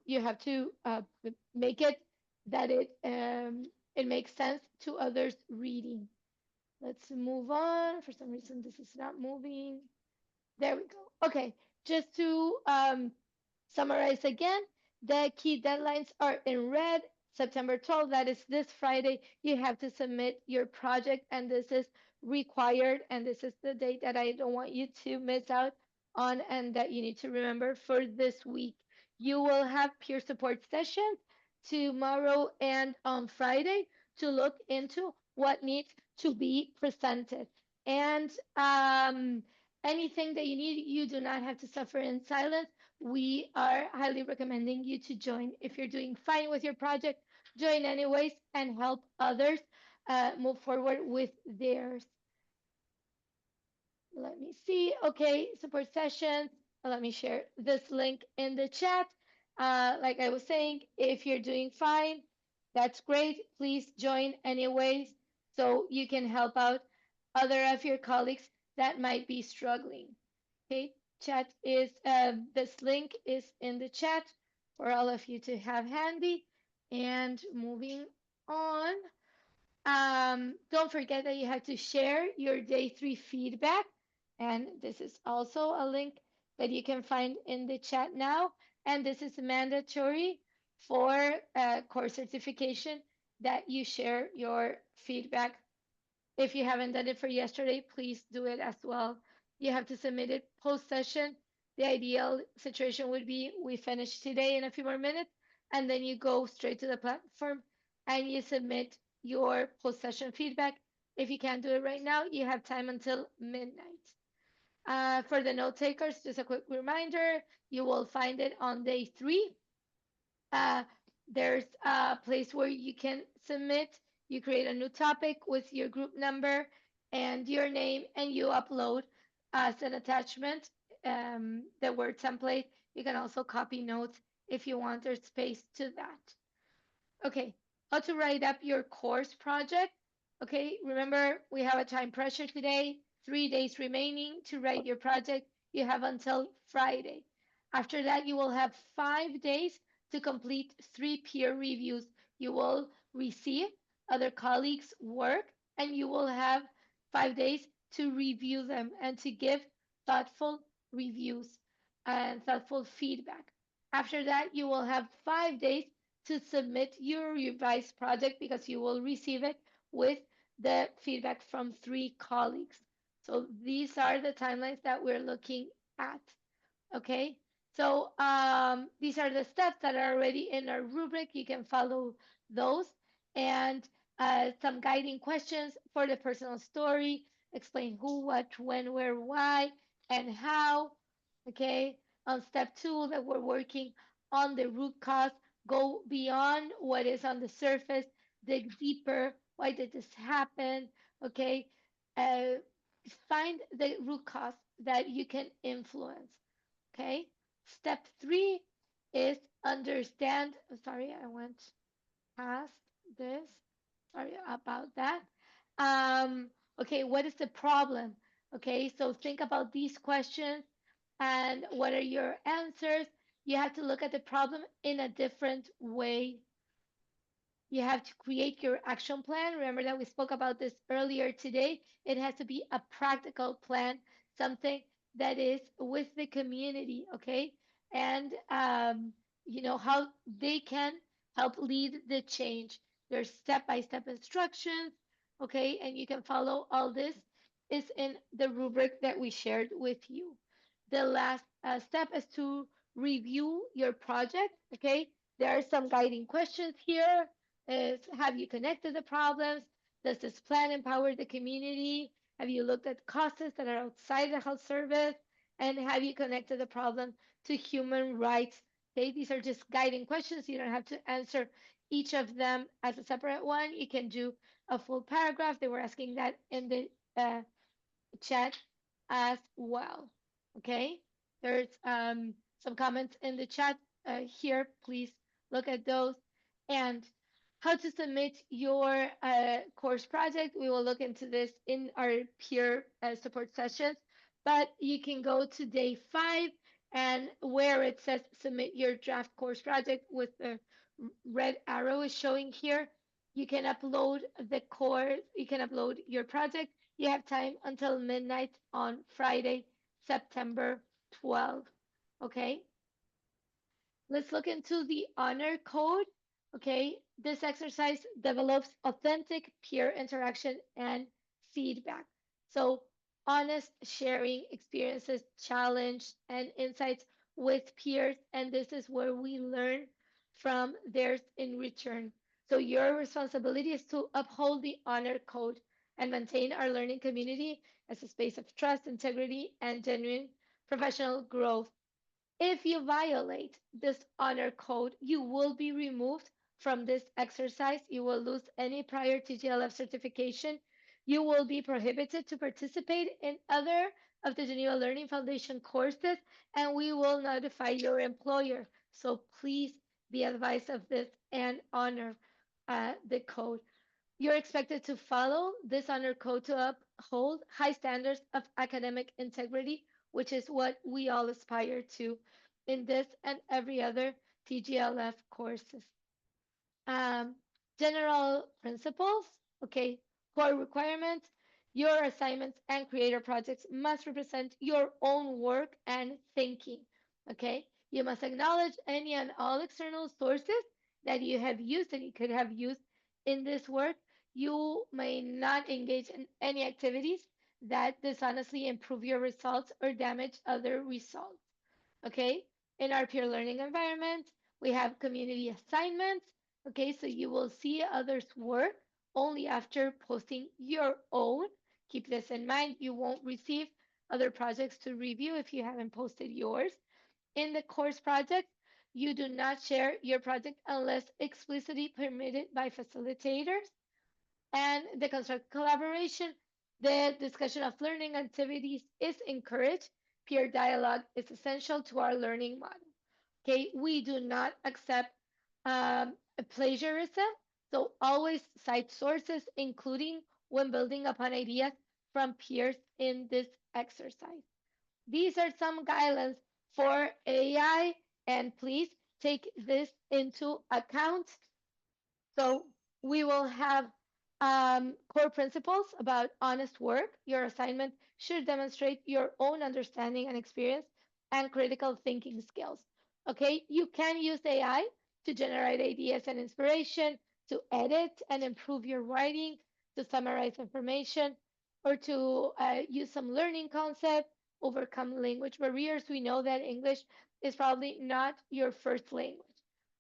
you have to make it that it makes sense to others reading. Let's move on. For some reason, this is not moving. There we go. Okay, just to summarize again, the key deadlines are in red. September 12th, that is this Friday, you have to submit your project, and this is required, and this is the date that I don't want you to miss out on and that you need to remember for this week. You will have peer support sessions tomorrow and on Friday to look into what needs to be presented. And anything that you need, you do not have to suffer in silence. We are highly recommending you to join. If you're doing fine with your project, join anyways and help others move forward with theirs. Let me see. Okay, support sessions. Let me share this link in the chat. Like I was saying, if you're doing fine, that's great. Please join anyways so you can help out other of your colleagues that might be struggling. Okay, chat is this link is in the chat for all of you to have handy. And moving on, don't forget that you have to share your day 3 feedback. And this is also a link that you can find in the chat now. And this is mandatory for course certification that you share your feedback. If you haven't done it for yesterday, please do it as well. You have to submit it post session. The ideal situation would be we finish today in a few more minutes, and then you go straight to the platform and you submit your post session feedback. If you can't do it right now, you have time until midnight. For the note takers, just a quick reminder, you will find it on day 3. Uh, there's a place where you can submit. You create a new topic with your group number and your name, and you upload as an attachment the Word template. You can also copy notes if you want. There's space to that. Okay, how to write up your course project. Okay, remember we have a time pressure today, 3 days remaining to write your project. You have until Friday. After that, you will have 5 days to complete 3 peer reviews. You will receive other colleagues' work and you will have 5 days to review them and to give thoughtful reviews and thoughtful feedback. After that, you will have 5 days to submit your revised project because you will receive it with the feedback from 3 colleagues. So these are the timelines that we're looking at. Okay, so these are the steps that are already in our rubric. You can follow those and some guiding questions for the personal story. Explain who, what, when, where, why, and how. Okay, on step 2 that we're working on the root cause, go beyond what is on the surface, dig deeper. Why did this happen? Okay, uh, find the root cause that you can influence. Okay. Step 3 is understand. Sorry, I went past this. Sorry about that. Okay, what is the problem? Okay, so think about these questions and what are your answers? You have to look at the problem in a different way. You have to create your action plan. Remember that we spoke about this earlier today. It has to be a practical plan, something that is with the community, okay? And you know how they can help lead the change. There's step-by-step instructions, okay? And you can follow all this is in the rubric that we shared with you. The last step is to review your project, okay? There are some guiding questions here is have you connected the problems? Does this plan empower the community? Have you looked at causes that are outside the health service? And have you connected the problem to human rights Okay, these are just guiding questions. You don't have to answer each of them as a separate one. You can do a full paragraph. They were asking that in the chat as well. Okay, there's some comments in the chat here. Please look at those. And how to submit your course project. We will look into this in our peer support sessions, but you can go to day 5 and where it says submit your draft course project with the red arrow is showing here. You can upload the course, you can upload your project. You have time until midnight on Friday, September 12th. Okay. Let's look into the honor code. Okay, this exercise develops authentic peer interaction and feedback. So, honest sharing experiences, challenge, and insights with peers. And this is where we learn from theirs in return. So, your responsibility is to uphold the honor code and maintain our learning community as a space of trust, integrity, and genuine professional growth. If you violate this honor code, you will be removed from this exercise. You will lose any prior TGLF certification. You will be prohibited to participate in other of the Geneva Learning Foundation courses, and we will notify your employer. So please be advised of this and honor the code. You're expected to follow this honor code to uphold high standards of academic integrity, which is what we all aspire to in this and every other TGLF courses. Um, General principles, okay, core requirements. Your assignments and creator projects must represent your own work and thinking, okay? You must acknowledge any and all external sources that you have used and you could have used in this work. You may not engage in any activities that dishonestly improve your results or damage other results. Okay, in our peer learning environment, we have community assignments. Okay, so you will see others' work only after posting your own. Keep this in mind. You won't receive other projects to review if you haven't posted yours. In the course project, you do not share your project unless explicitly permitted by facilitators. And the construct collaboration, the discussion of learning activities is encouraged. Peer dialogue is essential to our learning model. Okay, we do not accept plagiarism, so always cite sources, including when building upon ideas from peers in this exercise. These are some guidelines for AI, and please take this into account. So we will have core principles about honest work. Your assignment should demonstrate your own understanding and experience and critical thinking skills. Okay, you can use AI to generate ideas and inspiration, to edit and improve your writing, to summarize information, or to use some learning concept, overcome language barriers. We know that English is probably not your first language.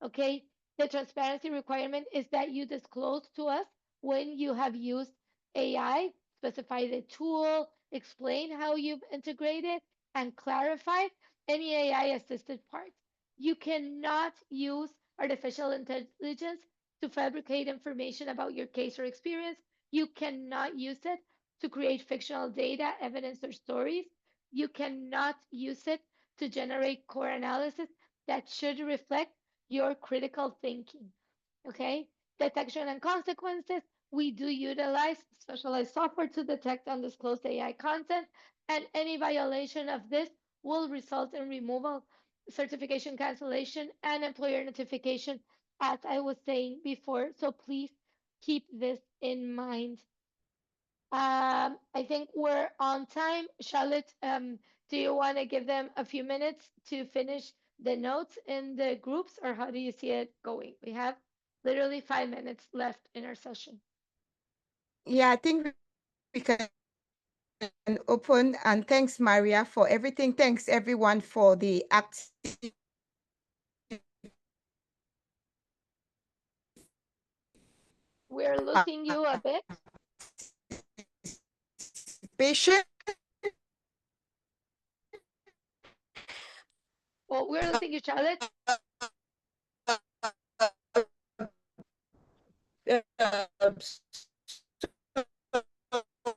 Okay, the transparency requirement is that you disclose to us when you have used AI, specify the tool, explain how you've integrated, and clarify any AI assisted parts. You cannot use artificial intelligence to fabricate information about your case or experience. You cannot use it to create fictional data, evidence, or stories. You cannot use it to generate core analysis that should reflect your critical thinking. Okay? Detection and consequences. We do utilize specialized software to detect undisclosed AI content, and any violation of this will result in removal, certification cancellation, and employer notification, as I was saying before. So please keep this in mind. I think we're on time. Charlotte, do you want to give them a few minutes to finish the notes in the groups, or how do you see it going? We have literally 5 minutes left in our session. Yeah, I think we can open. And thanks, Maria, for everything. Thanks, everyone, for the active We're losing you a bit. Patient. Oh, we're losing you, Charlotte.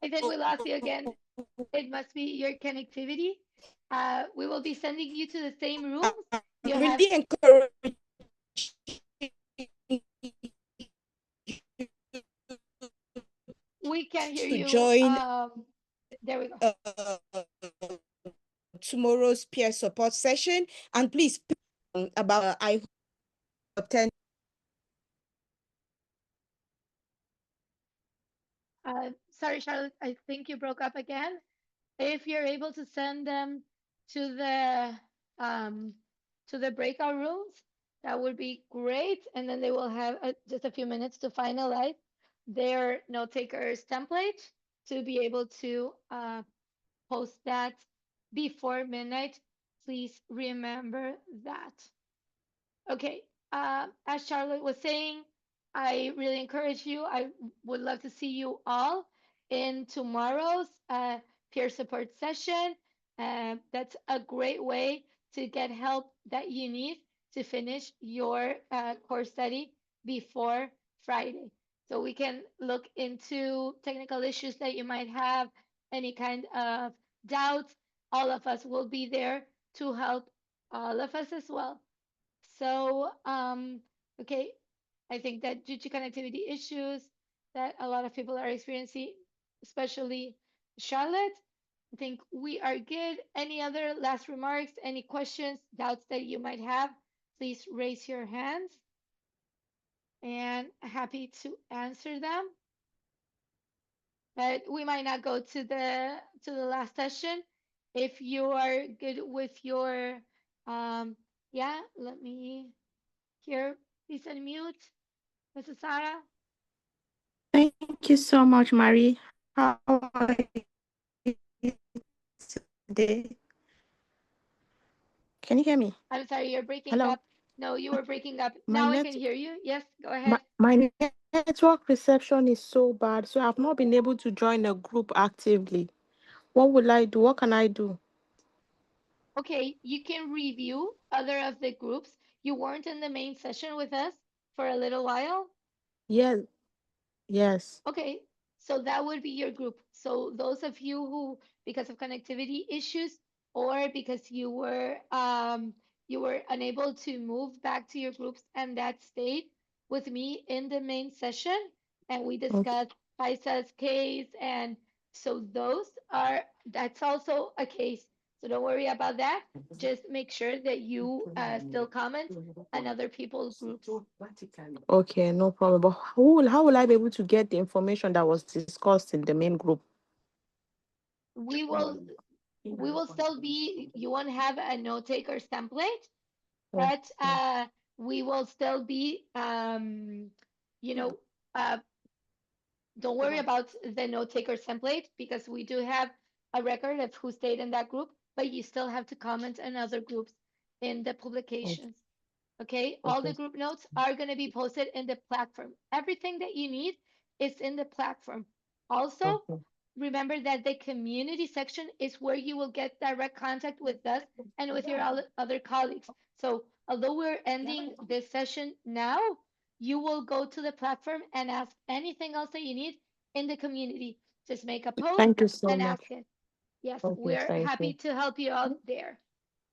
I think we lost you again. It must be your connectivity. We will be sending you to the same rooms. You have. Really encourage We can hear to you. join There we go. Tomorrow's peer support session, and please about I attend. Sorry, Charlotte, I think you broke up again. If you're able to send them to um, the breakout rooms, that would be great. And then they will have just a few minutes to finalize their note takers template to be able to post that before midnight. Please remember that. Okay. As Charlotte was saying, I really encourage you. I would love to see you all in tomorrow's peer support session. That's a great way to get help that you need to finish your course study before Friday. So we can look into technical issues that you might have, any kind of doubts. All of us will be there to help all of us as well. So, okay, I think that due to connectivity issues that a lot of people are experiencing, especially Charlotte, I think we are good. Any other last remarks, any questions, doubts that you might have, please raise your hands and happy to answer them. But we might not go to the last session. If you are good with your yeah, let me here, please unmute. Mrs. Sarah? Thank you so much, Marie. How are you today? Can you hear me? I'm sorry, you're breaking Hello. up. No, you were breaking up. My Now I net can hear you. Yes, go my, ahead. my network reception is so bad, so I've not been able to join a group actively. What will I do? What can I do? Okay, you can review other of the groups. You weren't in the main session with us for a little while. Yes, yes. Okay, so that would be your group. So those of you who, because of connectivity issues or because you were unable to move back to your groups and that stayed with me in the main session and we Okay. discussed Faisa's case and so that's also a case. So don't worry about that. Just make sure that you still comment on other people's groups. Okay, no problem. But how will I be able to get the information that was discussed in the main group? We will still be, you won't have a note takers template, but we will still be you know uh, don't worry about the note takers template because we do have a record of who stayed in that group, but you still have to comment on other groups in the publications. Okay, all the group notes are going to be posted in the platform. Everything that you need is in the platform. Also, remember that the community section is where you will get direct contact with us and with your other colleagues. So, although we're ending this session now, you will go to the platform and ask anything else that you need in the community. Just make a post Thank you so and much. ask it. Yes, Okay, we're thank happy you. to help you out there.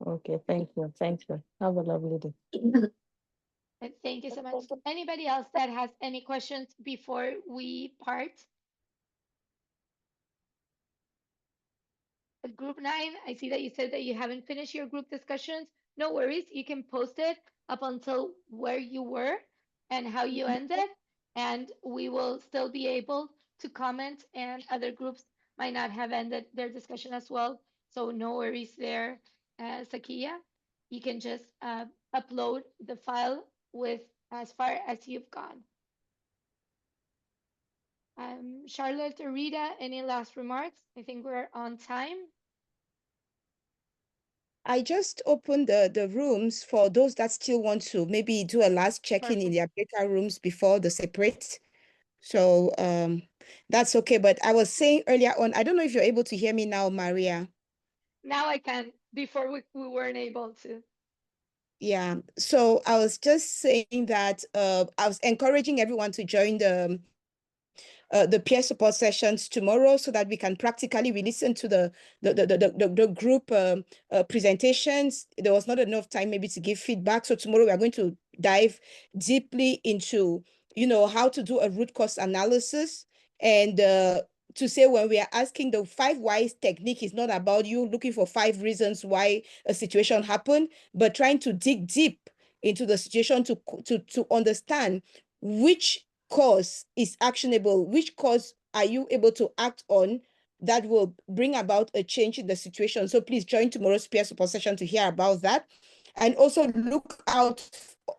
Okay, thank you. Thank you. Have a lovely day. And thank you so much. Anybody else that has any questions before we part? Group 9, I see that you said that you haven't finished your group discussions. No worries. You can post it up until where you were and how you ended, and we will still be able to comment, and other groups might not have ended their discussion as well. So no worries there, Sakia. You can just upload the file with as far as you've gone. Charlotte or Rita, any last remarks? I think we're on time. I just opened the rooms for those that still want to maybe do a last check-in in their breakout rooms before the separate. So that's okay. But I was saying earlier on, I don't know if you're able to hear me now, Maria. Now I can. Before we weren't able to. Yeah. So I was just saying that I was encouraging everyone to join the peer support sessions tomorrow so that we can practically listen to the group presentations. There was not enough time maybe to give feedback. So tomorrow we are going to dive deeply into, how to do a root cause analysis and to say when we are asking the 5 whys technique is not about you looking for 5 reasons why a situation happened, but trying to dig deep into the situation to understand which cause is actionable, which cause are you able to act on that will bring about a change in the situation. So please join tomorrow's peer support session to hear about that. And also look out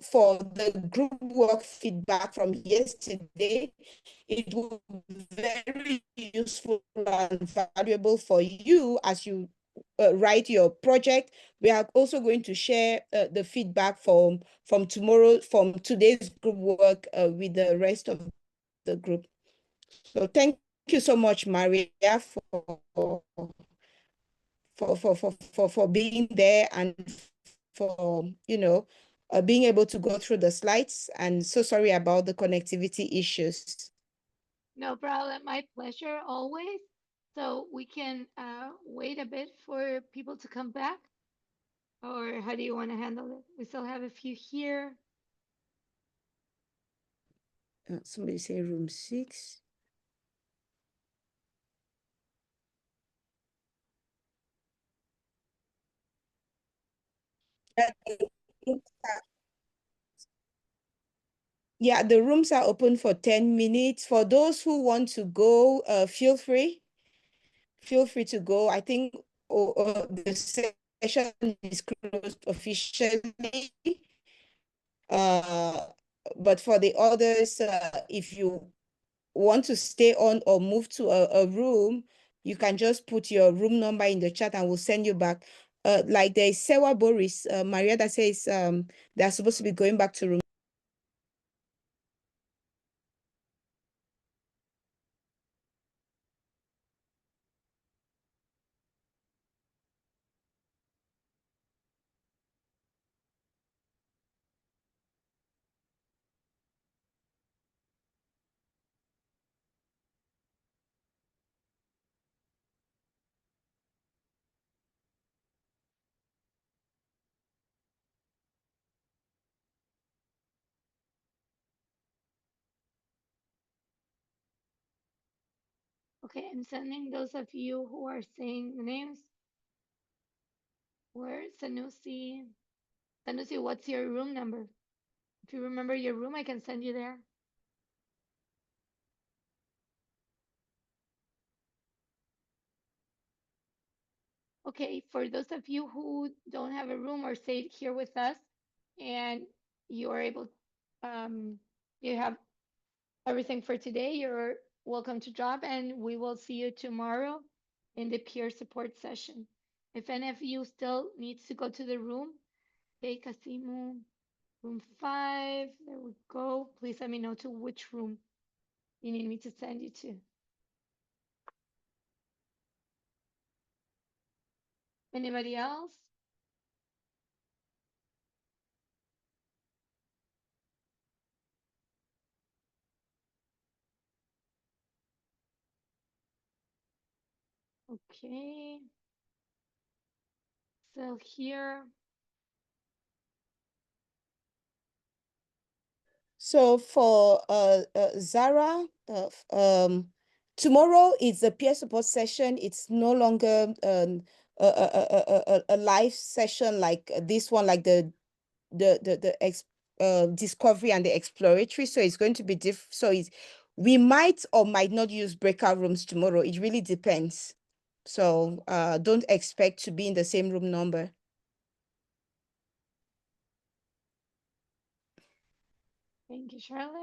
for the group work feedback from yesterday. It will be very useful and valuable for you as you write your project. We are also going to share the feedback from today's group work with the rest of the group. So thank you so much, Maria, for being there and for being able to go through the slides. And so sorry about the connectivity issues. No problem. My pleasure always. So we can wait a bit for people to come back, or how do you want to handle it? We still have a few here. Somebody say room 6. Yeah, the rooms are open for 10 minutes. For those who want to go, feel free. Feel free to go. I think the session is closed officially. But for the others, if you want to stay on or move to a room, you can just put your room number in the chat and we'll send you back. Like there is Sewa Boris, Maria that says they're supposed to be going back to room. Okay, I'm sending those of you who are saying the names. Where Sanusi? Sanusi, what's your room number? If you remember your room, I can send you there. Okay, for those of you who don't have a room or stayed here with us and you are able, you have everything for today, you're welcome to drop and we will see you tomorrow in the peer support session. If any of you still needs to go to the room, take Kasimu, room 5, there we go. Please let me know to which room you need me to send you to. Anybody else? Okay. So here, So for Zara, tomorrow is a peer support session. It's no longer a live session like this one, like the discovery and the exploratory. So it's going to be different. So we might or might not use breakout rooms tomorrow. It really depends. So don't expect to be in the same room number. thank you, Charlotte.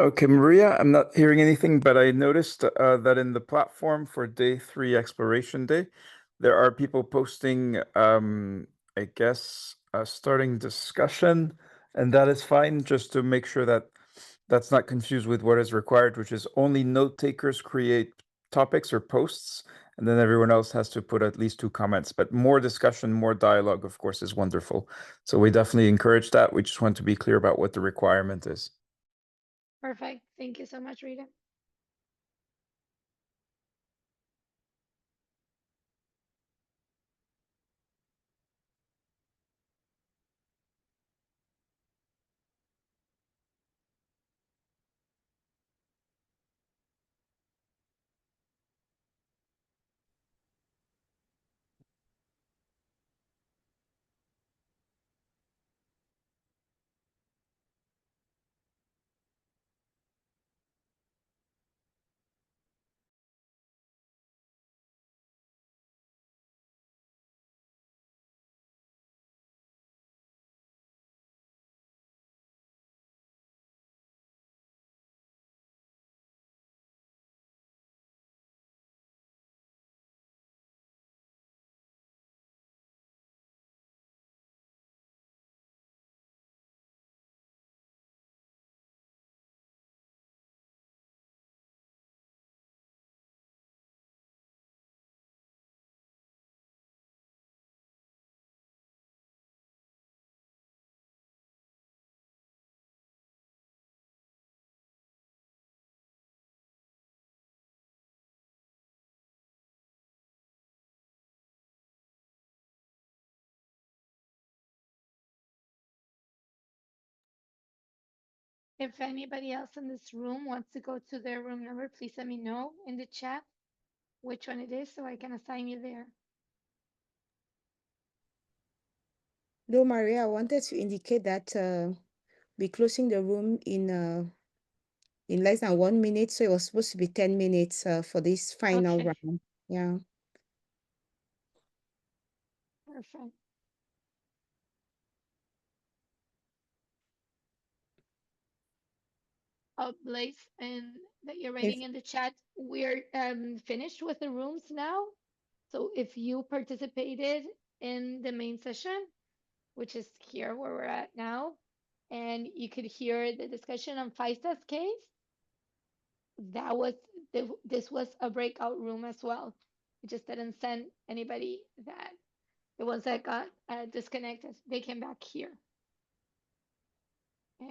Okay, Maria, I'm not hearing anything, but I noticed that in the platform for day 3 exploration day, there are people posting, I guess, starting discussion, and that is fine, just to make sure that that's not confused with what is required, which is only note takers create topics or posts, and then everyone else has to put at least 2 comments. But more discussion, more dialogue, of course, is wonderful. So we definitely encourage that. We just want to be clear about what the requirement is. Perfect. Thank you so much, Rita. If anybody else in this room wants to go to their room number, please let me know in the chat which one it is so I can assign you there. No, Maria, I wanted to indicate that we're closing the room in less than 1 minute, so it was supposed to be 10 minutes for this final round. Yeah. Perfect. Blaze, and that you're writing in the chat, we're finished with the rooms now. So if you participated in the main session, which is here where we're at now, and you could hear the discussion on FISA's case, that was this was a breakout room as well. It just didn't send anybody that the ones that got disconnected, they came back here.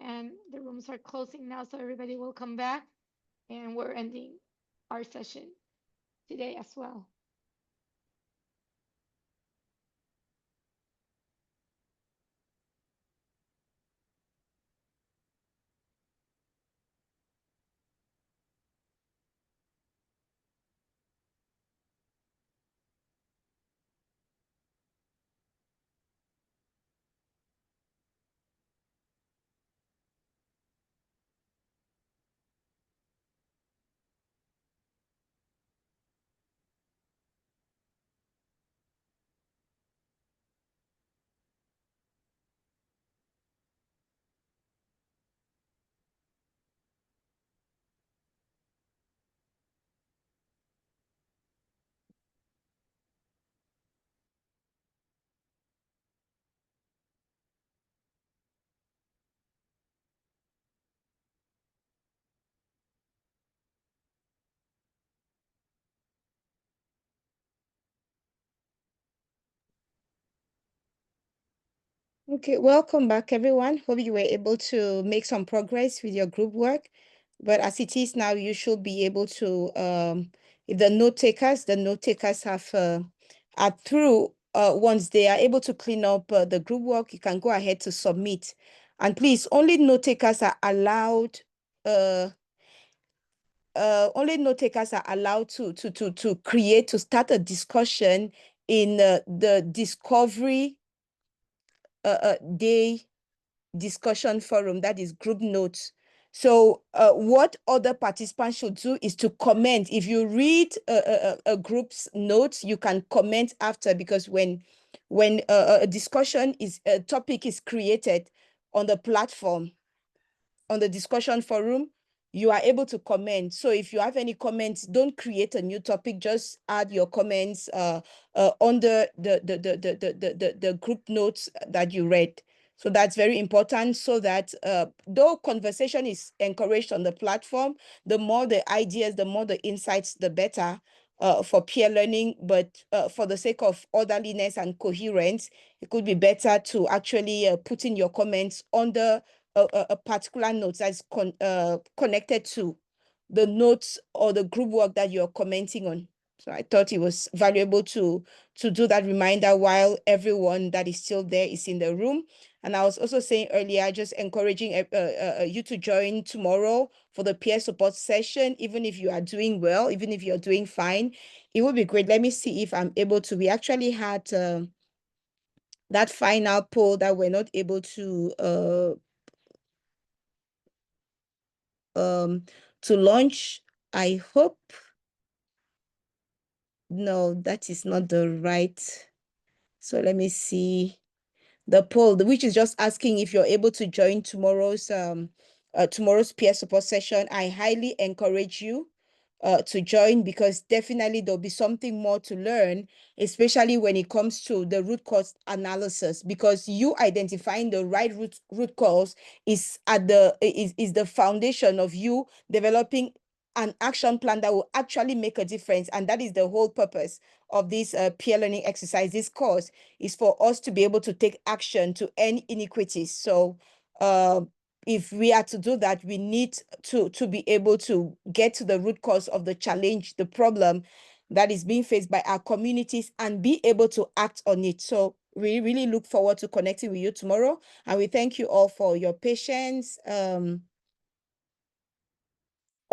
And the rooms are closing now, so everybody will come back, and we're ending our session today as well. Okay, welcome back, everyone. Hope you were able to make some progress with your group work. But as it is now, you should be able to, if the note takers have are through. Once they are able to clean up the group work, you can go ahead to submit. And please, only note takers are allowed. Only note takers are allowed to create, to start a discussion in the discovery day discussion forum, that is group notes. So what other participants should do is to comment. If you read a group's notes, you can comment after, because when a discussion is, a topic is created on the platform, on the discussion forum, you are able to comment. So if you have any comments, don't create a new topic, just add your comments under the group notes that you read. So that's very important, so that though conversation is encouraged on the platform, the more the ideas, the more the insights, the better for peer learning. But for the sake of orderliness and coherence, it could be better to actually put in your comments under a particular note that's connected to the notes or the group work that you're commenting on. So I thought it was valuable to do that reminder while everyone that is still there is in the room. And I was also saying earlier, just encouraging you to join tomorrow for the peer support session, even if you are doing well, even if you're doing fine. It would be great. Let me see if I'm able to. We actually had that final poll that we're not able to launch. I hope. No, that is not the right. So let me see the poll, which is just asking if you're able to join tomorrow's peer support session. I highly encourage you to join, because definitely there'll be something more to learn, especially when it comes to the root cause analysis, because you identifying the right root cause is the foundation of you developing an action plan that will actually make a difference. And that is the whole purpose of this peer learning exercise. This course is for us to be able to take action to end inequities. So if we are to do that, we need to be able to get to the root cause of the challenge, the problem that is being faced by our communities, and be able to act on it. So we really look forward to connecting with you tomorrow. And we thank you all for your patience.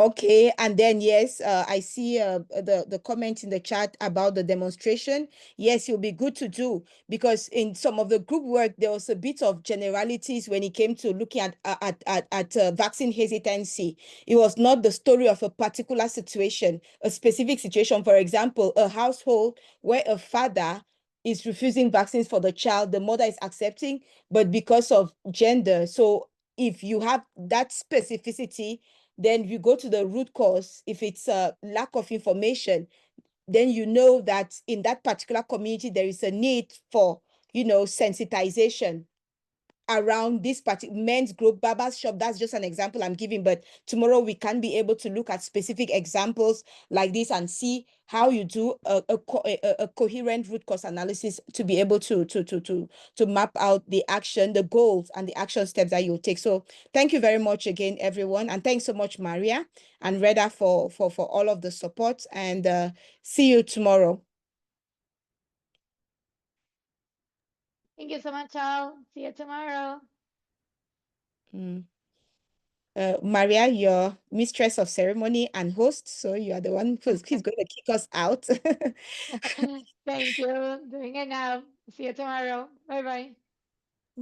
Okay, and then yes, I see the comment in the chat about the demonstration. Yes, it'll be good to do, because in some of the group work, there was a bit of generalities when it came to looking at vaccine hesitancy. It was not the story of a particular situation, a specific situation. For example, a household where a father is refusing vaccines for the child, the mother is accepting, but because of gender. So if you have that specificity, then you go to the root cause. If it's a lack of information, then you know that in that particular community, there is a need for, sensitization around this particular men's group, barber's shop. That's just an example I'm giving, but tomorrow we can be able to look at specific examples like this and see how you do a coherent root cause analysis to be able to map out the action, the goals, and the action steps that you'll take. So thank you very much again, everyone, and thanks so much, Maria and Reda, for all of the support, and see you tomorrow. Thank you so much, Al. See you tomorrow. Maria, you're mistress of ceremony and host, so you are the one who's going to kick us out. Thank you. Doing it now. See you tomorrow. Bye-bye.